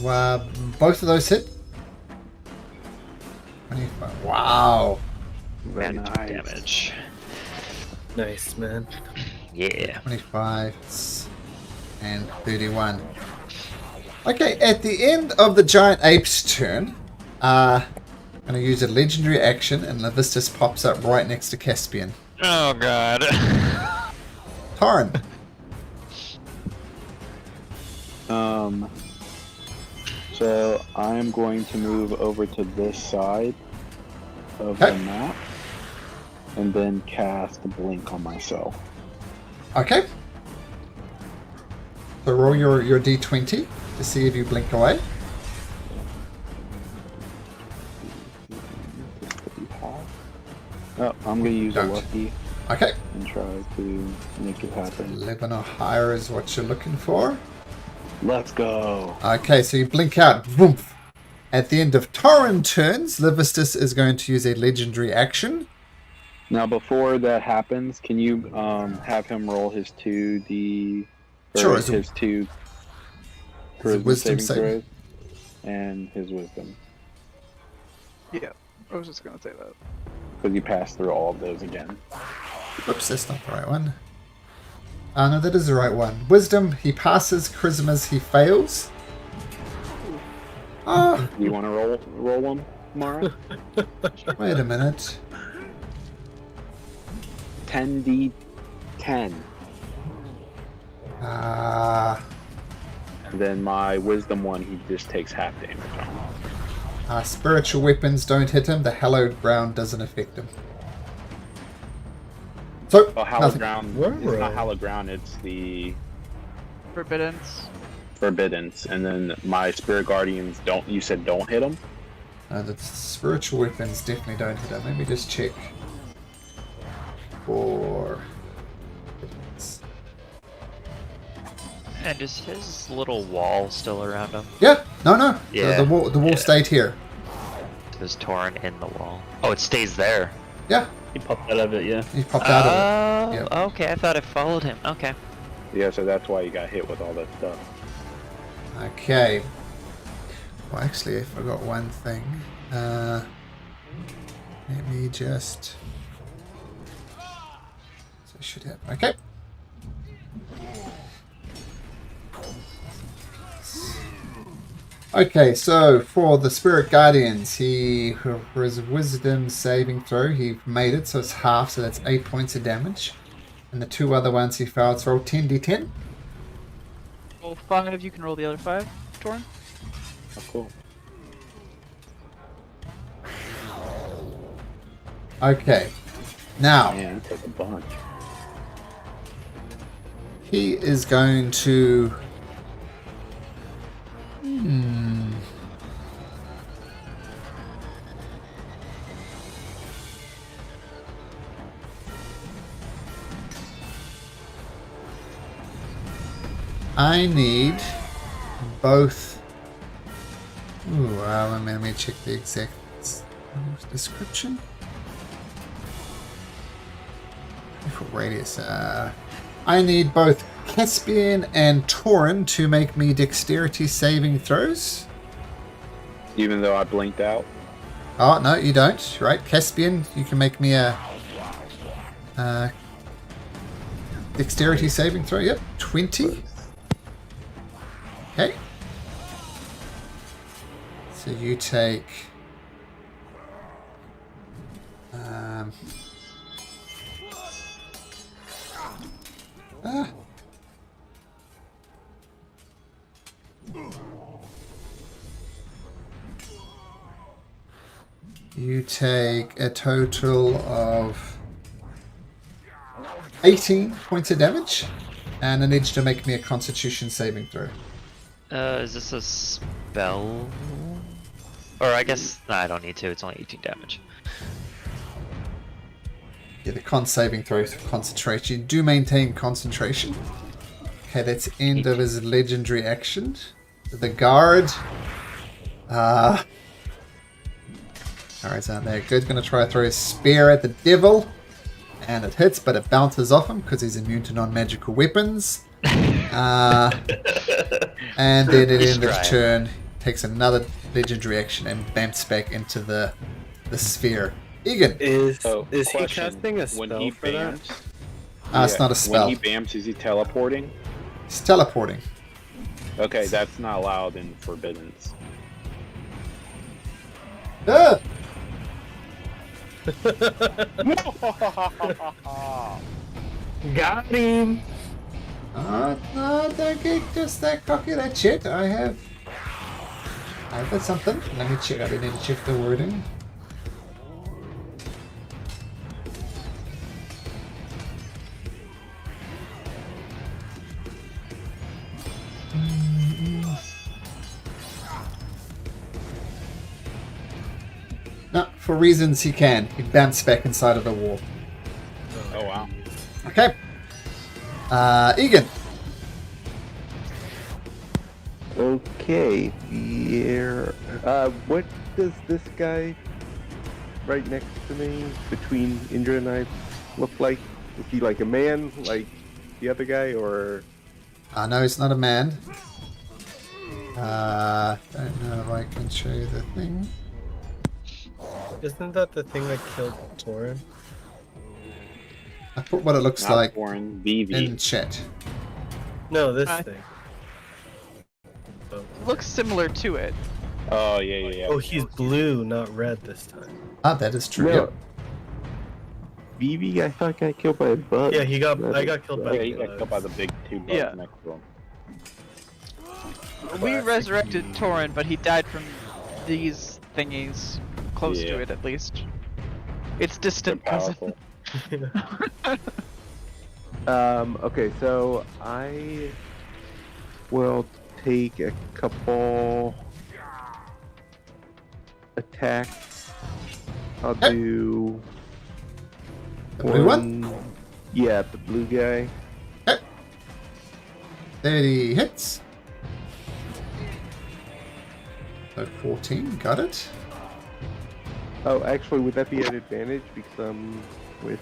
Both of those hit. 25. Wow. Very Mandatory nice. damage. Nice, man. Yeah. 25 and 31. Okay, at the end of the giant ape's turn, I'm going to use a legendary action, and Levistus pops up right next to Caspian. Oh god. Tarn. So I'm going to move over to this side of the map, and then cast Blink on myself. Okay. So roll your d20 to see if you blink away. Oh, I'm going to use a Don't. lucky Okay. and try to make it happen. 11 or higher is what you're looking for. Let's go. Okay, so you blink out. Vroom. At the end of Torrin turns, Levistus is going to use a legendary action. Now, before that happens, can you have him roll his 2d... Sure. His 2 charisma wisdom saving saving. throws and his wisdom. Yeah, I was just gonna say that. Because you pass through all of those again. Oops, that's not the right one. No, that is the right one. Wisdom, he passes. Charismas, he fails. Oh, You want to roll them, Mara? wait a minute. 10d10. Then my wisdom one, he just takes half damage on. Spiritual weapons don't hit him. The hallowed ground doesn't affect him. So, Oh, hallowed nothing. ground. Whoa. It's not hallowed ground. It's the Forbiddance. forbiddance. And then my spirit guardians don't. You said don't hit them. The spiritual weapons definitely don't hit him. Let me just check. For... And is his little wall still around him? Yeah, no. Yeah. The wall stayed here. Is torn in the wall? Oh, it stays there. Yeah, He popped out of it, yeah. he popped out of it. Yep. Okay, I thought it followed him. Okay. Yeah, so that's why you got hit with all that stuff. Okay. Well, actually, I forgot one thing. Let me just... So it should happen. Okay. Okay, so for the Spirit Guardians, he for his Wisdom saving throw, he made it, so it's half, so that's 8 points of damage. And the two other ones he failed, so roll 10d10. Roll 5, you can roll the other 5, Torn. Oh, cool. Okay, now Man, you took a bunch. he is going to... I need both. Ooh, let me check the exact description. For radius, I need both Caspian and Tauren to make me dexterity saving throws. Even though I blinked out. Oh no, you don't. Right, Caspian, you can make me a dexterity saving throw. Yep, 20. Okay. So you take you take a total of 18 points of damage, and I need you to make me a Constitution saving throw. Is this a spell? Or I guess I don't need to. It's only 18 damage. Yeah, the con saving throw for concentration. You do maintain concentration. Okay, that's end of his legendary action. The guard. Guards aren't there. Good. Gonna try to throw a spear at the devil. And it hits, but it bounces off him because he's immune to non-magical weapons. And then at the end of his turn, takes another legendary action and bamps back into the sphere. Egan. Is he Question, casting a spell when he for that? bamps, It's not a spell. When he bamps, is he teleporting? He's teleporting. Okay, that's not allowed in Forbiddance. Ah! Got him! No, don't get just that cocky, that shit. I've got something. Let me check. I didn't check the wording. No, for reasons he can. He bounced back inside of the wall. Oh wow. Okay. Egan. Okay, here. What does this guy right next to me, between Indra and I, look like? Is he like a man, like the other guy, or? No, he's not a man. Don't know if I can show you the thing. Isn't that the thing that killed Torin? I put what it looks Not like foreign, BV. in chat. No, this Hi. thing. Looks similar to it. Oh yeah. Oh, he's blue, not red this time. Ah, that is true. No. Yep. Vivi, I thought got killed by a bug. Yeah, I got killed by Yeah, the he got bugs. killed by the big two bugs Yeah. next to him. We resurrected Torin, but he died from these thingies. Close to Yeah. it, at least. It's They're distant cousin. powerful. Okay, so I will take a couple attacks. I'll do The blue one? Yeah, the blue guy. 30 hits. So 14, got it. Oh, actually, would that be an advantage because I'm with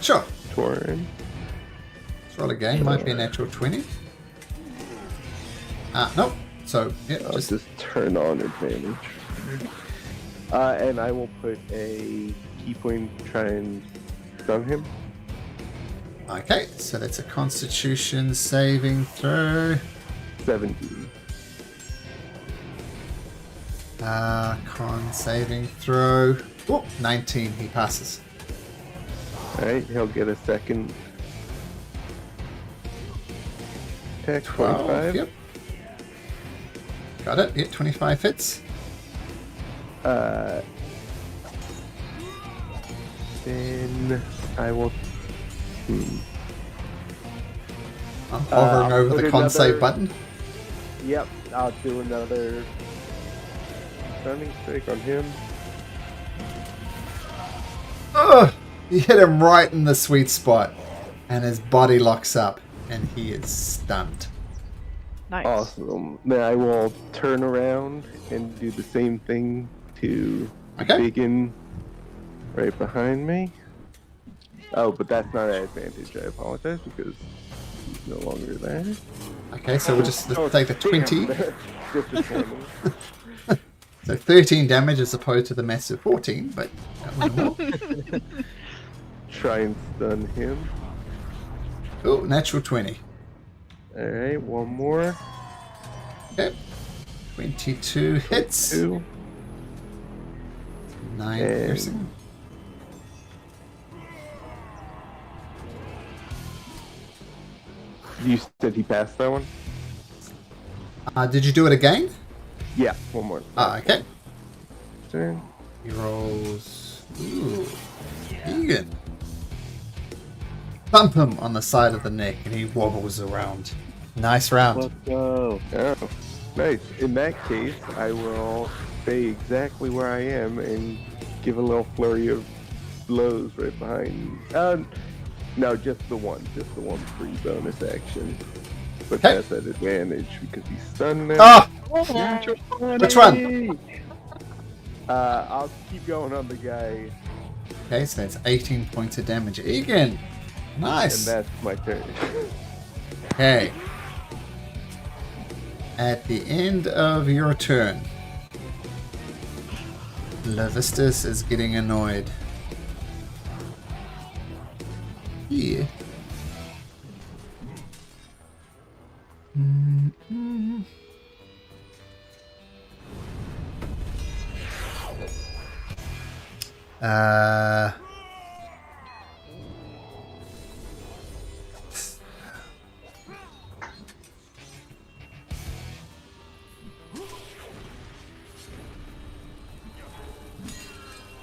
Sure. Torin? Let's roll again. Might be a natural 20. Nope. So, yeah, I'll just just turn on advantage. And I will put a key point, try and stun him. okay. So that's a Constitution saving throw. 17. Con saving throw. Oh, 19. He passes. Alright, he'll get a second attack. 12. 25. Yep. Got it. Yeah, 25 hits. Then I will. I'm hovering I'll over put the con save another- button. Yep, I'll do another stunning strike on him. Ugh! You hit him right in the sweet spot, and his body locks up, and he is stunned. Nice. Awesome. Then I will turn around and do the same thing to Okay. Biggin right behind me. Oh, but that's not an advantage. I apologize because he's no longer there. Okay, so we'll just Oh, take the damn. 20. Just a 20. So 13 damage as opposed to the massive 14, but that was more. Try and stun him. Oh, natural 20. Alright, one more. Okay. 22 hits. 2. 9 And- piercing. You said he passed that one? Did you do it again? Yeah, one more. Okay. Turn. He rolls. Ooh. Egan. Thump him on the side of the neck and he wobbles around. Nice round. Let's go. Oh, nice. In that case, I will stay exactly where I am and give a little flurry of blows right behind. No, just the one free bonus action. But Okay. that's at advantage because he's stunned now. Ah! Which one? I'll keep going on the guy, Okay, so that's 18 points of damage. Egan! and Nice! that's my turn. Okay. At the end of your turn, Levistus is getting annoyed. Here.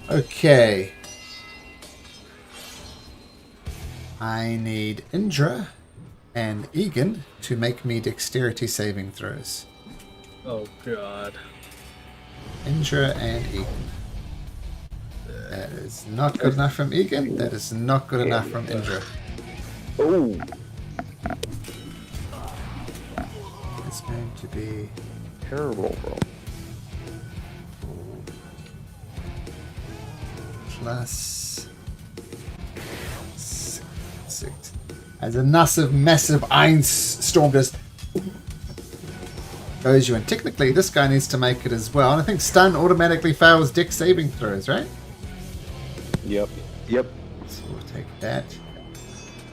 Okay. I need Indra and Egan to make me dexterity saving throws. Oh god. Indra and Egan. That is not good enough from Egan. That is not good enough from Indra. Oh, It's going to be terrible, bro. plus 6. As a massive iron storm just goes you, and technically this guy needs to make it as well. And I think stun automatically fails dex saving throws, right? Yep. Yep. So we'll take that.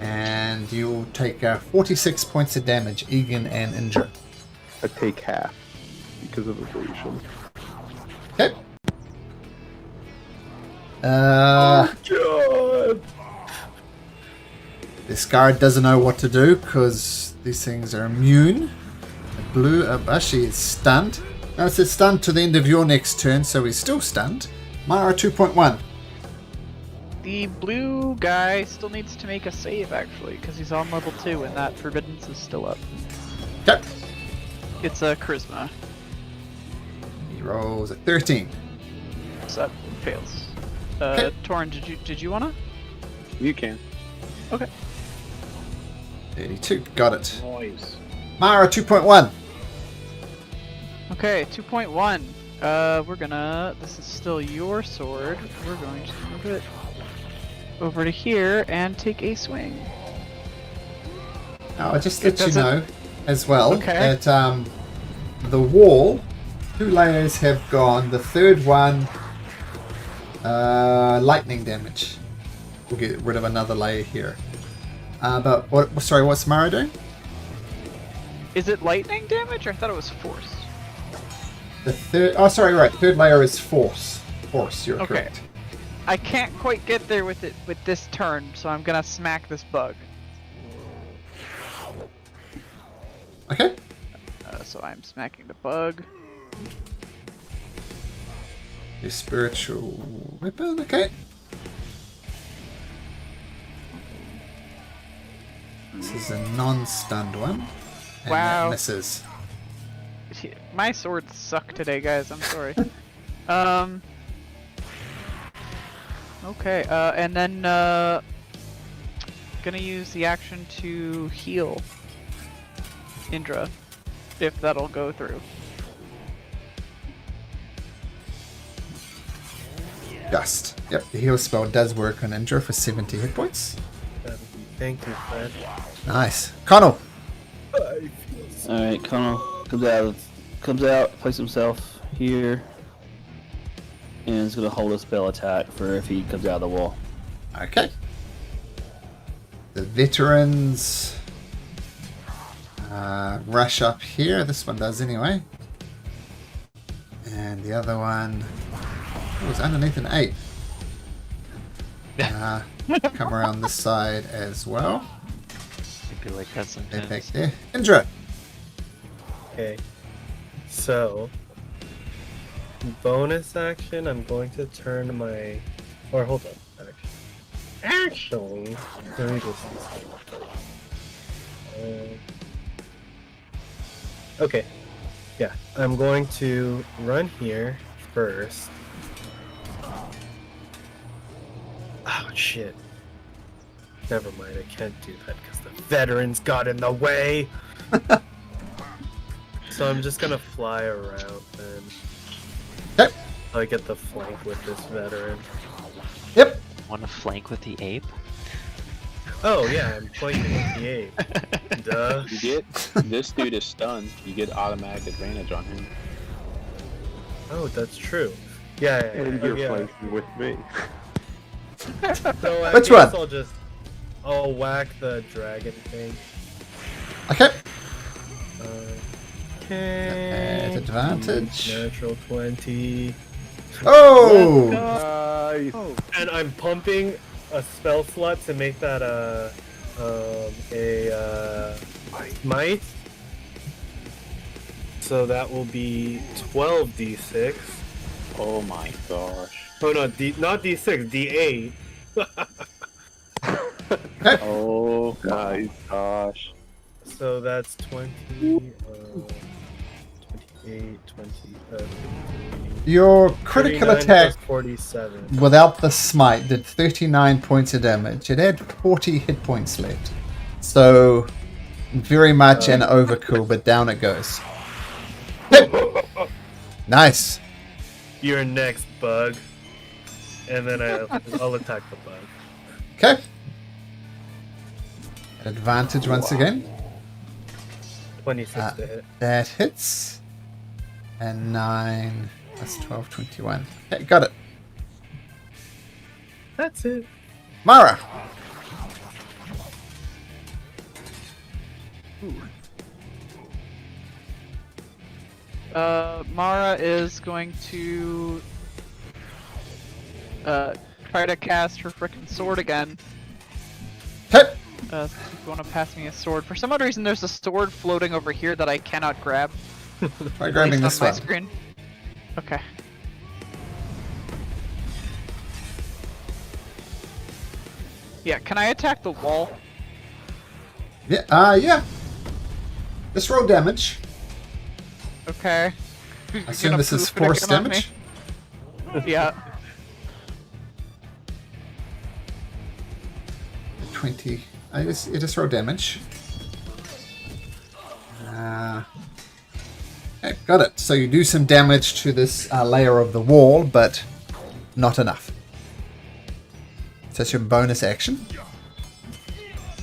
And you'll take 46 points of damage, Egan and Indra. I take half because of evasion. Okay. God. This guard doesn't know what to do because these things are immune. The blue, actually, is stunned. No, it says stunned to the end of your next turn, so he's still stunned. Mara 2.1. The blue guy still needs to make a save, actually, because he's on level 2 and that Forbiddance is still up. Okay. It's a Charisma, He rolls a 13. so that fails. Okay. Torn, did you wanna? You can. Okay. 32. Got it. Noise. Mara 2.1. Okay, 2.1. We're gonna. This is still your sword. We're going to move it over to here and take a swing. Now, I'll just It let you doesn't- know as well Okay. that the wall, 2 layers have gone. The third one, lightning damage. We'll get rid of another layer here. But what? Sorry, what's Mara doing? Is it lightning damage, or I thought it was force? The third. Oh, sorry, right. Third layer is force. Force. You're Okay. correct. I can't quite get there with it with this turn, so I'm gonna smack this bug. Okay. So I'm smacking the bug. Your spiritual weapon. Okay. This is a non-stunned one. And Wow. that misses. My swords suck today, guys. I'm sorry. Okay. And then gonna use the action to heal Indra, if that'll go through. Just. Yep. The heal spell does work on Indra for 70 hit points. Thank you, Fred. Nice. Connell. Alright, Connell comes out, places himself here, and is going to hold a spell attack for if he comes out of the wall. Okay. The veterans rush up here. This one does anyway. And the other one was underneath an 8. Come around this side as well. It'd be like that They're back sometimes. there. Indra. Okay. So, bonus action, I'm going to turn my... Or hold on. Actually, let me just... okay. Yeah, I'm going to run here first. Oh, shit. Never mind, I can't do that because the veterans got in the way! So I'm just gonna fly around then. Yep. I get the flank with this veteran. Yep. Want to flank with the ape? Oh yeah, I'm flanking with the ape. Duh. You get this dude is stunned. You get automatic advantage on him. Oh, that's true. Yeah, And you're flanking with me. So I Which guess one? I'll whack the dragon thing. Okay. Okay. At advantage. Natural 20. Oh! Nice. Oh, and I'm pumping a spell slot to make that might. So that will be 12d6. Oh my gosh. Oh no, not D6, D8. Oh my gosh. So that's 20, 28, 20, Your critical 39 attack plus 47. without the smite did 39 points of damage. It had 40 hit points left. So, very much an overkill, but down it goes. Nice. You're next, bug. And then I'll attack the bug. Okay. Advantage once again. 26 to hit. That hits. And 9 plus 12, 21. Okay, got it. That's it. Mara. Mara is going to try to cast her frickin' sword again. Okay. If you want to pass me a sword. For some odd reason, there's a sword floating over here that I cannot grab. Try At grabbing least this on my one. screen. Okay. Yeah, can I attack the wall? Yeah, yeah. Just roll damage. Okay. I assume Gonna this is poof it force again on damage. me. Yeah. 20. I just roll damage. Okay, got it. So you do some damage to this layer of the wall, but not enough. So that's your bonus action.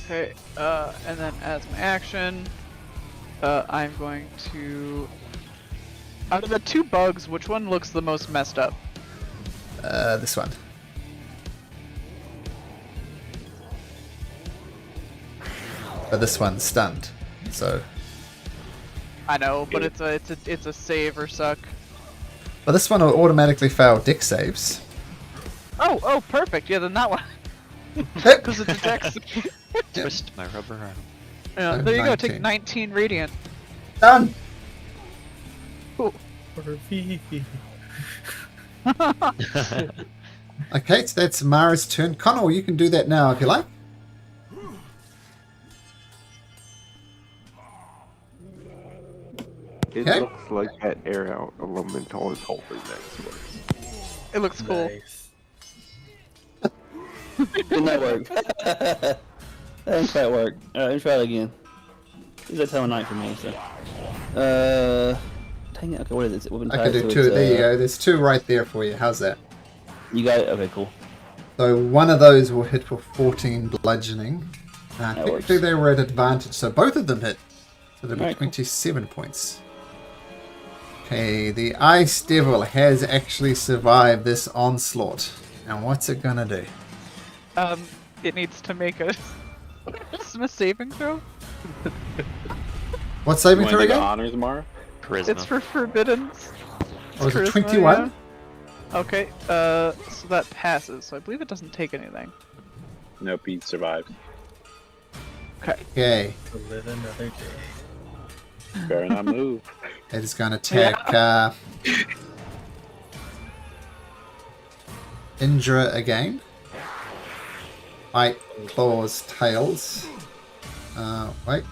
Okay, and then as my action, I'm going to... Out of the two bugs, which one looks the most messed up? This one. But this one's stunned, so... I know, but it's a save or suck. Well, this one will automatically fail Dex saves. Oh, perfect. Yeah, then that one. Because it detects. Twist my rubber arm. Yeah, So there you go. 19. Take 19 radiant. Done! For V. Okay, so that's Mara's turn. Connell, you can do that now if you like. It Okay. looks like that air elemental is holding that sword. It looks cool. Nice. Didn't that work? That didn't quite work. Alright, let me try it again. It's that time of night for me, so. Dang it. Okay, what is it? Weapon I type, can do so two. it's, There you go. There's two right there for you. How's that? You got it? Okay, cool. So one of those will hit for 14 bludgeoning. Technically works. they were at advantage, so both of them hit. So that'll be Alright, cool. 27 points. Okay, the Ice Devil has actually survived this onslaught. And what's it gonna do? It needs to make a saving throw. What saving You throw wanna do the again? honors, Mara? Charisma. It's for forbidden. Oh, was it Charisma, 21? yeah. Okay, so that passes. So I believe it doesn't take anything. Nope, he survived. Okay, To live another day. Better not move. it is gonna attack Indra again. Bite, claws, tails. Wait.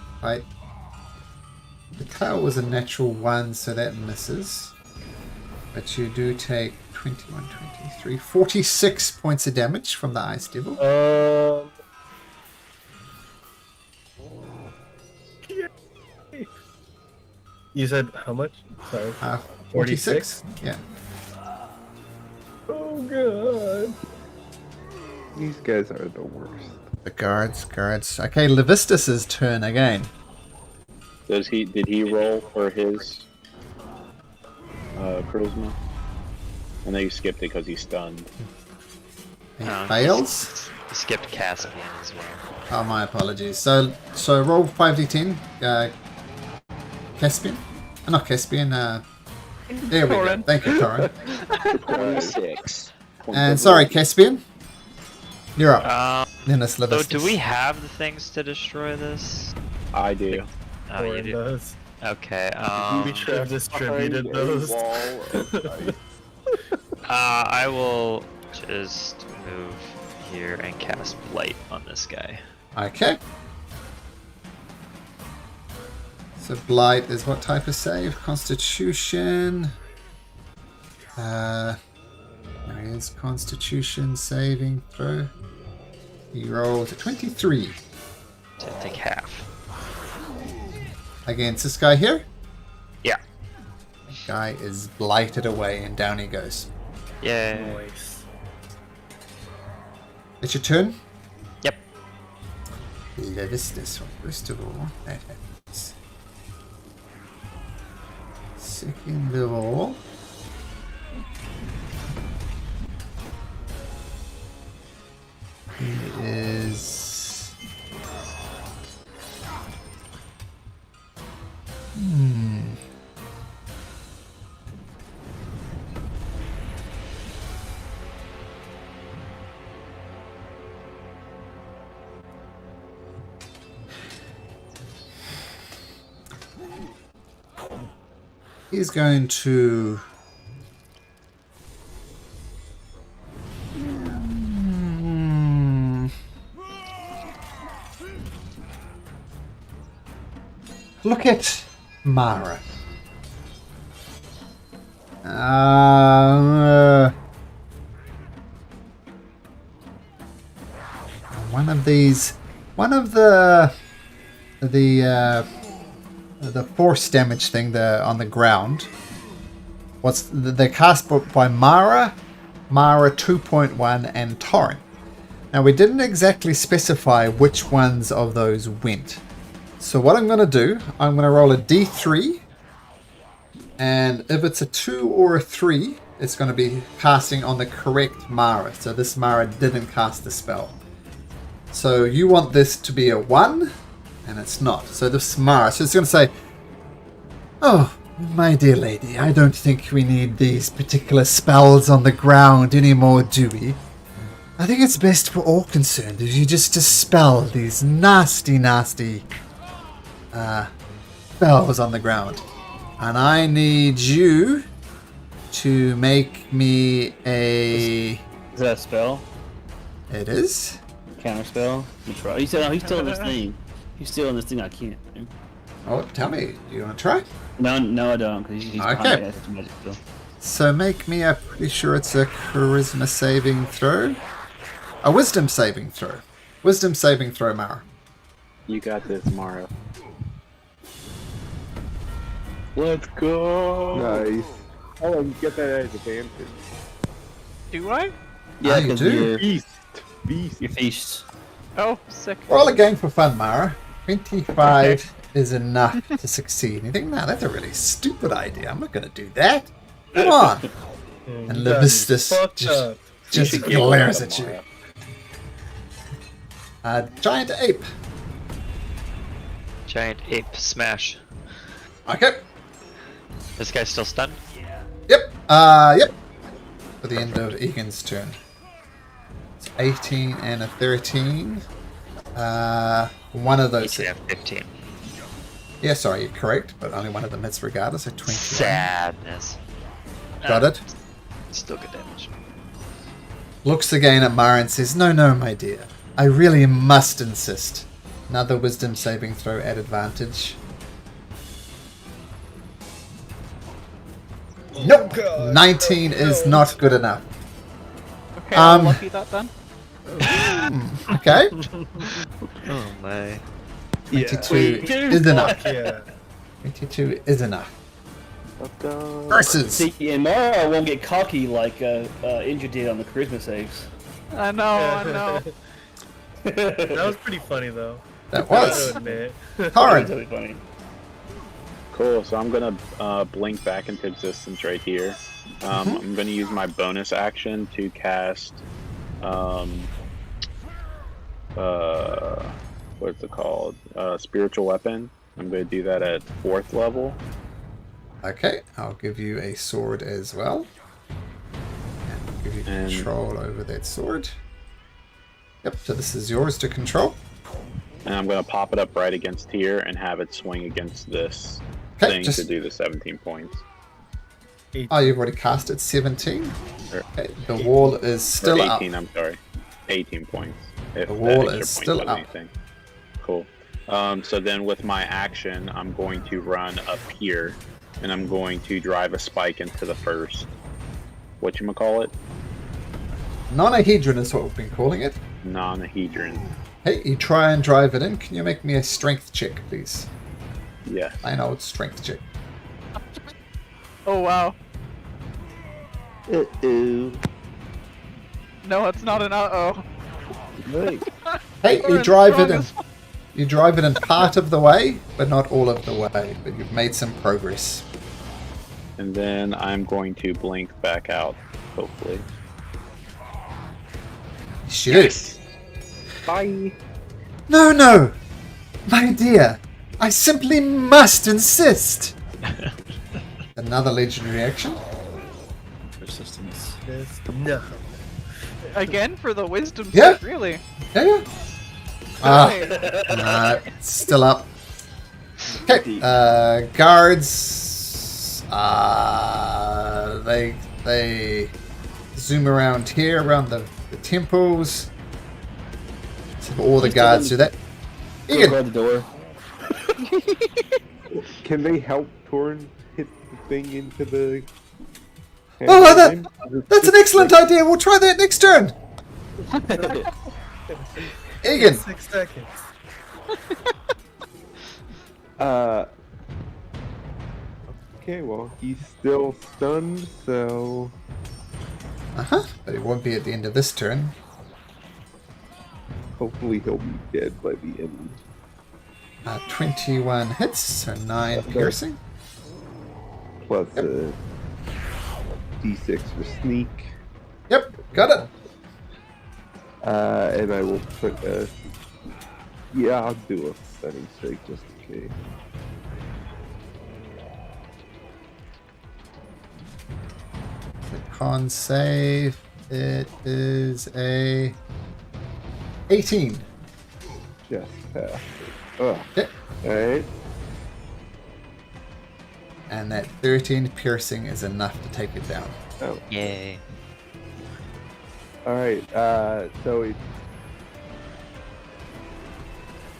The tail was a natural 1, so that misses. But you do take 21, 23, 46 points of damage from the Ice Devil. You said how much? Sorry. 46? 46? Yeah. Oh god. These guys are the worst. The guards. Okay, Levistus' turn again. Did he roll for his charisma? I know you skipped it because he's stunned. He No, fails. He skipped Caspian as well. Oh, my apologies. So roll 5d10. Caspian? Not Caspian. There we go. Torin. Thank you, Torin. 26. And sorry, Caspian. You're up. Then it's So Levistus. do we have the things to destroy this? I do. Oh, you Thorin do. does. Okay. We should have distributed Behind a those. wall of ice. I will just move here and cast Blight on this guy. Okay. So Blight is what type of save? Constitution. There he is. Constitution saving throw. He rolled a 23. So take half. Against this guy here. Yeah. Guy is blighted away and down he goes. Yay. Nice. It's your turn. Yep. Levistus. First of all, that happens. Second of all, he is. He's going to look at Mara. One of the force damage thing there on the ground. What's the cast by Mara 2.1 and Torrent. Now we didn't exactly specify which ones of those went. So what I'm going to do, I'm going to roll a d3, and if it's a 2 or a 3, it's going to be casting on the correct Mara. So this Mara didn't cast the spell. So you want this to be a 1, and it's not. So this Mara, so it's going to say, "Oh, my dear lady, I don't think we need these particular spells on the ground anymore, do we? I think it's best for all concerned if you just dispel these nasty spells on the ground. And I need you to make me a..." Is that a spell? It is? Counter spell? He said, "Oh, he's still in this thing. He's still in this thing. I can't." Oh, tell me. Do you want to try? No, I don't. Because he's Okay. behind me. That's a magic spell. So make me, I'm pretty sure it's a charisma saving throw. A wisdom saving throw. Wisdom saving throw, Mara. You got this, Mara. Let's go. Nice. Oh, you get that as advantage. Do I? Yeah, you because do? you're Beast. your feast. Oh, sick. Roll a game for fun, Mara. 25 is enough to succeed. You think, "No, that's a really stupid idea. I'm not going to do that. Come on." And Levistus just glares at you. Giant ape. Giant ape smash. Okay. This guy's still stunned? Yep. Yep. For the end of Egan's turn. It's 18 and a 13. One of those. 18 and 15. Yeah, sorry, you're correct, but only one of them hits regardless. So 21. Sadness. Got it? Still good damage. Looks again at Mara and says, "No, my dear. I really must insist." Another wisdom saving throw at advantage. Nope. 19 is not good enough. Okay, I'm lucky that then. Okay. Oh my. 22 is enough. Yeah. 22 is enough. Let's go. Versus. See, and Mara won't get cocky like Inja did on the charisma saves. I know. That was pretty funny though. That I was. gotta admit. That's Torrent. really funny. Cool, so I'm gonna blink back into existence right here. I'm gonna use my bonus action to cast what's it called? Spiritual weapon. I'm gonna do that at 4th level. Okay, I'll give you a sword as well. And I'll give you control over that sword. Yep, so this is yours to control. And I'm gonna pop it up right against here and have it swing against this Okay, thing just to do the 17 points. Oh, you've already cast it. 17. Or- Okay, the wall is still or up. 18, I'm sorry. 18 points. If The that wall extra is point still was up. anything. Cool. So then with my action, I'm going to run up here, and I'm going to drive a spike into the first, whatchamacallit? Nonahedron is what we've been calling it. Nonahedron. Hey, you try and drive it in. Can you make me a strength check, please? Yes. I know it's strength check. Oh wow. Uh-oh. No, it's not an uh-oh. Nice. Hey, We're you in drive it in. strongest- You drive it in part of the way, but not all of the way. But you've made some progress. And then I'm going to blink back out, hopefully. Yes. Bye. No, my dear. I simply must insist. Another legendary action. Persistence. Yes. No. Again for the wisdom Yeah. set, really. Yeah. Ah, Hey, no, it's still up. Okay, guards. They zoom around here, around the temples. So all the guards do that. Go Egan, guard the door. Can they help Torn hit the thing into the... Oh, that's an excellent idea. We'll try that next turn. Egan, 6 seconds. Okay, well, he's still stunned, so... but it won't be at the end of this turn. Hopefully he'll be dead by the end. 21 hits, so 9 Okay. piercing. Plus a D6 for sneak. Yep, got it. And I will put a... Yeah, I'll do a stunning strike just in case. The con save, it is a 18. Just pass. Ugh. Yep. Alright. And that 13 piercing is enough to take it down. Oh. Yay. Alright, so it...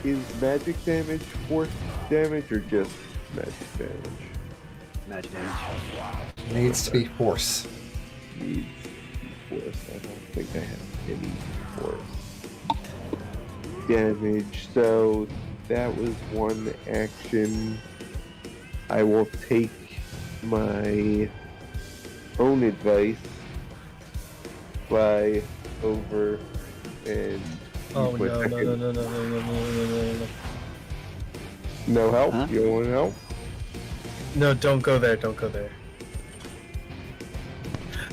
Is magic damage force damage or just magic damage? Magic damage. Needs to be force. Needs force. I don't think I have any force damage. So that was one action. I will take my own advice, fly over and Oh use my no, no, second- no, no, no, no, no, no, no, no. No help? Huh? You don't want help? No, don't go there, don't go there.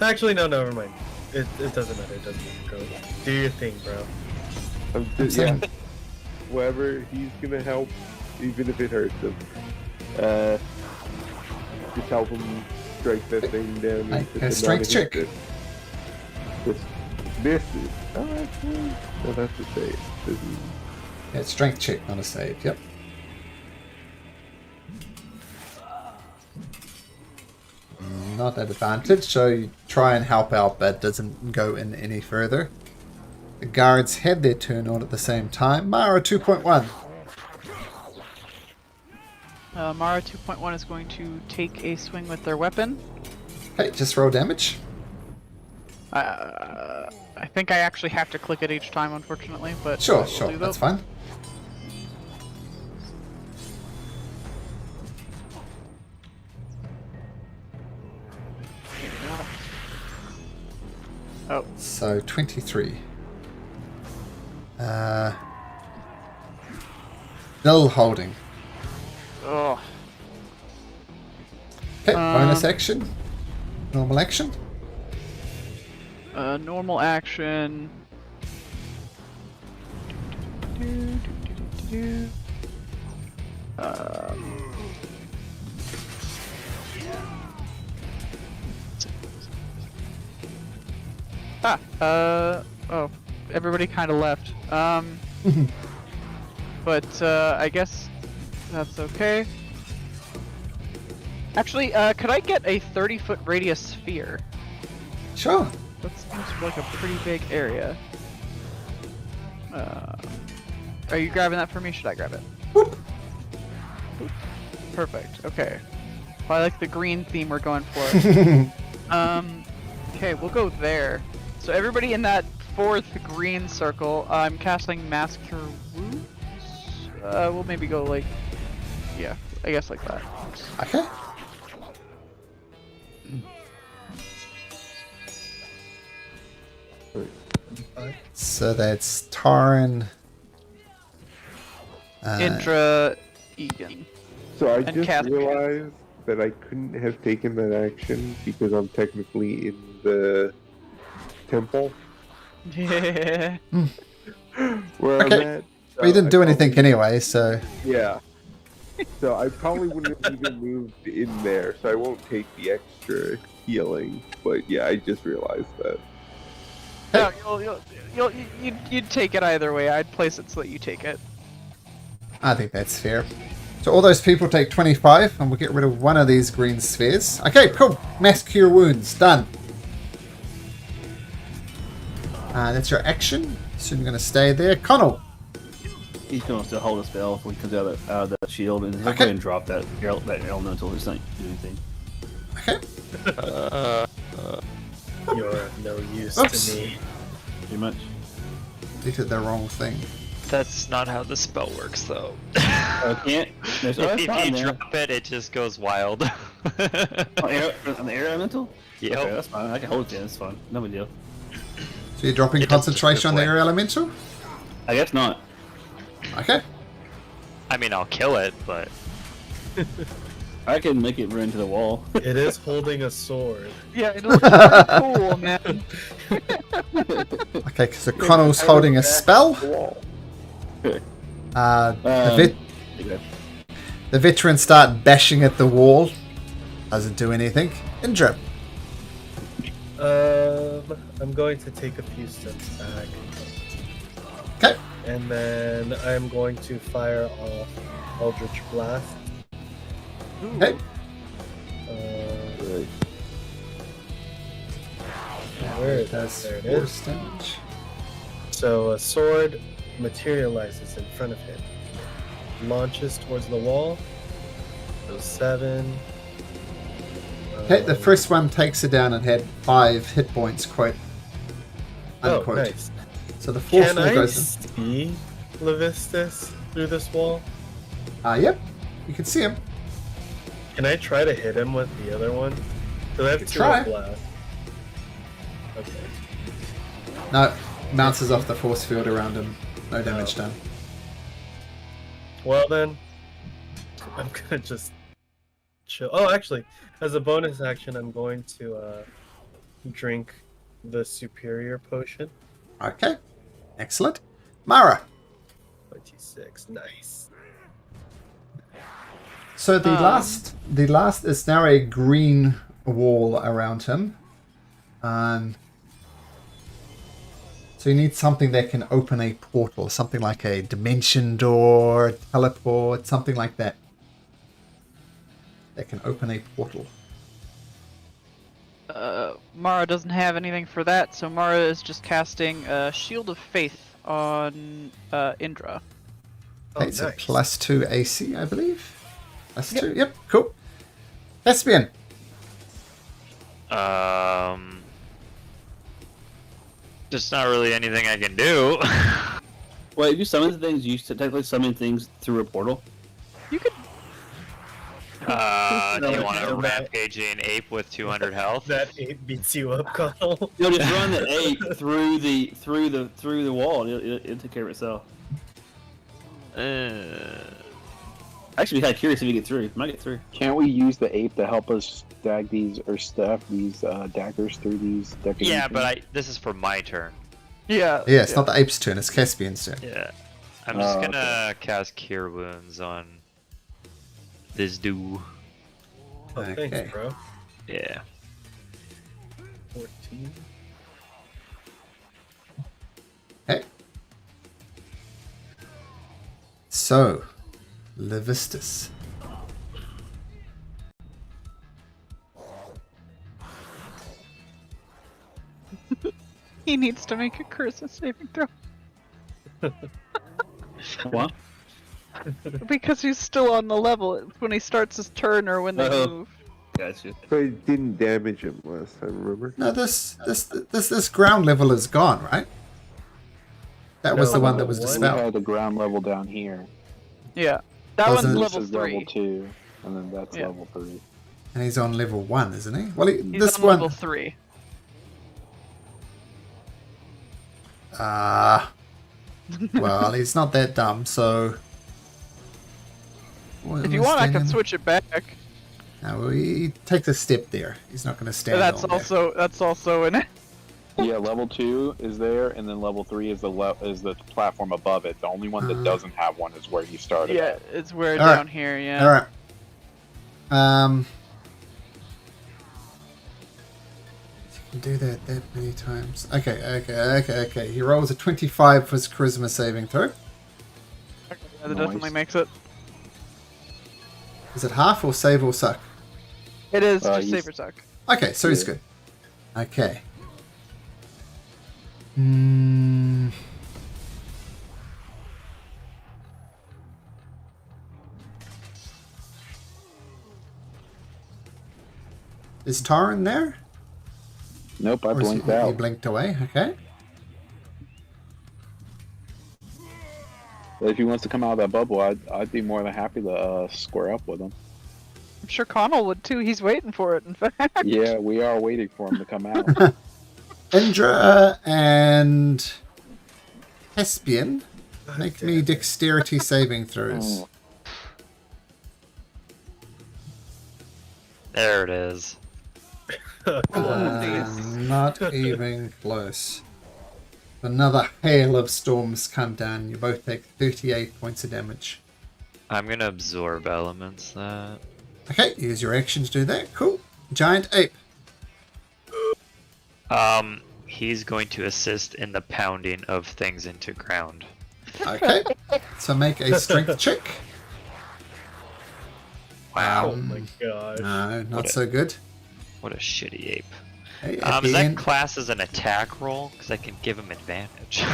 Actually, no, never mind. It doesn't matter, it doesn't matter. Go. Do your thing, bro. I'm I'm just, yeah. saying- Whoever, he's gonna help, even if it hurts him. Just help him strike that thing down. Make It's a a strength check. non-hit. This misses. Oh, actually, no, that's a save. This is, Yeah, it's strength check, not a save. Yep. Not at advantage, so you try and help out, but it doesn't go in any further. The guards had their turn on at the same time. Mara 2.1. Mara 2.1 is going to take a swing with their weapon. Okay, just roll damage. I think I actually have to click it each time, unfortunately, but Sure, we'll sure, do that's that. fine. Oh, So 23. Still holding. oh. Okay, bonus Um, action. Normal action. Normal action. Oh, everybody kind of left. But I guess that's okay. Actually, could I get a 30-foot radius sphere? Sure. That seems like a pretty big area. Are you grabbing that for me? Should I grab it? Whoop. Boop. Perfect. Okay. Well, I like the green theme we're going for. Okay, we'll go there. So everybody in that fourth green circle, I'm casting Mass Cure Wounds. We'll maybe go like, yeah, I guess like that. Okay. So that's Taran. Indra, Egan. So I And just Caspian. realized that I couldn't have taken that action because I'm technically in the temple Yeah. where Okay. I'm at. Well, you didn't I do anything probably- anyway, so... Yeah. So I probably wouldn't have even moved in there, so I won't take the extra healing. But yeah, I just realized that. No, you'd take it either way. I'd place it so that you take it. I think that's fair. So all those people take 25, and we'll get rid of one of these green spheres. Okay, cool. Mass Cure Wounds. Done. That's your action. So you're going to stay there. Connell. He's going to still hold a spell when he comes out of that shield, and he'll go Okay. ahead and drop that elemental. It's not do anything. Okay. You're no use Oops. to me. Pretty much. You did the wrong thing. That's not how the spell works, though. I can't. There's no If fine you there. drop it, it just goes wild. On the air elemental? Yep. Okay, that's fine. I can hold it then. That's fine. No big deal. So you're dropping It does just concentration on the this way. air elemental? I guess not. Okay. I mean, I'll kill it, but I can make it run into the wall. It is holding a sword. Yeah, it looks pretty cool, man. Okay, so Connell's holding a spell. Wall. The veterans start bashing at the wall. Doesn't do anything. Indra. I'm going to take a few steps back. Okay. And then I'm going to fire off Eldritch Blast. Okay. Where is That's there it force is. damage. So a sword materializes in front of him, launches towards the wall. So 7. Okay, the first one takes it down and had 5 hit points, quote. Oh, Unquote. nice. So the fourth Can one I goes see Levistus through this wall? in. Yep. You can see him. Can I try to hit him with the other one? Because I have You 2 try. of blast. Okay. No, bounces off the force field around him. No damage done. Well then, I'm gonna just chill. Oh, actually, as a bonus action, I'm going to drink the superior potion. Okay. Excellent. Mara. 26. Nice. So the last is now a green wall around him. So you need something that can open a portal, something like a dimension door, teleport, something like that. That can open a portal. Mara doesn't have anything for that, so Mara is just casting Shield of Faith on Indra. Okay, it's a nice. +2 AC, I believe. +2, yep, cool. Caspian. Just not really anything I can do. Wait, if you summon things, you technically summon things through a portal. You could. Do you want a No, that- rampaging ape with 200 health? That 8 beats you up, Connell. You'll just run the ape through the wall. It'll take care of itself. Actually, kind of curious if you get through. Might get through. Can't we use the ape to help us stag these or stuff these daggers through these decorations? Yeah, but this is for my turn. Yeah. Yeah, it's not the ape's turn, it's Caspian's turn. Yeah. I'm just Oh, gonna cast Cure Wounds on this dude. Oh, Okay. thanks, bro. Yeah. 14. Okay. So, Levistus. He needs to make a charisma saving throw. What? Because he's still on the level when he starts his turn or when they Oh. move. Gotcha. But it didn't damage him last time, remember? No, this ground level is gone, right? That was No, the one that was one- We dispelled. had the ground level down here. Yeah. That Wasn't one's it- level This is 3. level 2, and then that's Yeah. level 3. And he's on level 1, isn't he? Well, He's this on one... level 3. Well, he's not that dumb, so... If you want, I can switch it back. No, well, he takes a step there. He's not going to stand That's on there. also in it. Yeah, level 2 is there, and then level 3 is the platform above it. The only one that doesn't have one is where he started. Yeah, it's where All right. down here. Yeah. All right. You can do that many times. Okay. He rolls a 25 for his charisma saving throw. Yeah, that definitely makes it. Is it half or save or suck? It is just he's- save or suck. Okay, so he's Yeah. good. Okay. Hmm. Is Taran there? Nope, I Or is blinked he out. blinked away. Okay. But if he wants to come out of that bubble, I'd be more than happy to square up with him. I'm sure Connell would too. He's waiting for it, in fact. Yeah, we are waiting for him to come out. Indra and Caspian, make me damn. dexterity saving throws. There it is. Not even close. Another hail of storms come down. You both take 38 points of damage. I'm gonna absorb elements that. Okay, use your action to do that. Cool. Giant ape. He's going to assist in the pounding of things into ground. Okay. So make a strength check. Wow, Oh my gosh. No, not What a- so good. what a shitty ape. Okay, at Is the that end- class as an attack roll? Because I can give him advantage.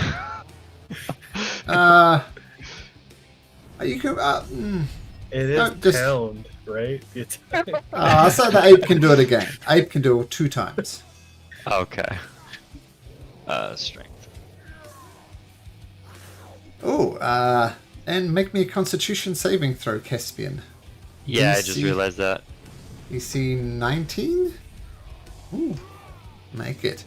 You can. It is No, just- pound, right? It's So the ape can do it again. Ape can do it 2 times. Okay. Strength. Oh, and make me a Constitution saving throw, Caspian. Yeah, I just DC. realized that. DC 19? Ooh, make it.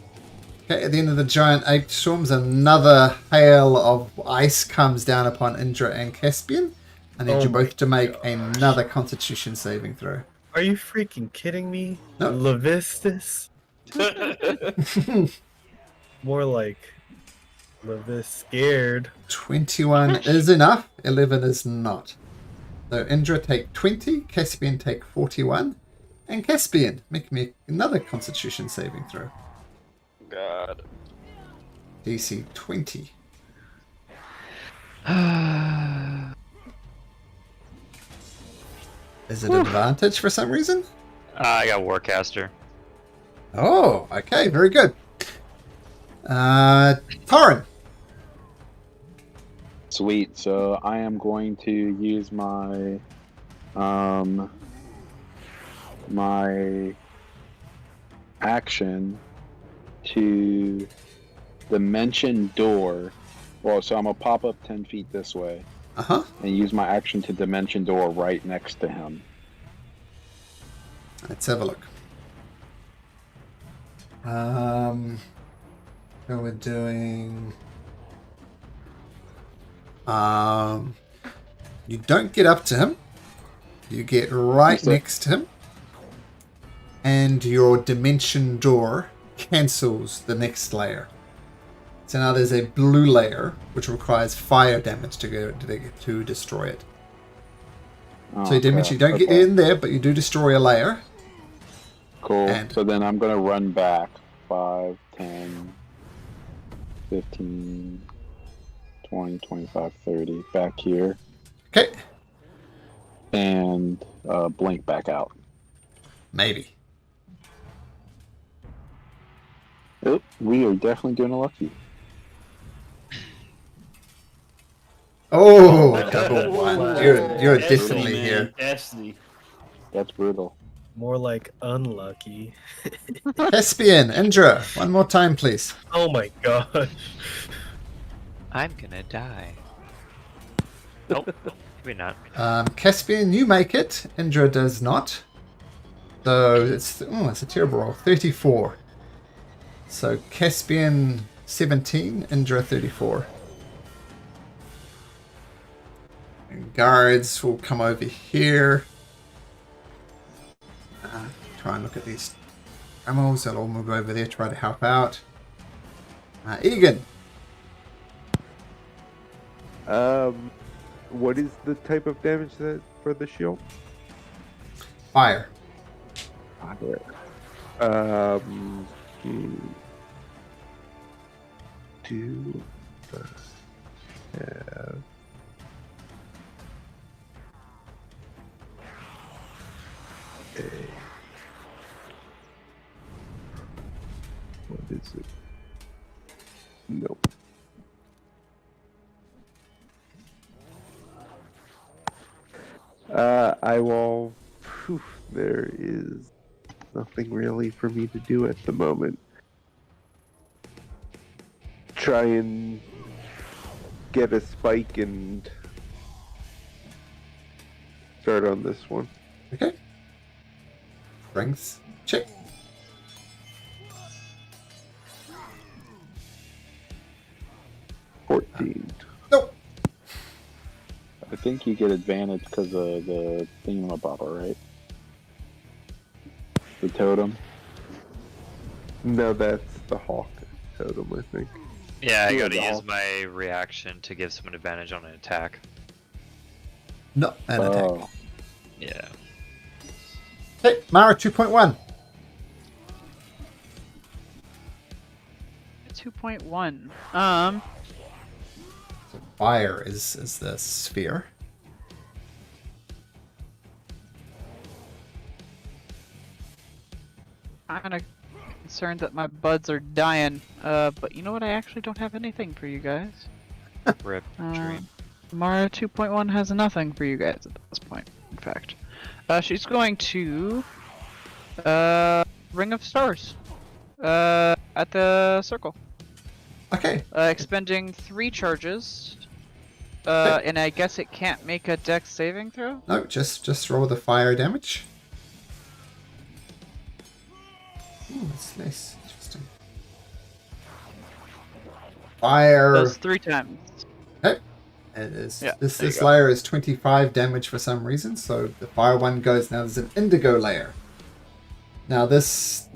Okay, at the end of the giant ape storms, another hail of ice comes down upon Indra and Caspian. I need Oh you my both to make gosh. another Constitution saving throw. Are you freaking kidding me? No. Levistus? More like Levis scared. 21 is enough, 11 is not. So Indra take 20, Caspian take 41, and Caspian, make me another Constitution saving throw. God. DC 20. Is it advantage for some reason? I got Warcaster. Oh, okay, very good. Torrin. Sweet. So I am going to use my my action to dimension door. Well, so I'm gonna pop up 10 feet this way Uh-huh. and use my action to dimension door right next to him. Let's have a look. So we're doing... you don't get up to him. You get right What's that? next to him. And your dimension door cancels the next layer. So now there's a blue layer, which requires fire damage to destroy it. Oh, So you damage, crap. you don't get Okay. in there, but you do destroy a layer. Cool. And- So then I'm gonna run back 5, 10, 15, 20, 25, 30 back here Okay. and blink back out. Maybe. Oh, we are definitely getting lucky. Oh, double one. Wow. You're Destiny, definitely man. here. Destiny. That's brutal. More like unlucky. Caspian, Indra, one more time, please. Oh my gosh. I'm gonna die. Nope, maybe not. Caspian, you make it. Indra does not. So it's a terrible roll. 34. So Caspian 17, Indra 34. And guards will come over here. Try and look at these animals. They'll all move over there, try to help out. Egan. What is the type of damage that for the shield? Fire. Do have a what is it? Nope. I will. Whew, there is nothing really for me to do at the moment. Try and get a spike and start on this one. Okay. Strength check. $14. Nope. I think you get advantage because of the thingamabobber, right? The totem. No, that's the hawk totem, I think. Yeah, I Yeah, gotta the use all- my reaction to give someone advantage on an attack. Not an attack. Oh, Yeah. Okay, Mara 2.1. 2.1. So fire is the sphere. Kind of concerned that my buds are dying. But you know what? I actually don't have anything for you guys. Rip dream. Mara 2.1 has nothing for you guys at this point. In fact, she's going to Ring of Stars at the circle, Okay. expending 3 charges. And I guess it can't make a dex saving throw. No, just roll the fire damage. Ooh, that's nice. Interesting. Fire. Does 3 times. Okay. It is. Yeah, this there you this go. layer is 25 damage for some reason, so the fire one goes now. There's an indigo layer. Now this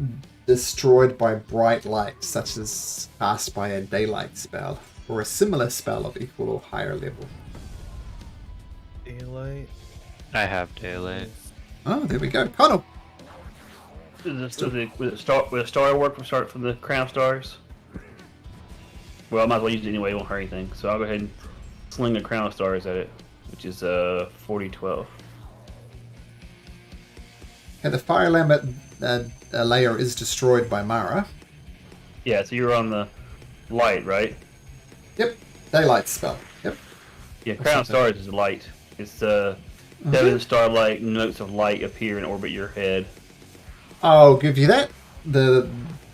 destroyed by bright light, such as cast by a daylight spell or a similar spell of equal or higher level. Daylight. I have daylight. Oh, there we go. Connell. With a star work, we start from the crown of stars. Well, I might as well use it anyway, it won't hurt anything. So I'll go ahead and sling a crown of stars at it, which is 40-12. Okay, the fire layer is destroyed by Mara. Yeah, so you're on the light, right? Yep, daylight spell. Yep. Yeah, crown of stars is light. It's 7 starlight notes of light appear and orbit your head. I'll give you that. The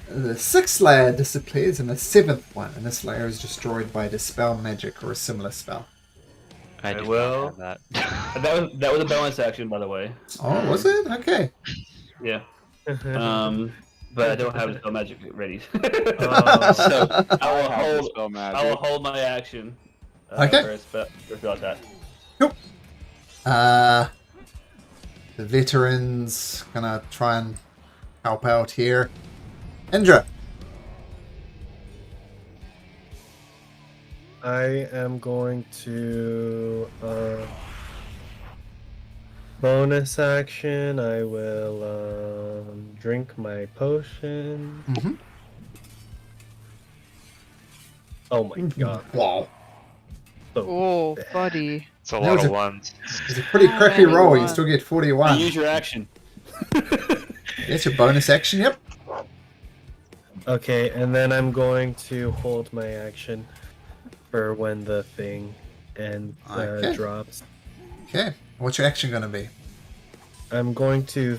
6th layer disappears and the 7th one, and this layer is destroyed by dispel magic or a similar spell. I do well- not have that. That was a bonus action, by the way. Oh, was it? Okay. Yeah. But I don't have dispel magic ready. Oh. So I will have hold. dispel magic. I will hold my action. Okay. For a spell attack. The veterans gonna try and help out here. Indra. I am going to bonus action. I will drink my potion. Mm-hmm. Oh my god! Wow. So Oh, buddy. It's a That lot was of a- ones. It's a pretty crappy roll. You still get 41. Use your action. That's your bonus action. Yep. Okay, and then I'm going to hold my action for when the thing Okay. drops. Okay. What's your action going to be? I'm going to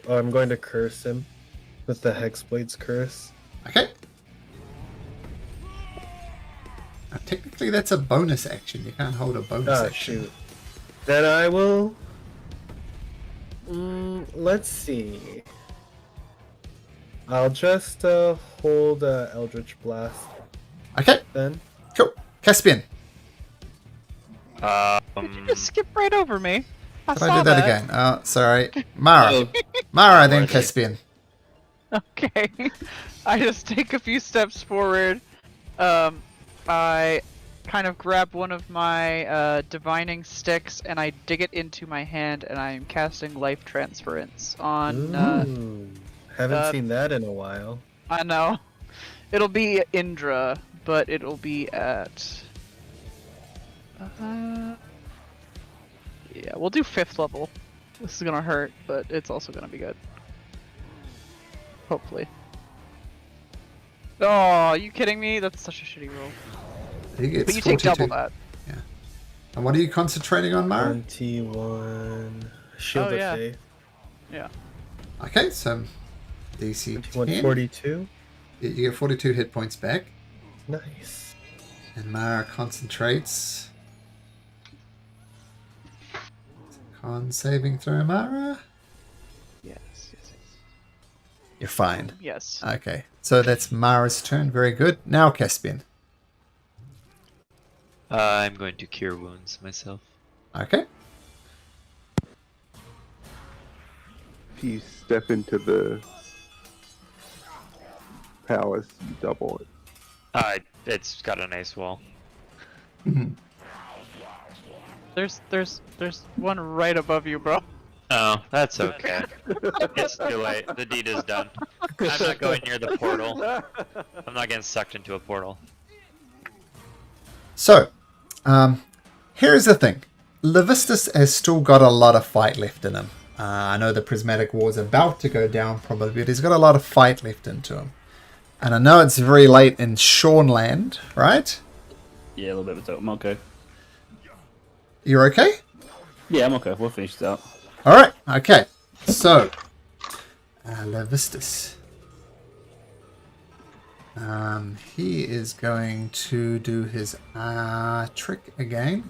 I'm going to curse him with the Hexblade's curse. Okay. Now, technically, that's a bonus action. You can't hold a bonus Oh, action. shoot. Then I will... let's see. I'll just hold Eldritch Blast Okay. then. Cool. Caspian. You just skip right over me. Did I do that again? Oh, sorry. Mara. Oh, Mara, then Worthy. Caspian. Okay. I just take a few steps forward. I kind of grab one of my divining sticks and I dig it into my hand and I'm casting life transference on. Ooh. Haven't uh, seen that in a while. I know. It'll be Indra, but it'll be at. Yeah, we'll do 5th level. This is gonna hurt, but it's also gonna be good. Hopefully. Oh, are you kidding me? That's such a shitty roll. He gets But you take 42. double that. And what are you concentrating on, Mara? 21. Shield Oh, of yeah. Faith. Okay, so DC 10. 42. You get 42 hit points back. Nice. And Mara concentrates. Con saving throw, Mara. Yes. You're fine. Yes. Okay, so that's Mara's turn. Very good. Now Caspian. I'm going to cure wounds myself. Okay. If you step into the palace, you double it. It's got a nice wall. There's one right above you, bro. Oh, that's okay. It's too late. The deed is done. I'm not going near the portal. I'm not getting sucked into a portal. So, here's the thing. Levistus has still got a lot of fight left in him. I know the Prismatic War is about to go down probably, but he's got a lot of fight left into him. And I know it's very late in Shornland, right? yeah, a little bit, but I'm okay. You're okay? Yeah, I'm okay. We'll finish this out. Alright, okay. So, Levistus. He is going to do his trick again.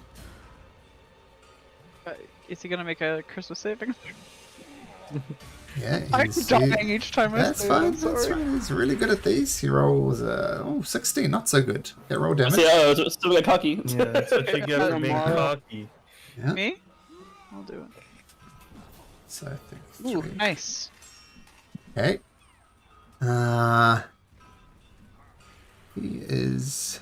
Is he gonna make a Christmas saving? Yeah, I'm he's, dying each time I that's say fine, it, that's sorry. fine. He's really good at these. He rolls 16, not so good. Okay, roll damage. See, oh, still got cocky. Yeah, that's what you get for being cocky. Yeah, Me? I'll do it. so I think Ooh, 3. nice. Okay. He is.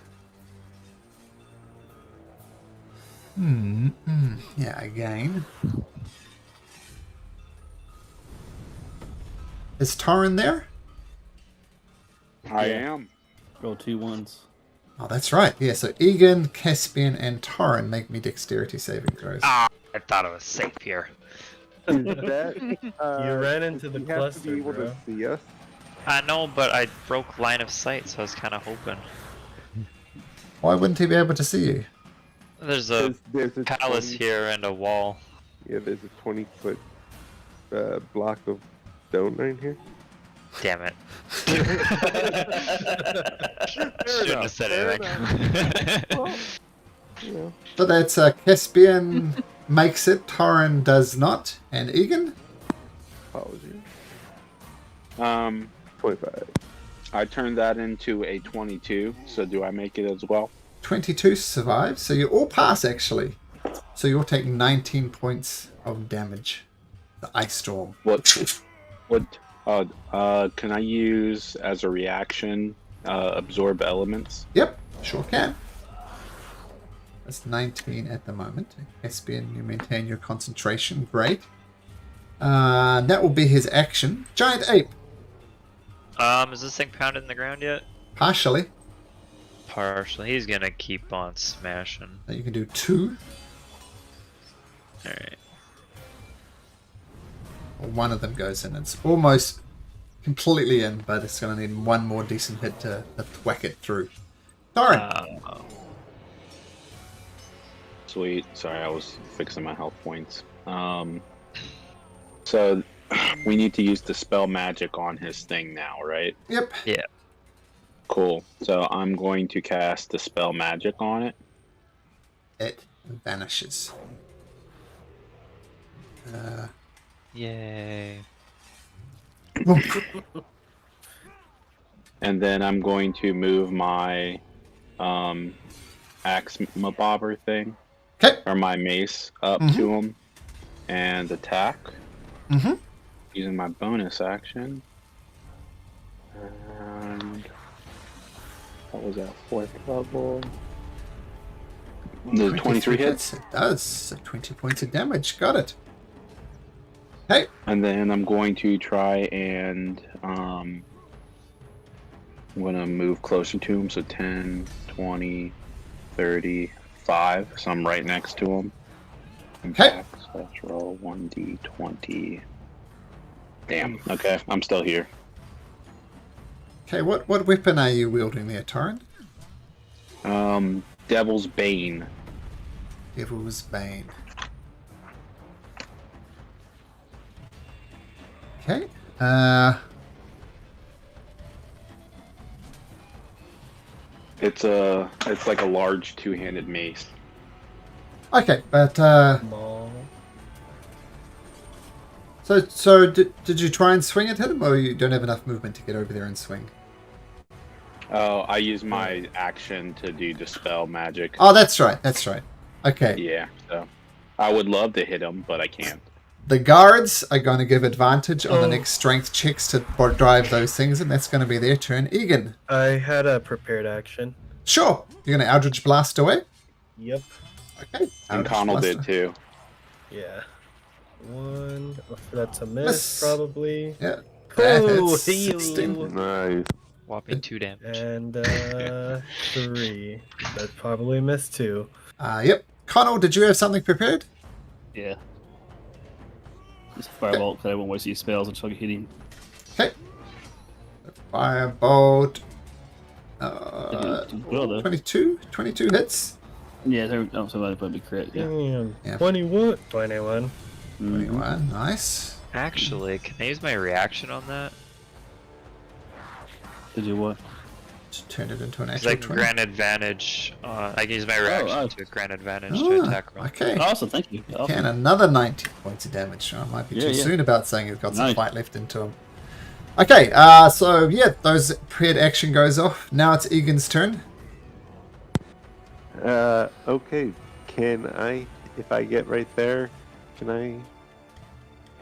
Yeah, again. Is Torrin there? I Yeah. am. Roll 2 1s. Oh, that's right. Yeah, so Egan, Caspian, and Torrin make me dexterity saving throws. I thought it was safe here. Is that, You ran into the you have to cluster, be able bro. to see us. I know, but I broke line of sight, so I was kind of hoping. Why wouldn't he be able to see you? There's a There's a palace 20 here and a wall. Yeah, there's a 20-foot block of stone right here. Damn it. Shouldn't have said anything. Yeah. So that's Caspian makes it, Torrin does not, and Egan? Apologies. 25. 25. I turned that into a 22, so do I make it as well? 22 survives, so you all pass actually. So you're taking 19 points of damage. The ice storm. What? Can I use as a reaction absorb elements? Yep, sure can. That's 19 at the moment. Caspian, you maintain your concentration. Great. That will be his action. Giant ape. Is this thing pounded in the ground yet? Partially. Partially. He's gonna keep on smashing. You can do 2. Alright. Or one of them goes in. It's almost completely in, but it's going to need one more decent hit to whack it through. Darn. Sweet. Sorry, I was fixing my health points. So we need to use Dispel Magic on his thing now, right? Yep. Yeah. Cool. So I'm going to cast Dispel Magic on it. It vanishes. Yay. And then I'm going to move my axe mabobber thing, Okay. or my mace, up to him and attack. Using my bonus action. And what was that, 4th level? The 23 hits? It does. So 20 points of damage. Got it. Hey. And then I'm going to try and I'm going to move closer to him, so 10, 20, 30, 5. So I'm right next to him. Okay. So let's roll 1d20. Damn. Okay, I'm still here. Okay, what weapon are you wielding there, Torrin? Devil's Bane. Devil's Bane. Okay. It's like a large two-handed mace. Okay, but Small. so did you try and swing at him, or you don't have enough movement to get over there and swing? Oh, I use my action to do Dispel Magic. Oh, that's right. That's right. Okay. Yeah, so I would love to hit him, but I can't. The guards are going to give advantage on the next strength checks to drive those things, and that's going to be their turn. Egan. I had a prepared action. Sure. You're going to Eldritch Blast away? Yep. Okay. And Eldritch Connell Blast. did too. Yeah. 1. Oh, that's a miss, Miss. probably. Yeah. That Oh, hits. heal. 16. Nice. Whopping 2 damage. And 3. That probably missed 2. Yep. Connell, did you have something prepared? Yeah. Just a firebolt, because I won't waste these spells until I get hitting. Okay. Firebolt. Well, though. 22 hits. Yeah, there, oh, so that'd probably be correct. Yeah. Damn. Yeah. 21. 21. 21. Nice. Actually, can I use my reaction on that? To do what? Just turn it into an Because actual I can 20. grant advantage. I can use my reaction to grant advantage to Ah, attack roll. okay. Awesome, thank you. Okay, Awesome. and another 90 points of damage. I might be too Yeah, yeah. soon about saying he's got some Nice. fight left into him. Okay, so yeah, those prepared action goes off. Now it's Egan's turn. Okay. Can I, if I get right there, can I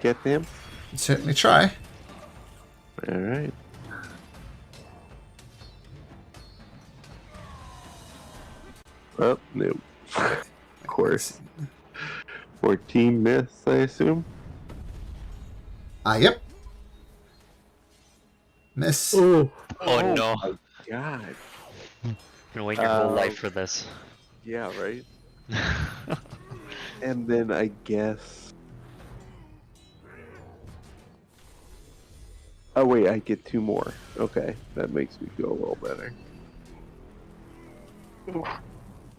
get him? Certainly try. All right. Oh, no. Of course. 14 miss, I assume? Yep. Miss. Oh. Oh, no. my God. Been waiting your whole life for this. Yeah, right? And then I guess... Oh, wait, I get 2 more. Okay, that makes me feel a little better.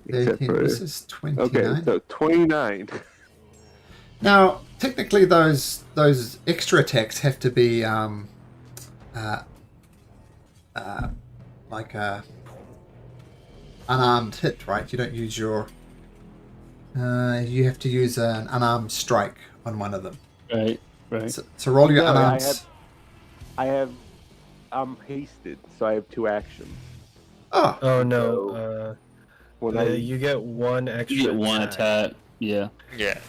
Except 13 for... misses, 29. Okay, so 29. Now, technically, those extra attacks have to be like a unarmed hit, right? You don't use your. You have to use an unarmed strike on one of them. Right, right. So roll your No, unarmed. I'm hasted, so I have 2 actions. Oh, Oh, no. When I You get 1 extra. You get 1 attack. Yeah. Yeah.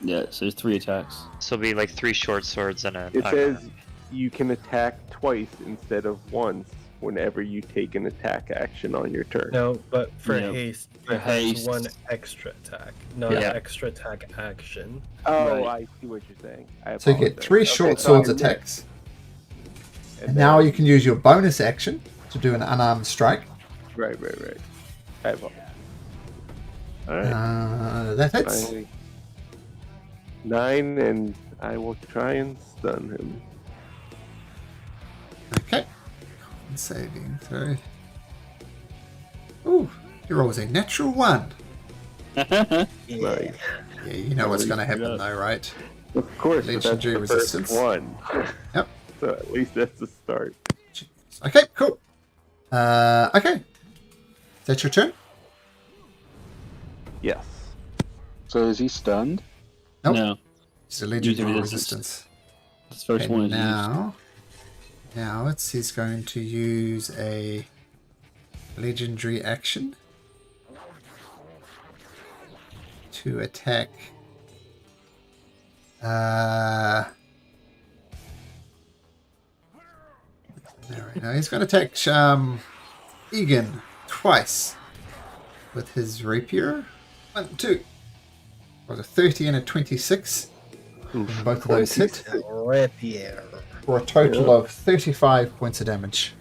Yeah, so there's 3 attacks. So it'll be like 3 short swords and a. It says you can attack twice instead of once whenever you take an attack action on your turn. No, but for Yeah. haste, For it has haste. 1 extra attack, not Yeah. an extra attack action. Oh, Right. I see what you're saying. I so you get apologize. 3 Okay, short so I swords missed. attacks. And And now then- you can use your bonus action to do an unarmed strike. Right. I apologize. Alright. That hits. Finally. 9, and I will try and stun him. Saving throw. Ooh, he rolls a natural 1. Nice. Yeah, you know what's going to happen though, right? Of course, but that's Legendary the resistance. first one. Yep. So at least that's the start. Okay, cool. Okay. Is that your turn? Yes. So is he stunned? Nope. No. It's a legendary Legendary resistance. This first Okay, one is used. now he's going to use a legendary action to attack. There we go. He's going to attack Egan twice with his rapier. 1, 2. Was a 30 and a 26. Both of those hit Rapier. for a total of 35 points of damage.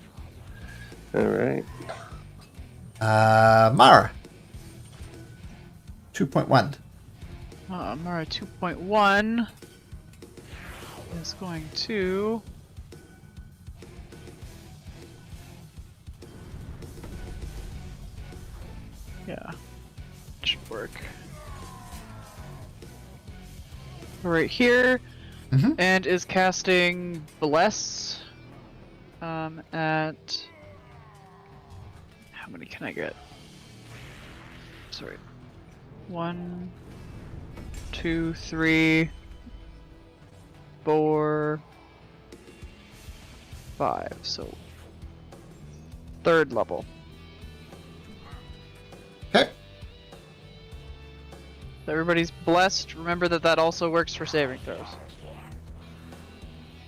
All right. Mara. 2.1. Mara 2.1 is going to. Yeah, should work. Right here, and is casting Bless at. How many can I get? Sorry. 1, 2, 3, 4, 5. So, 3rd level. Okay. Everybody's blessed. Remember that also works for saving throws.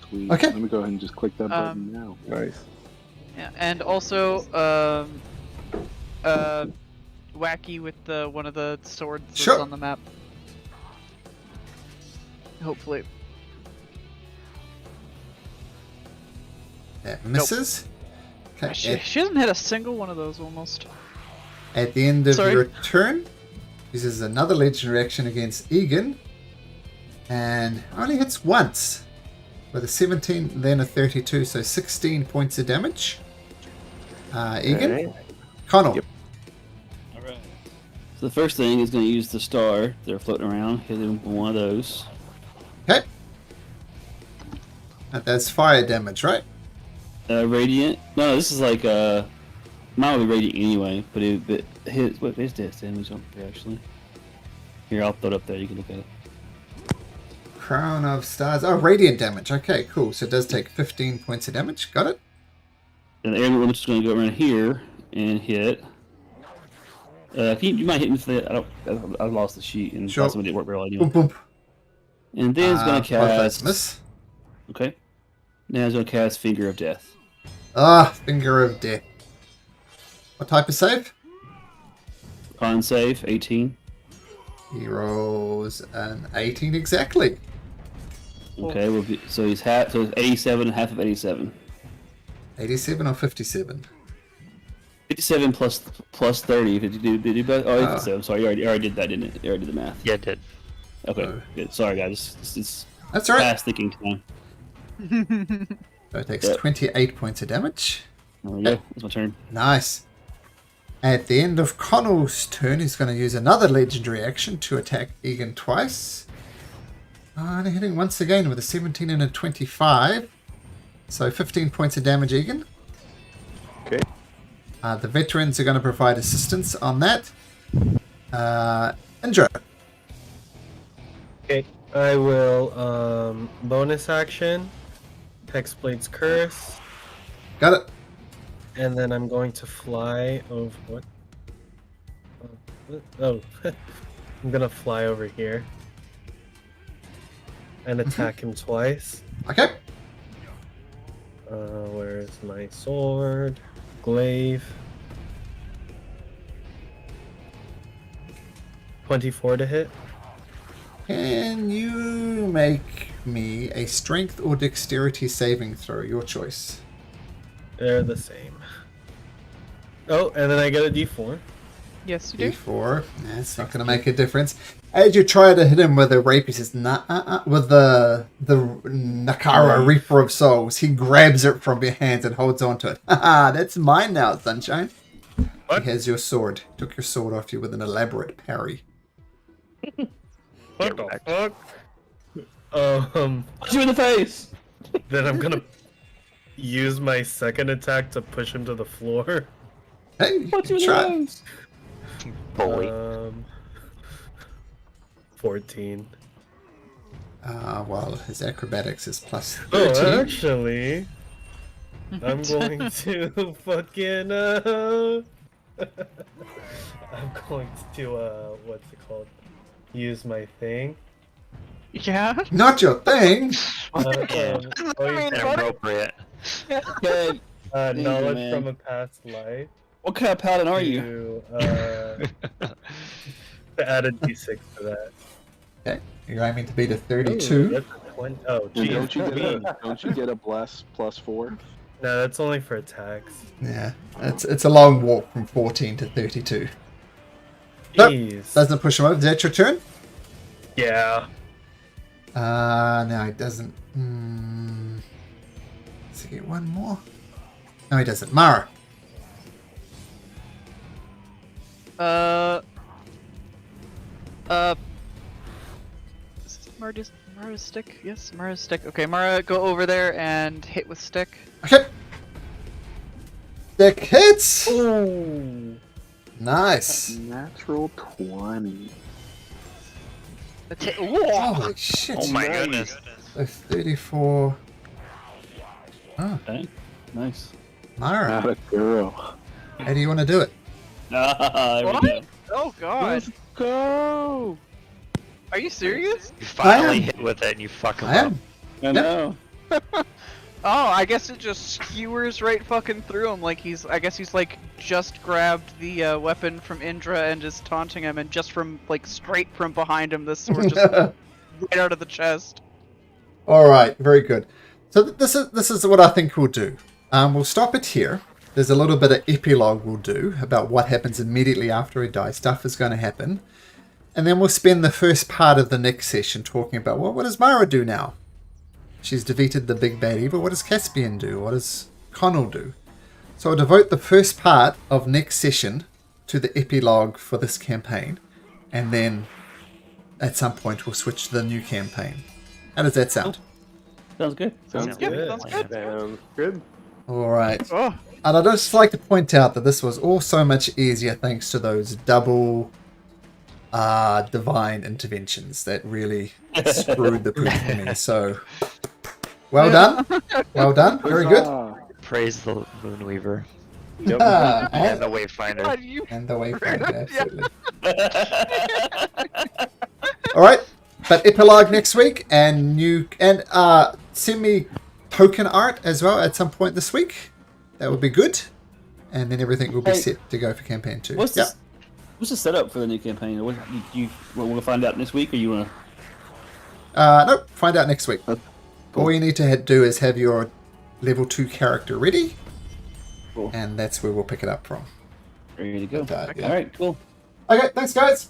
Sweet. Okay. Let me go ahead and just click that button now. Nice. Yeah, and also, wacky with the one of the swords that's Sure. on the map. Hopefully. That misses. Okay. She hasn't hit a single one of those almost. At the end of Sorry. your turn, uses another legendary action against Egan, and only hits once with a 17, then a 32, so 16 points of damage. Egan, Alright. Connell. Yep. Alright. So the first thing is going to use the star. They're floating around. Hit him with one of those. Okay. And that's fire damage, right? Radiant. No, this is like mine would be radiant anyway, but his what is this damage on here actually? Here, I'll throw it up there. You can look at it. Crown of Stars. Oh, radiant damage. Okay, cool. So it does take 15 points of damage. Got it? And the air limit is going to go around here and hit. You might hit me for that. I lost the sheet and Sure. possibly didn't work very well Boom, anyway. boom. And then it's going to Both those cast. miss. Okay. Now it's going to cast Finger of Death. Finger of Death. What type of save? Con save 18. He rolls an 18 exactly. Okay, so he's half. So it's 87, half of 87. 87 or 57? 57 plus 30. Did you do both? Oh, 87. Sorry, you already did that, didn't it? You already did the math. Yeah, it did. Okay, Oh. good. Sorry, guys. It's That's all right. fast thinking time. So it takes Yep. 28 points of damage. There we go. It's my turn. Nice. At the end of Connell's turn, he's going to use another legendary action to attack Egan twice. And hitting once again with a 17 and a 25. So 15 points of damage, Egan. Okay. The veterans are going to provide assistance on that. Indra. Okay, I will bonus action, Hexblade's Curse, Got it. and then I'm going to fly over. What? Oh, I'm gonna fly over here and attack him twice. Okay. Where's my sword? Glaive. 24 to hit. Can you make me a strength or dexterity saving throw? Your choice. They're the same. Oh, and then I get a d4. Yes, you do. D4. That's not going to make a difference. As you try to hit him with a rape, he says, with the Nakara Reaper of Souls, he grabs it from your hands and holds onto it. Haha, that's mine now, Sunshine. What? He has your sword. Took your sword off you with an elaborate parry. What the fuck? Punch you in the face! Then I'm gonna use my second attack to push him to the floor. Hey, you Punch you can in try. the nose! Bully. 14. Well, his acrobatics is plus 13. Oh, actually, I'm going to fucking I'm going to what's it called? Use my thing. Yeah. Not your thing! Inappropriate. Okay, knowledge man. from a past life. what kind of paladin are you? To add a d6 to that. Okay, you're aiming to beat a Ooh, 32. that's a 20. Oh, And geez. don't you get a bless +4? No, that's only for attacks. Yeah, it's a long walk from 14 to 32. Nope, Jeez. doesn't push him over. Is that your turn? Yeah. No, he doesn't. Does he get one more? No, he doesn't. Mara. Is Mara's stick? Yes, Mara's stick. Okay, Mara, go over there and hit with stick. Okay. Stick hits. Ooh. Nice. Natural 20. Holy shit. Oh my goodness. So 34. Oh, Okay, nice. Mara. Not a girl. How do you want to do it? There we What? go. Oh god. Let's go! Are you serious? You finally am. hit with it and you fuck him I up. am. I know. Oh, I guess it just skewers right fucking through him. Like I guess he's like just grabbed the weapon from Indra and is taunting him, and just from like straight from behind him, this sword just right out of the chest. All right, very good. So this is what I think we'll do. We'll stop it here. There's a little bit of epilogue we'll do about what happens immediately after he dies. Stuff is going to happen. And then we'll spend the first part of the next session talking about, well, what does Mara do now? She's defeated the big bad evil. What does Caspian do? What does Connell do? So I'll devote the first part of next session to the epilogue for this campaign. And then at some point we'll switch to the new campaign. How does that sound? Sounds good. Sounds good. good. Sounds good. Sounds good. All right. Oh, And I'd just like to point out that this was all so much easier thanks to those double divine interventions that really screwed the poop for me. So, well done. Well done. Very good. Praise the Moonweaver Yep. and And, the Wayfinder. God, you. and the Wayfinder, Yeah. absolutely. All right. But epilogue next week, and send me token art as well at some point this week. That would be good. And then everything will be Hey, set to go for campaign 2. What's Yeah. this? What's the setup for the new campaign? We'll find out next week, or you want to? No, find out next week. All you need to do is have your level 2 character ready. Cool. And that's where we'll pick it up from. Ready to go. Yeah. All right, cool. Okay, thanks guys.